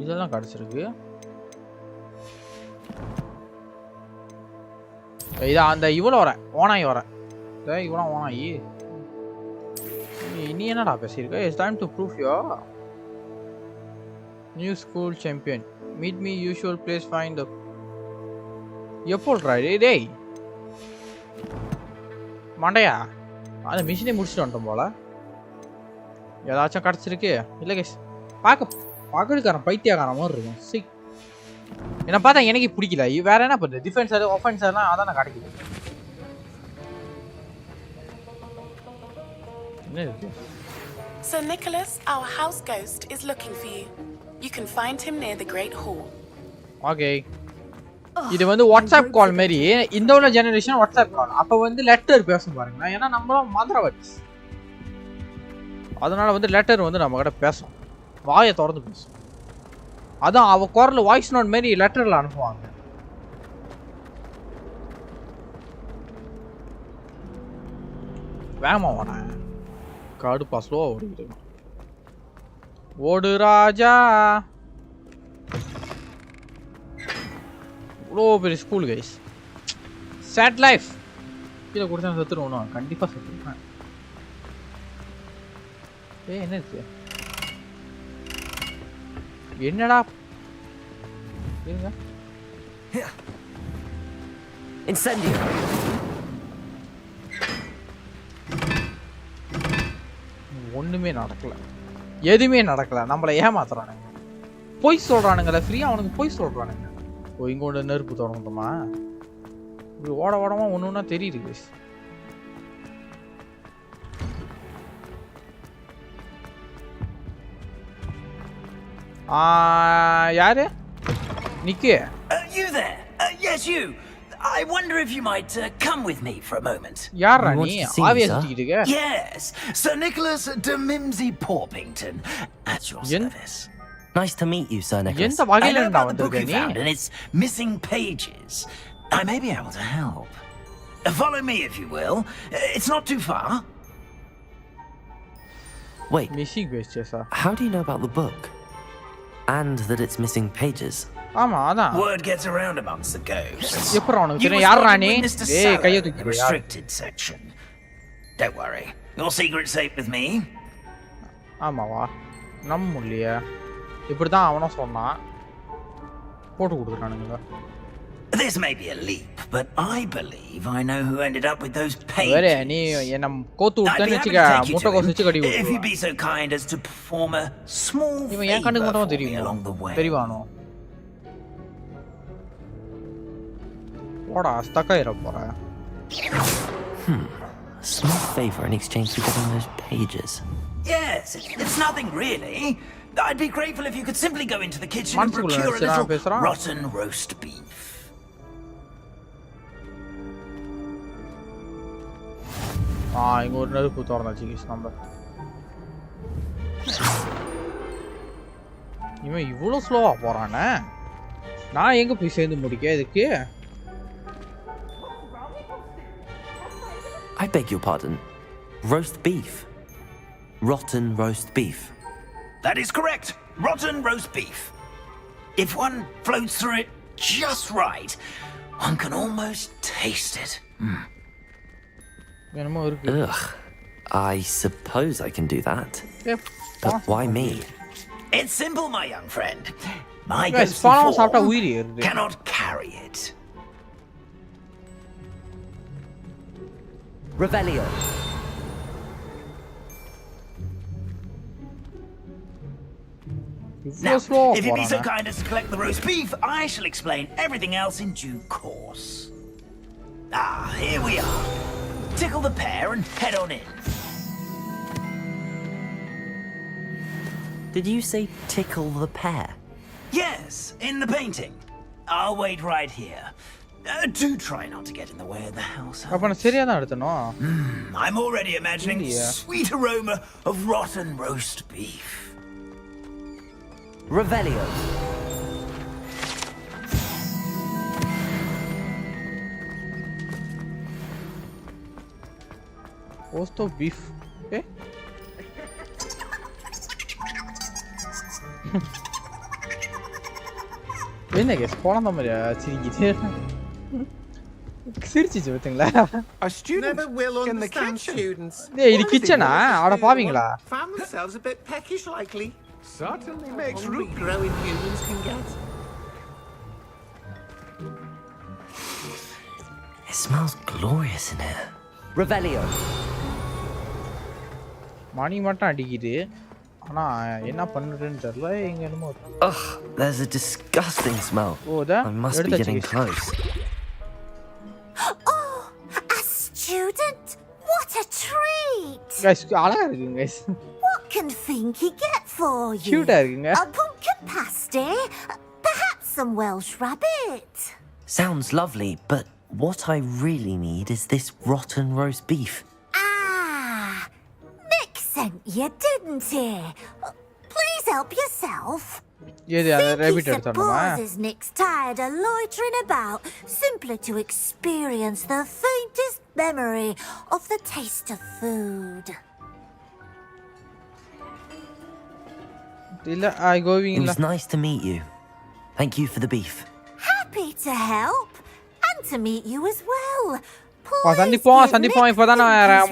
A: இதெல்லாம் கிடைச்சிருக்கு. இது அந்த இவள வர ஓனாய் வர இவனா ஓனாயி நீ என்னடா பேசியிருக்க? It's time to prove your new school champion. Meet me usual place find the எப்போல்றா டேய் மண்டையா அந்த மிஷினே முடிச்சுட்டு வந்துட்டோம் போல. ஏதாச்சும் கிடச்சிருக்கு இல்லை கேஸ் பார்க்கறதுக்காரன் பைத்தியக்காரன் மாதிரி இருக்கும். சி என்ன பார்த்தா எனக்கு பிடிக்கல. வேற என்ன பண்ணுறது? டிஃபென்ஸர் ஒஃபென்ஸர்லாம் அதான் நான் கிடைக்குது. என்ன இருக்கு?
I: Sir Nicholas, our house ghost, is looking for you. You can find him near the Great Hall.
A: Okay. இது வந்து வாட்ஸ்அப் கால் மாதிரி இந்த உள்ள ஜெனரேஷன் வாட்ஸ்அப் கால். அப்போ வந்து லெட்டர் பேசும் பாருங்க. ஏன்னா நம்மளும் மந்திரவாதி, அதனால வந்து லெட்டர் வந்து நம்ம கிட்ட பேசும், வாயை திறந்து பேசும். அதான் அவ குரல் வாய்ஸ் நோட் மாதிரி லெட்டரில் அனுப்புவாங்க. வேகமா வாடா, கடுப்பா ஸ்லோவா ஓடுது. ஓடு ராஜா. இவ்வளோ பெரிய ஸ்கூல் கைஸ். Chat life. கீழே கொடுத்தா செத்துருவோம், கண்டிப்பாக செத்துருவேன். என்ன இருக்கு? என்னடா இருங்க.
U: Incendio.
A: ஒண்ணுமே நடக்கல, எதுவுமே நடக்கல. நம்மளை ஏமாத்துறானுங்க, பொய் சொல்றானுங்கள, ஃப்ரீயா அவனுக்கு பொய் சொல்றானுங்க. ஓ இங்க ஒன்று நெருப்பு தொடங்குமா? இப்படி ஓட ஓடமா ஒன்று ஒன்றா தெரியுது கைஸ். யாரு? நிக்கு.
V: You there? Yes, you. I wonder if you might come with me for a moment.
A: யாரா நீ? ஆவியஸ்டிடுங்க.
V: Yes, Sir Nicholas de Mimsy Porpington at your service.
B: Nice to meet you, Sir Nicholas.
V: I know about the book you found and its missing pages. I may be able to help. Follow me, if you will. It's not too far.
B: Wait.
A: Missing pages, sir.
B: How do you know about the book? And that it's missing pages.
V: Word gets around amongst the ghosts.
A: You
V: witnessed a cellar in the restricted section. Don't worry, your secret's safe with me.
A: ஆமாவா நம்முல்லையா இப்படிதான் அவனும் சொன்னான் போட்டு கொடுத்துட்டானுங்க.
V: This may be a leap, but I believe I know who ended up with those pages.
A: வேற நீ என்ன கோத்து விட்டேன்னு வெச்சுக்க முட்டை கோஸ் வெச்சு கடி விடு.
V: If you be so kind as to perform a small
A: இவன் ஏன் கண்ணுக்கு மட்டும் தெரியும் தெரிவானோ போடா ஸ்டக் ஆயிர போற.
B: Small favor in exchange for getting those pages.
V: Yes, it's nothing really. I'd be grateful if you could simply go into the kitchen and procure a little rotten roast beef.
A: இங்க ஒரு நெருப்பு தோறந்தாச்சு kiss நம்ம. இவன் இவ்ளோ ஸ்லோவா போறானே. நான் எங்க போய் சேர்ந்து முடிக்க இதுக்கு?
B: I beg your pardon. Roast beef. Rotten roast beef.
V: That is correct. Rotten roast beef. If one floats through it just right, one can almost taste it.
B: Ugh. I suppose I can do that. But why me?
V: It's simple, my young friend. My
A: guys,
V: form cannot carry it.
O: Revelio.
V: Now, if you be so kind as to collect the roast beef, I shall explain everything else in due course. Here we are. Tickle the pear and head on in.
B: Did you say tickle the pear?
V: Yes, in the painting. I'll wait right here. Do try not to get in the way of the house. I'm already imagining sweet aroma of rotten roast beef.
O: Revelio.
A: Roast of beef. Okay. என்ன case போலாம் தான் மாதிரியா சிரிக்கிட்டே சிரிச்சிச்சு பாத்தீங்களா?
G: A student will understand students.
A: டேய் இது கிச்சனா? அட பாவீங்களா?
G: Found themselves a bit peckish likely. Certainly makes room growing humans can get.
B: It smells glorious in here.
O: Revelio.
A: மணி மட்டும் அடிக்குது. ஆனா என்ன பண்றதுன்னு தெரியல இங்க என்னமோ.
B: Ugh, there's a disgusting smell. I must be getting close.
C: Oh, a student? What a treat!
A: Guys, அழகா இருக்குங்க guys.
C: What can Finky get for you?
A: Cute இருக்குங்க.
C: A pumpkin pasty? Perhaps some Welsh rabbit?
B: Sounds lovely, but what I really need is this rotten roast beef.
C: Nick sent you, didn't he? Please help yourself.
A: Rabbit
C: supposes Nick's tired of loitering about simply to experience the faintest memory of the taste of food.
B: It was nice to meet you. Thank you for the beef.
C: Happy to help and to meet you as well.
A: சந்திப்போம் இப்போதான்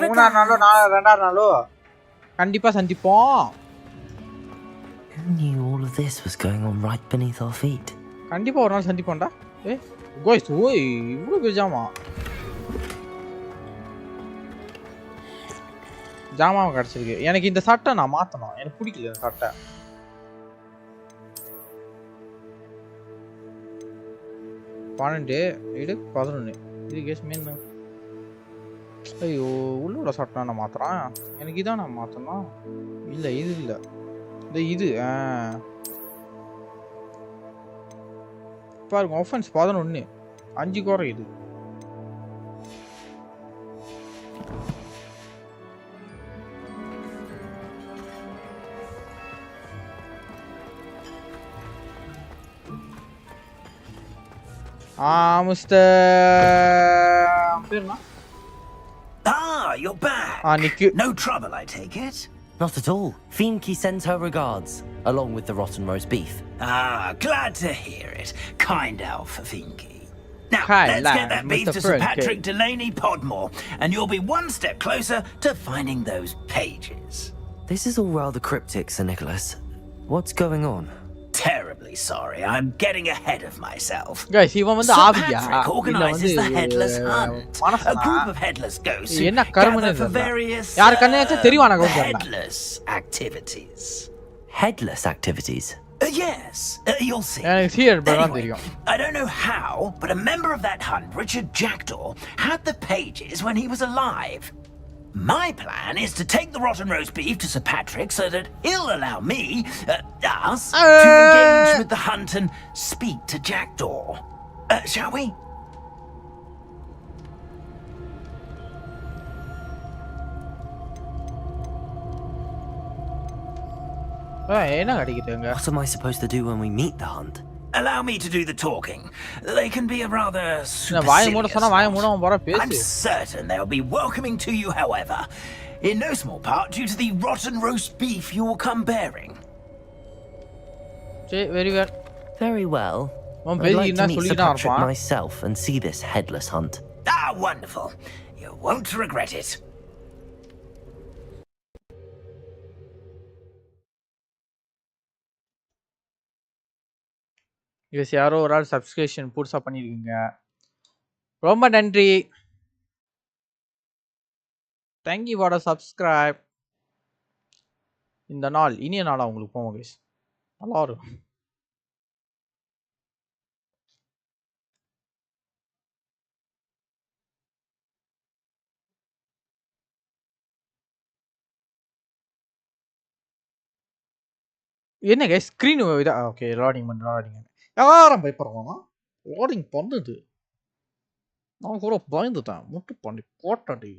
A: மூணாவது நாளோ ரெண்டாவது நாளோ கண்டிப்பா சந்திப்போம்.
B: Who knew all of this was going on right beneath our feet?
A: கண்டிப்பா ஒரு நாள் சந்திப்போம்டா. கோய்ஸ் ஓய் இவ்வளவு பெஜாமா ஜாமாவை கிடைச்சிருக்கு. எனக்கு இந்த சட்டை நான் மாத்தணும். எனக்கு பிடிக்கல இந்த சட்டை. பன்னெண்டு இது 11 இது கேஸ் மீன். ஐயோ உள்ளோட சட்டை நான் மாத்துறான். எனக்கு இதான் நான் மாத்தணும். இல்ல இது இல்ல இது பாருங்க ஆஃபென்ஸ் 11 5 குறை இது. Mr.
V: You're back.
A: Nick.
V: No trouble, I take it.
B: Not at all. Fienke sends her regards, along with the rotten roast beef.
V: Ah, glad to hear it. Kind elf, Fienke. Now,
A: Hi,
V: let's get that
A: Mr.
V: beef to Sir
A: Frank.
V: Patrick Delaney Podmore, and you'll be one step closer to finding those pages.
B: This is all rather cryptic, Sir Nicholas. What's going on?
V: Terribly sorry, I'm getting ahead of myself.
A: Guys, இவன் வந்து
V: Sir
A: ஆவியா
V: Patrick
A: இல்ல
V: organizes
A: வந்து
V: the Headless Hunt, a
A: மனசனா
V: group of headless ghosts who
A: என்ன கருமனே
V: gather for
A: தெரியல
V: various
A: யார் கண்ணாச்சும் தெரியும் எனக்கு தெரியல
V: headless activities.
B: Headless activities?
V: Yes, you'll see.
A: எனக்கு சீர் படம்
V: Anyway,
A: தெரியும்
V: I don't know how, but a member of that hunt, Richard Jackdaw, had the pages when he was alive. My plan is to take the rotten roast beef to Sir Patrick so that he'll allow me, us, to engage with the hunt and speak to Jackdaw. Shall we?
A: என்ன கடிக்குதுங்க
B: What am I supposed to do when we meet the hunt?
V: Allow me to do the talking. They can be a rather
A: வாயை மூட சொன்னா வாயை மூட அவன் போற
V: I'm
A: பேசு
V: certain they'll be welcoming to you, however, in no small part due to the rotten roast beef you will come bearing.
A: very well.
B: Very well.
A: அவன்
B: I'd like to
A: பேசினா
B: meet Sir
A: சொல்லிட்டு தான்
B: Patrick
A: இருப்பான்
B: myself and see this headless hunt.
V: Ah, wonderful. You won't regret it.
A: Yes யாரோ ஒரு ஆள் subscription புதுசா பண்ணிருக்கீங்க ரொம்ப நன்றி தேங்க்யூ ஃபார் சப்ஸ்கிரைப் இந்த நாள் இனிய நாளா உங்களுக்கு போவோம் கைஸ் நல்லா இருக்கும் என்ன கைஸ் ஸ்க்ரீன் இதா ஓகே லோடிங் யாரும் பயப்படுறாங்க லோடிங் பண்ணுது நான் கூட பயந்துட்டேன் முட்டு பண்ணி போட்டடி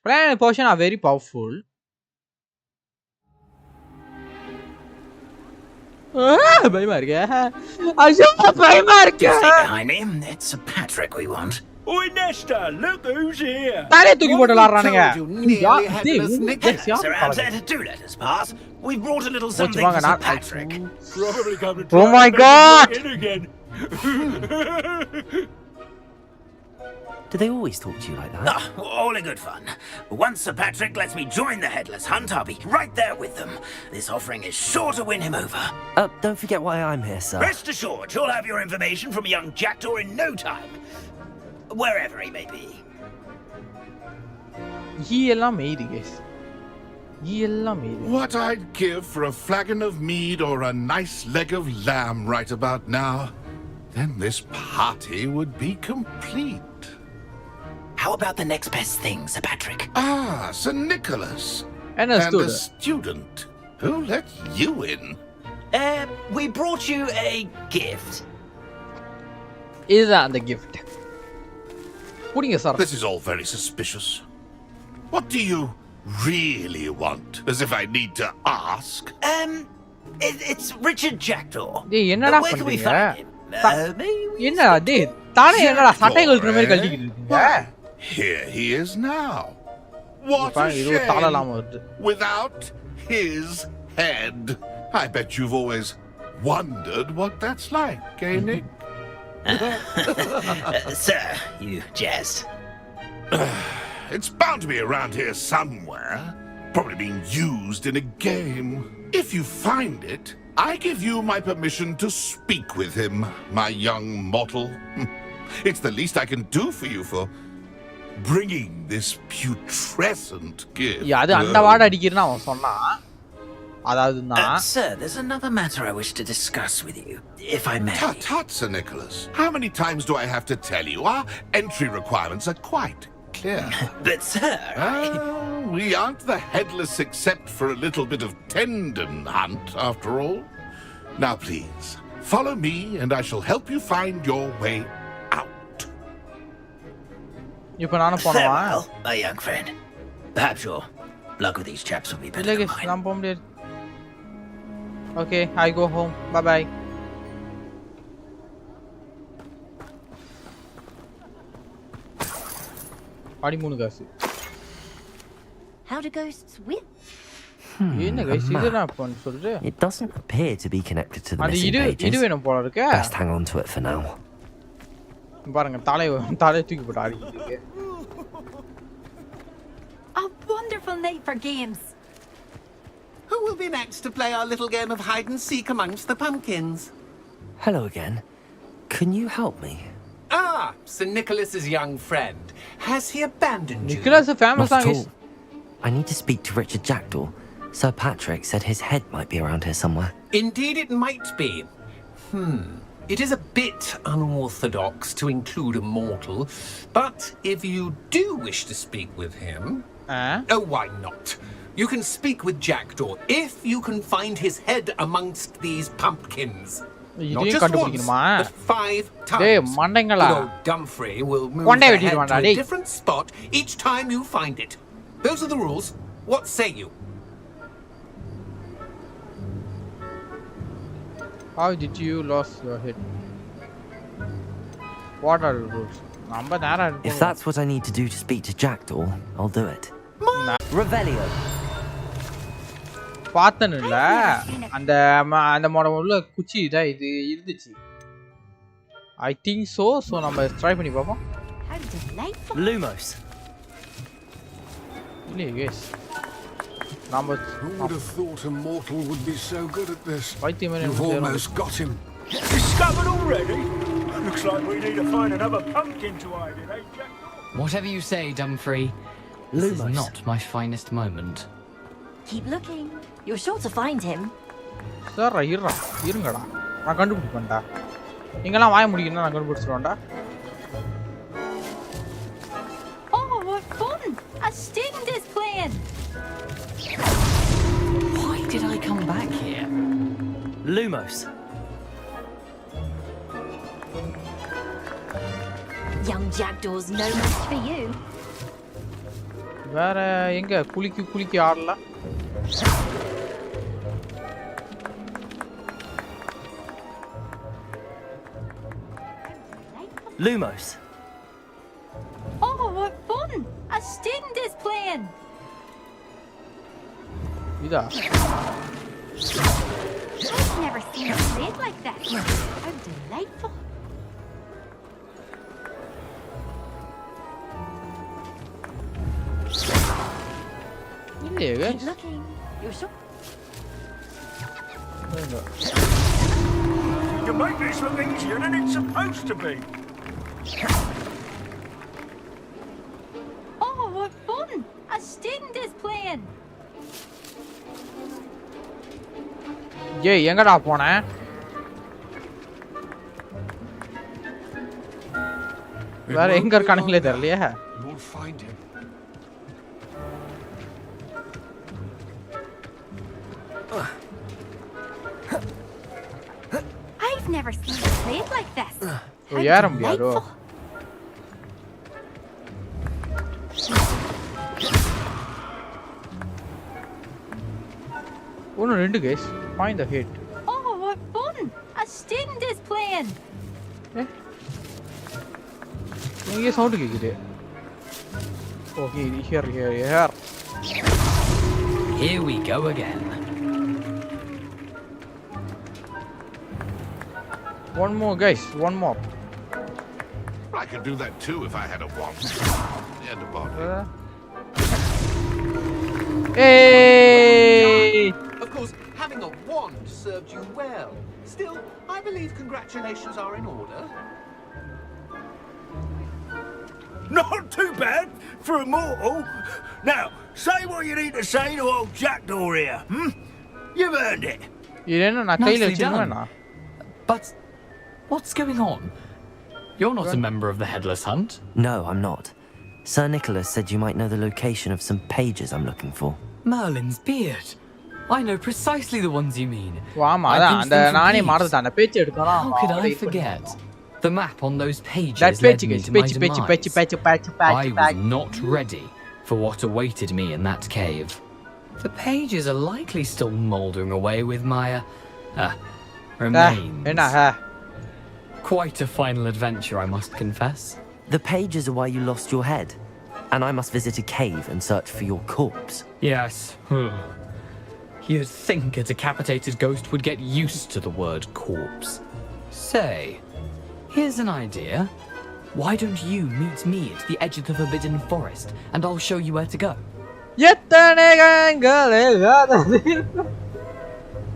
A: Planet potion are very powerful. பயமா இருக்கே ஐயோ பயமா இருக்கே
V: Stay behind me. It's Sir Patrick we want.
E: Oi, Nesta, look who's here.
A: தாரே தூக்கி போட்டு விளையாடுறானுங்க
V: Sir Amset, do let us pass. We brought a little something for Sir Patrick.
E: Probably come to
A: Oh my god!
E: In again.
B: Do they always talk to you like that?
V: All in good fun. Once Sir Patrick lets me join the Headless Hunt, I'll be right there with them. This offering is sure to win him over.
B: Don't forget why I'm here, sir.
V: Rest assured, you'll have your information from young Jackdaw in no time. Wherever he may be.
K: What I'd give for a flagon of mead or a nice leg of lamb right about now. Then this party would be complete.
V: How about the next best thing, Sir Patrick?
K: Ah, Sir Nicholas.
A: And
K: a student. Who let you in?
V: We brought you a gift.
A: Is that the gift?
K: This is all very suspicious. What do you really want? As if I need to ask.
V: It's Richard Jackdaw.
A: Where
V: can we find him?
A: என்னடா டேய் தானே என்னடா சட்டை கழட்டுற மாதிரி கழட்டிக்கிட்டு இருக்கீங்க
K: Here he is now. What a shame. Without his head. I bet you've always wondered what that's like, eh, Nick?
V: Sir, you jest.
K: It's bound to be around here somewhere. Probably being used in a game. If you find it, I give you my permission to speak with him, my young mortal. It's the least I can do for you for bringing this putrescent gift.
A: அது அந்த வாட அடிக்கிறனா அவன் சொன்னா அதாவதுனா
V: Sir, there's another matter I wish to discuss with you, if I may.
K: Tut, Sir Nicholas. How many times do I have to tell you? Our entry requirements are quite clear.
V: But sir,
K: we aren't the Headless except for a little bit of tendon hunt, after all. Now, please, follow me and I shall help you find your way out.
V: Farewell, my young friend. Perhaps your luck with these chaps will be better than mine.
A: Okay, I go home. Bye bye. காசு.
L: How do ghosts win?
A: என்ன guys இது நான் பண்ண சொல்றே?
B: It doesn't appear to be connected to the
A: அது
B: missing pages.
A: இது வேணும் போல இருக்கே.
B: Best hang on to it for now.
A: பாருங்க தாளை தூக்கி போட்டு ஆடிட்டு இருக்கு.
L: A wonderful night for games.
G: Who will be next to play our little game of hide and seek amongst the pumpkins?
B: Hello again. Can you help me?
G: Ah, Sir Nicholas's young friend. Has he abandoned you?
A: Nicholas is famous
B: Not
A: song
B: at
A: is.
B: all. I need to speak to Richard Jackdaw. Sir Patrick said his head might be around here somewhere.
G: Indeed it might be. It is a bit unorthodox to include a mortal, but if you do wish to speak with him... Oh, why not? You can speak with Jackdaw if you can find his head amongst these pumpkins. Not just once, but 5 times. Good old Dumfrey will move the head to a different spot each time you find it. Those are the rules. What say you?
A: How did you lose your head? What are the rules?
B: If that's what I need to do to speak to Jackdaw, I'll do it. Revelio.
A: பார்த்தனல்ல அந்த அந்த உள்ள குச்சி இதா இது இருந்துச்சு. I think so நம்ம try பண்ணி பாப்போம்.
B: Lumos.
A: இல்லையே guys.
E: Who would have thought a mortal would be so good at this? You've almost got him. Discovered already? Looks like we need to find another pumpkin to hide in, eh, Jack?
D: Whatever you say, Dumfrey. This is not my finest moment.
L: Keep looking. You're sure to find him.
A: Sir, இருங்கடா. நான் கண்டுபிடிப்பேன்டா. நீங்கலாம் வாய முடிக்கணும் நான் கண்டுபிடிச்சிரோம்டா.
L: Oh, what fun! A student is playing.
D: Why did I come back here?
B: Lumos.
L: Young Jackdaws, no match for you.
A: வேற எங்க குளிக்கி ஆடல.
B: Lumos.
L: Oh, what fun! A student is playing.
A: இதா.
L: I've never seen it played like that. How delightful.
A: இல்லையே
L: Keep looking. You're sure?
E: You make this look easier than it's supposed to be.
L: Oh, what fun! A student is playing.
A: ஏய் எங்கடா போன? வேற எங்க இருக்கானுங்களே தெரியலையே.
E: You'll find him.
L: I've never seen it played like this. How
A: யார முடியாதோ? ஒன்னு ரெண்டு guys. Find the head.
L: Oh, what fun! A student is playing.
A: இங்க சவுண்ட் கேக்குது. Okay, here.
D: Here we go again.
A: One more guys, one more.
K: I could do that too if I had a wand. And a body.
A: Hey!
G: Of course, having a wand served you well. Still, I believe congratulations are in order.
E: Not too bad for a mortal. Now, say what you need to say to old Jackdaw here. You've earned it.
D: Nicely done. But what's going on? You're not a member of the Headless Hunt.
B: No, I'm not. Sir Nicholas said you might know the location of some pages I'm looking for.
D: Merlin's beard. I know precisely the ones you mean.
A: அந்த நானே மறந்துட்டேன் அந்த பேச்சு எடுக்கறோம்.
D: How could I forget? The map on those pages
A: That
D: led me to my demise. I was not ready for what awaited me in that cave. The pages are likely still mouldering away with my Remains. Quite a final adventure, I must confess.
B: The pages are why you lost your head, and I must visit a cave and search for your corpse.
D: Yes. You'd think a decapitated ghost would get used to the word corpse. Say, here's an idea. Why don't you meet me at the edge of the Forbidden Forest, and I'll show you where to go?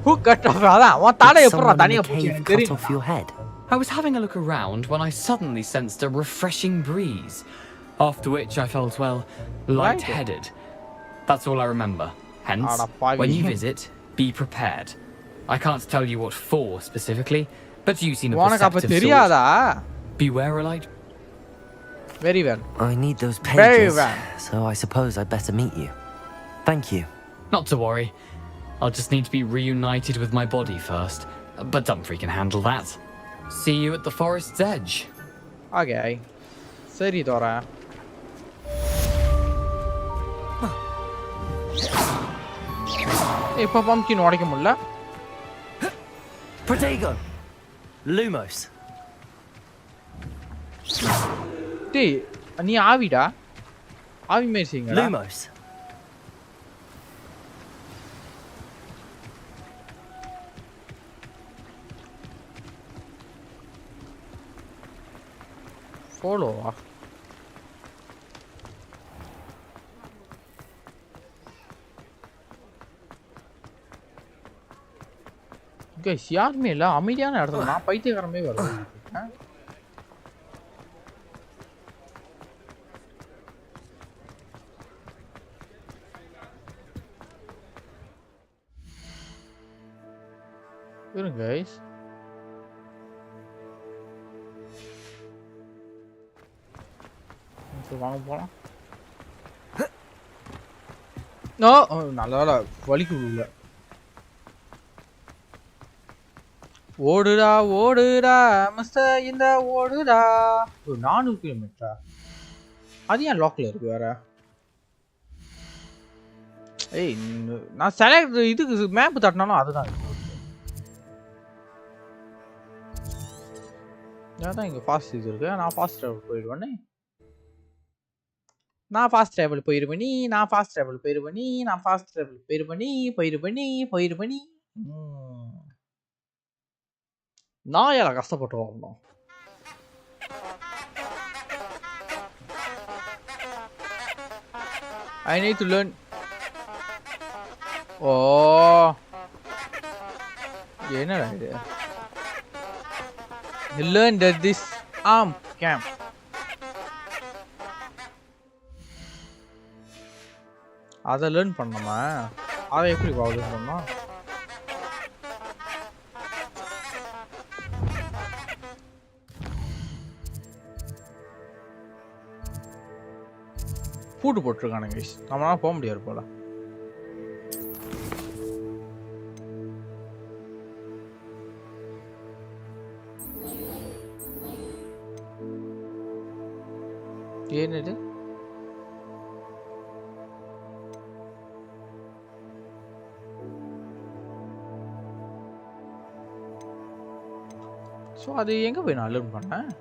A: Who cut off
B: your head?
D: I was having a look around when I suddenly sensed a refreshing breeze, after which I felt, well, lightheaded. That's all I remember. Hence, when you visit, be prepared. I can't tell you what for specifically, but you seem a perceptive sort. Beware a light.
A: Very well.
B: I need those pages,
A: very well.
B: So I suppose I'd better meet you. Thank you.
D: Not to worry. I'll just need to be reunited with my body first, but Dumfries can handle that. See you at the forest's edge.
A: Okay. Seri Dora. Hey, pumpkin உடைக்க முடியல.
B: Protego. Lumos.
A: டேய், நீ ஆவிடா. ஆவி மாதிரி செய்யுங்கடா.
B: Lumos.
A: Follow. Guys, யாருமே இல்ல அமைதியான இடத்துல நான் பைத்தியக்காரமே வரேன். இருங்க guys. வாங்க போலாம். நோ நல்ல வலிக்கு விடல. ஓடுடா ஓடுடா மிஸ்டர் இந்த ஓடுடா. 400 கிலோமீட்டரா? அது ஏன் லாக்ல இருக்கு வேற? ஏய் நான் செலக்ட் இதுக்கு மேப் தட்டனாலும் அதுதான் இருக்கு. அதான் இங்க ஃபாஸ்ட் இது இருக்கு. நான் ஃபாஸ்ட் டிராவல் போயிடுவேனே. நான் ஃபாஸ்ட் டிராவல் போயிருவேனி. நான் ஃபாஸ்ட் டிராவல் போயிருவேனி. நான் ஃபாஸ்ட் டிராவல் போயிருவேனி. நான் யார கஷ்டப்பட்டு வரணும். I need to learn. Oh. என்னடா இது? Learn that this arm camp. அதை லேர்ன் பண்ணணுமா? அதை எப்படி லேர்ன் பண்ணணும்? பூட்டு போட்டிருக்கானுங்க கைஸ். நம்மளால போக முடியாது போல. என்னது? ஸோ அது எங்கே போய் நான் லேர்ன் பண்ணேன்?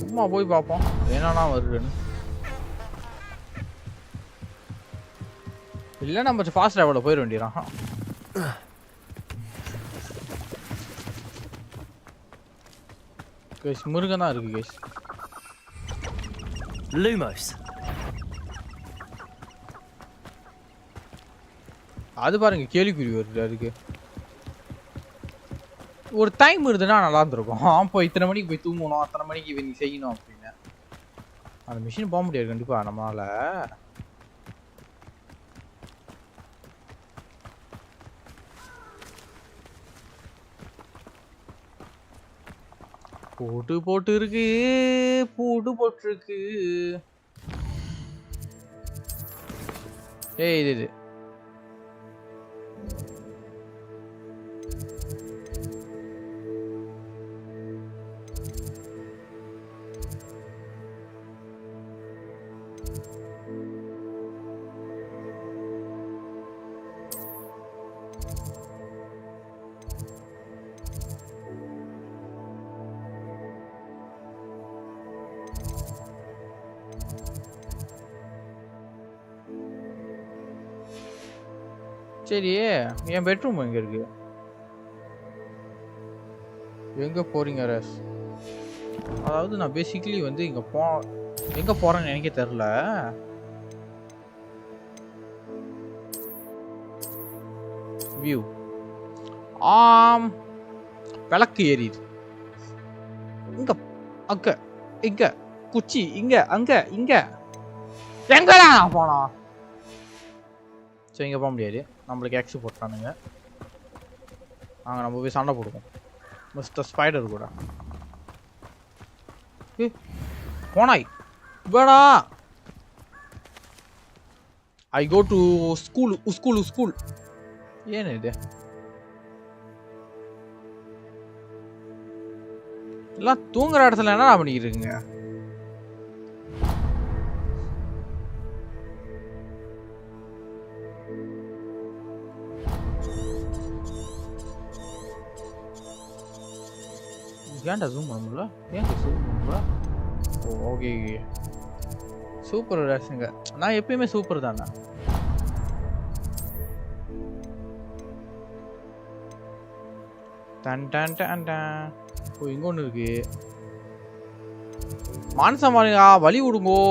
A: சும்மா போய் பார்ப்போம் என்னன்னா வருதுன்னு. இல்லை நம்ம ஃபாஸ்ட் டிராவலில் போயிட வேண்டியதான். கைஸ் முருகன் தான் இருக்கு கைஸ்.
B: Lumos.
A: அது பாருங்க கேள்விக்குறி வருது. அதுக்கு ஒரு டைம் இருந்துன்னா நல்லா இருந்திருக்கும். இப்போ இத்தனை மணிக்கு போய் தூங்கணும், அத்தனை மணிக்கு நீ செய்யணும் அப்படின்னு. அந்த மிஷின் போக முடியாது கண்டிப்பா நம்மளால. போட்டு போட்டு இருக்கு பூட்டு போட்டுருக்கு. ஏய் இது சரி என் பெட்ரூம் எங்க இருக்கு? எங்க போறீங்க ரஸ்? அதாவது நான் பேசிக்கலி வந்து எங்க போறேன்னு எனக்கே தெரியல. வியூ விளக்கு எரியுது. இங்க அங்க இங்க குச்சி இங்க அங்க இங்க எங்கடா போனா? சரி இங்க போக முடியாது, நம்மளுக்கு எக்ஸ் போட்டானுங்க. நாங்கள் நம்ம போய் சண்டை போடுவோம் மிஸ்டர் ஸ்பைடர் கூட. போனாய் வேடா. I go to school school school. ஏன் இது எல்லாம் தூங்குற இடத்துல என்ன பண்ணிக்கிட்டு இருக்குங்க? ஏன்டா ஜூம் பண்ண முடியல? ஏன் ஜூம் பண்ண முடியல? ஓ ஓகே சூப்பர் ரேஷனுங்க. நான் எப்பயுமே சூப்பர் தானே. டன் டன் டன் டன். ஓ இங்க ஒன்று இருக்கு. மான்சா மாலிகா வழி விடுங்கோ.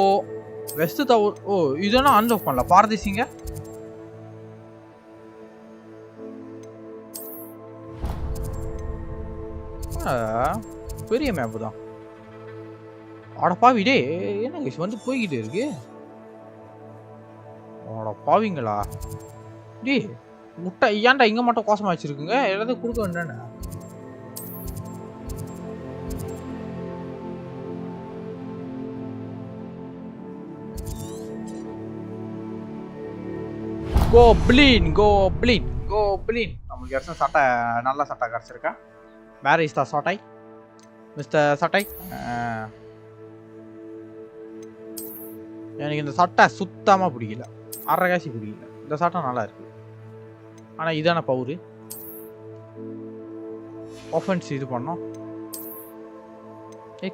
A: வெஸ்ட் தவறு. ஓ இதெல்லாம் அன்லாக் பண்ணல. பாரதேசிங்க பெரிய மேப்பு தான். ஆட பாவி டே என்ன வந்து போய்கிட்டு இருக்கு. ஆட பாவிங்களா டே முட்டை ஏன்டா இங்க மட்டும் கோசமா வச்சிருக்குங்க? எல்லாத்தையும் கொடுக்க வேண்டானே. Goblin goblin goblin. நம்மளுக்கு கிடைச்ச சட்டை நல்ல சட்டை கிடைச்சிருக்கா. வேற இஸ் த சட்டை மிஸ்டர் சட்டை. எனக்கு இந்த சட்டை சுத்தமாக பிடிக்கல. அரைகாசி பிடிக்கல. இந்த சட்டை நல்லா இருக்கு. ஆனால் இதான பவுரு ஒஃபென்ஸ் இது பண்ணோம்.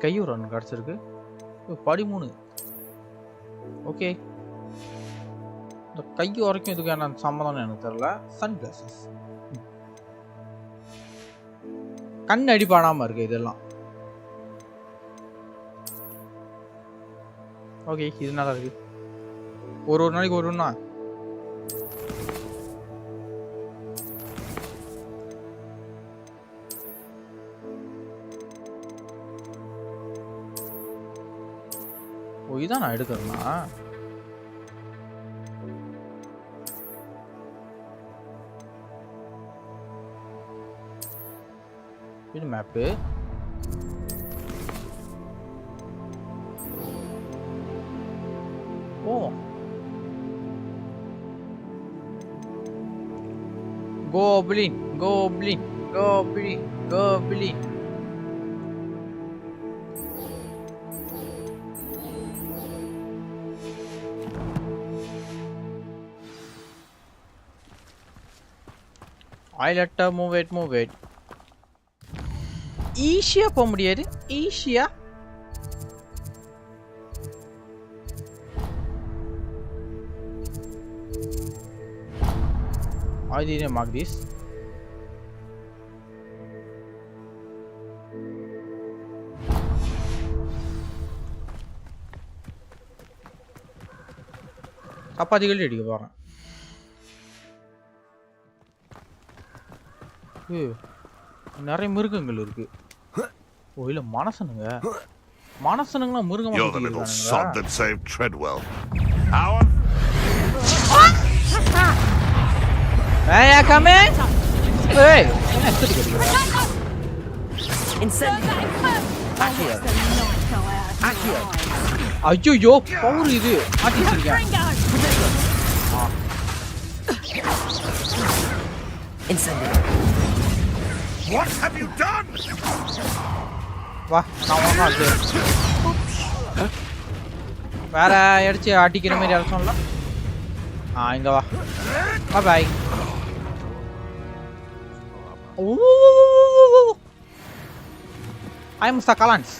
A: கையூர் ஒன்று கிடச்சிருக்கு. 13. ஓகே இந்த கை வரைக்கும் இதுக்கு என்ன சம்மதம்னு எனக்கு தெரியல. சன் கிளாஸஸ் கண் அடிப்பாடாமல் இருக்கு இதெல்லாம். ஓகே இது நல்லா இருக்கு. ஒரு நாளைக்கு ஒரு ஒன்றா ஓ இதான் நான் எடுக்கிறேன்னா. இது map. Oh goblin goblin goblin goblin. I let her move it. ஈஸியா போக முடியாது. ஈஸியா I didn't mark this. சப்பாத்திகள் அடிக்க போறேன். நிறைய மிருகங்கள் இருக்கு. ஓ இல்ல மனசனுங்க. மனசனுங்களா மிருகம்.
K: You're the little sod that saved Treadwell.
A: Hey, come in. Hey. ஐயோ பவர் இது மாத்தி வச்சிருக்கேன்.
K: What have you done?
A: வா நான் வாங்க அது வேற அடிச்சு அடிக்கிற மாதிரி அடிச்சோம்ல. இங்க வா by I am Sakalans.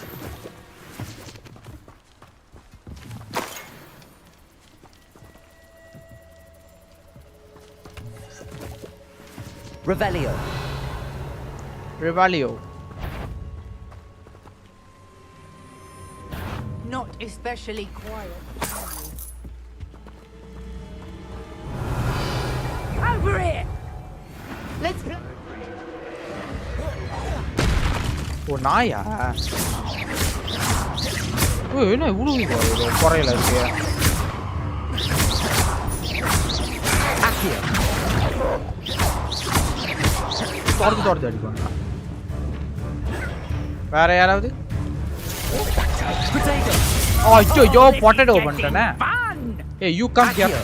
A: Revelio.
N: Not especially quiet. Over here. Let's go.
A: ஓ நாயா? ஓ என்ன இவ்வளவு குறையில இருக்கு? தொடர்ந்து அடிக்கணும். வேற யாராவது? ஐயோ பொட்டேட்டோ பண்ணிட்டேனே. ஏய் யூ கம் ஹியர்.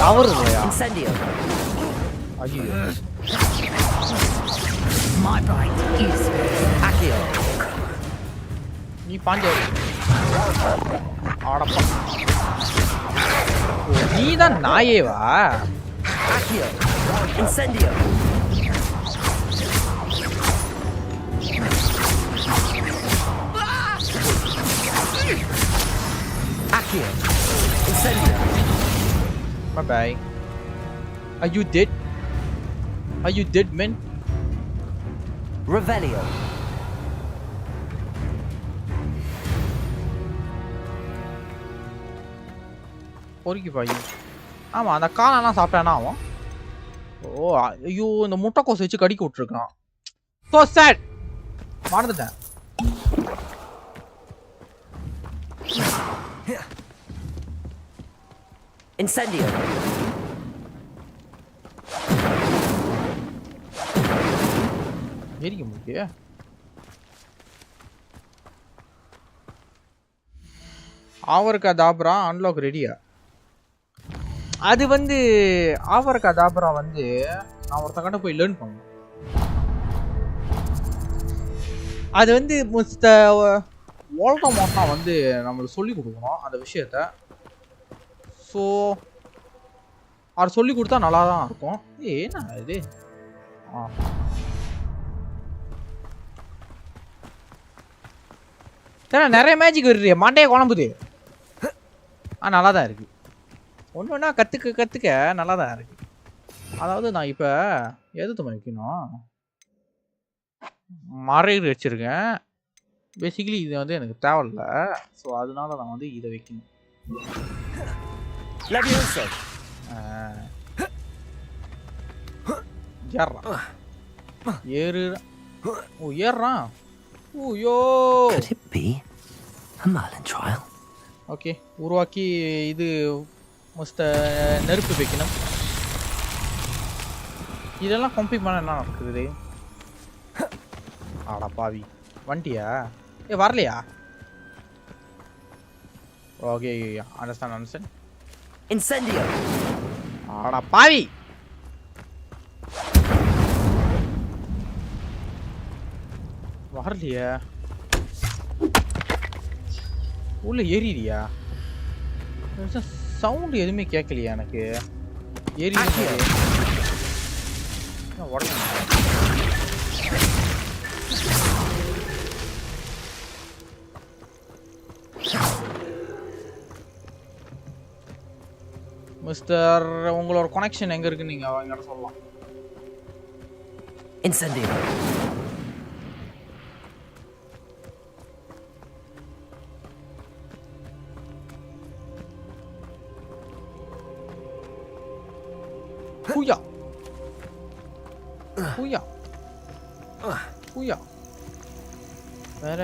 A: கவர் இல்லையா? ஐயோ
N: My bite is Akio.
A: நீ பாஞ்ச ஆடப்பா. நீ தான் நாயேவா?
B: Akio. Incendio. Akio. Incendio.
A: Bye bye. Are you dead? Are you dead, man?
B: Revelio.
A: பொறுக்கி பாய். ஆமா அந்த காலெல்லாம் சாப்பிட்டானா அவன்? ஓ ஐயோ இந்த முட்டைக்கோஸ் வச்சு கடிக்க விட்டுருக்கான். So sad. மறந்துட்டேன்.
B: Incendio.
A: எரிக்க முடியல. ஆவர்கா தாப்ரா அன்லாக் ரெடியா? அது வந்து ஆவர்கா தாப்ரா வந்து நான் ஒருத்தங்கிட்ட போய் லேர்ன் பண்ணேன். அது வந்து வால்டமோட்டா வந்து நம்மளுக்கு சொல்லி கொடுக்கணும் அந்த விஷயத்த. ஸோ அவர் சொல்லி கொடுத்தா நல்லா தான் இருக்கும். என்ன இது? நிறைய மேஜிக் வருது மண்டையை குழம்புது. நல்லா தான் இருக்கு. ஒன்று ஒன்றா கற்றுக்க நல்லா தான் இருக்கு. அதாவது நான் இப்போ எது வைக்கணும் மறைவு வச்சுருக்கேன். பேசிக்கலி இது வந்து எனக்கு தேவையில்லை. ஸோ அதனால நான் வந்து இதை வைக்கணும். ஏறு ஓ ஏறுறான். ஓயோ
B: Could it be a Merlin trial?
A: Okay உருவாக்கி இது நெருப்பு வைக்கணும். இதெல்லாம் கம்ப்ளீட் பண்ண என்ன நடக்குது? ஆடா பாவி வண்டியா? வரலையா? Okay understand.
B: Incendio.
A: ஆடா பாவி வரலையா? உள்ள ஏறியா? சவுண்ட் எதுவுமே கேட்கலையா எனக்கு? ஏறி மிஸ்டர் உங்களோட கனெக்ஷன் எங்க இருக்கு நீங்க என்கிட்ட சொல்லலாம்.
B: Incendio.
A: Huya. Huya. Huya. வேற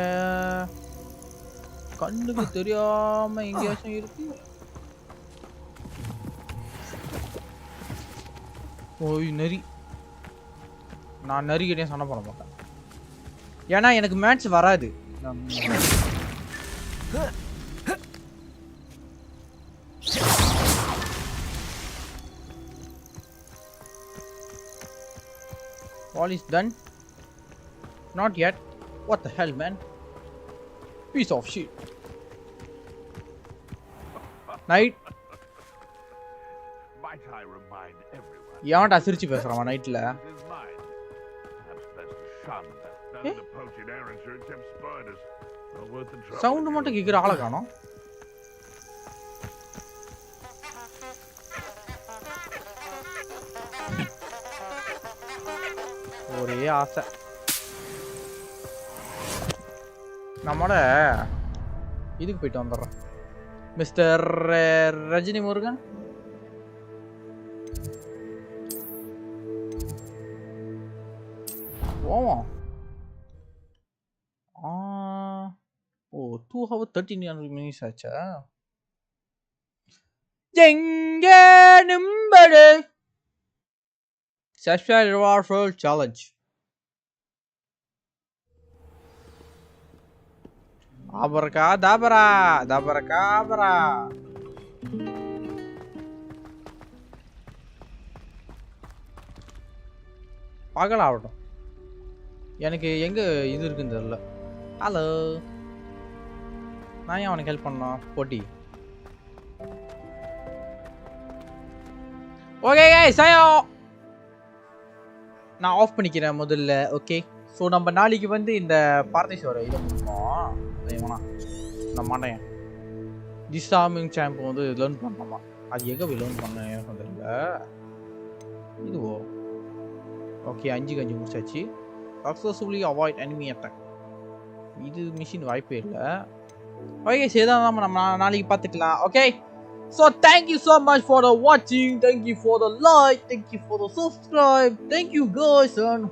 A: கண்ணுக்கு தெரியாம எங்கேயாச்சும் இருக்கு. ஓய் நரி. நான் நரி கிட்டே சண்டை போட மாட்டேன். ஏன்னா எனக்கு மேட்ச் வராது. All is done. Not yet. What the hell, man? Piece of shit. Night.
K: Might I remind everyone?
A: ஏன்டா சிரிச்சு பேசுறான் நைட்ல? சவுண்ட் மட்டும் கேக்குற ஆள காணோம். ஒரே ஆசை நம்மோட இதுக்கு போயிட்டு வந்துடுறோம். மிஸ்டர் ரஜினி முருகன் போவோம். ஓ 2 hours 13 minutes ஆச்சா? எங்க number Subscribe reward for challenge. Abracadabra, dabracabra. பாகல ஆவட்டும். எனக்கு எங்க இது இருக்குன்னு தெரியல. ஹலோ. நான் ஏன் அவனுக்கு ஹெல்ப் பண்ணனும்? போட்டி. ஓகே गाइस ஐயோ. நான் ஆஃப் பண்ணிக்கிறேன் முதல்ல. ஓகே ஸோ நம்ம நாளைக்கு வந்து இந்த பார்த்திஷோரை இதை முடிப்போம். ஏன்னா நான் மாட்டேன் டிசாமிங் சாம்ப் வந்து லேர்ன் பண்ணலாமா? அது எங்கே போய் லேர்ன் பண்ண எனக்கு தெரியல. இதுவோ ஓகே 5 முடிச்சாச்சு. Successfully avoid enemy attack. இது மிஷின் வாய்ப்பே இல்லை. ஓகே சரிதான் நம்ம நாளைக்கு பார்த்துக்கலாம். Okay so thank you so much for the watching. Thank you for the like. Thank you for the subscribe. Thank you guys and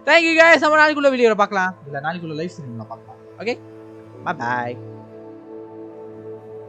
A: thank you guys. நம்ம நாளைக்குள்ள வீடியோல பார்க்கலாம். இல்ல நாளைக்குள்ள லைவ் ஸ்ட்ரீம்ல பார்க்கலாம். Okay bye by.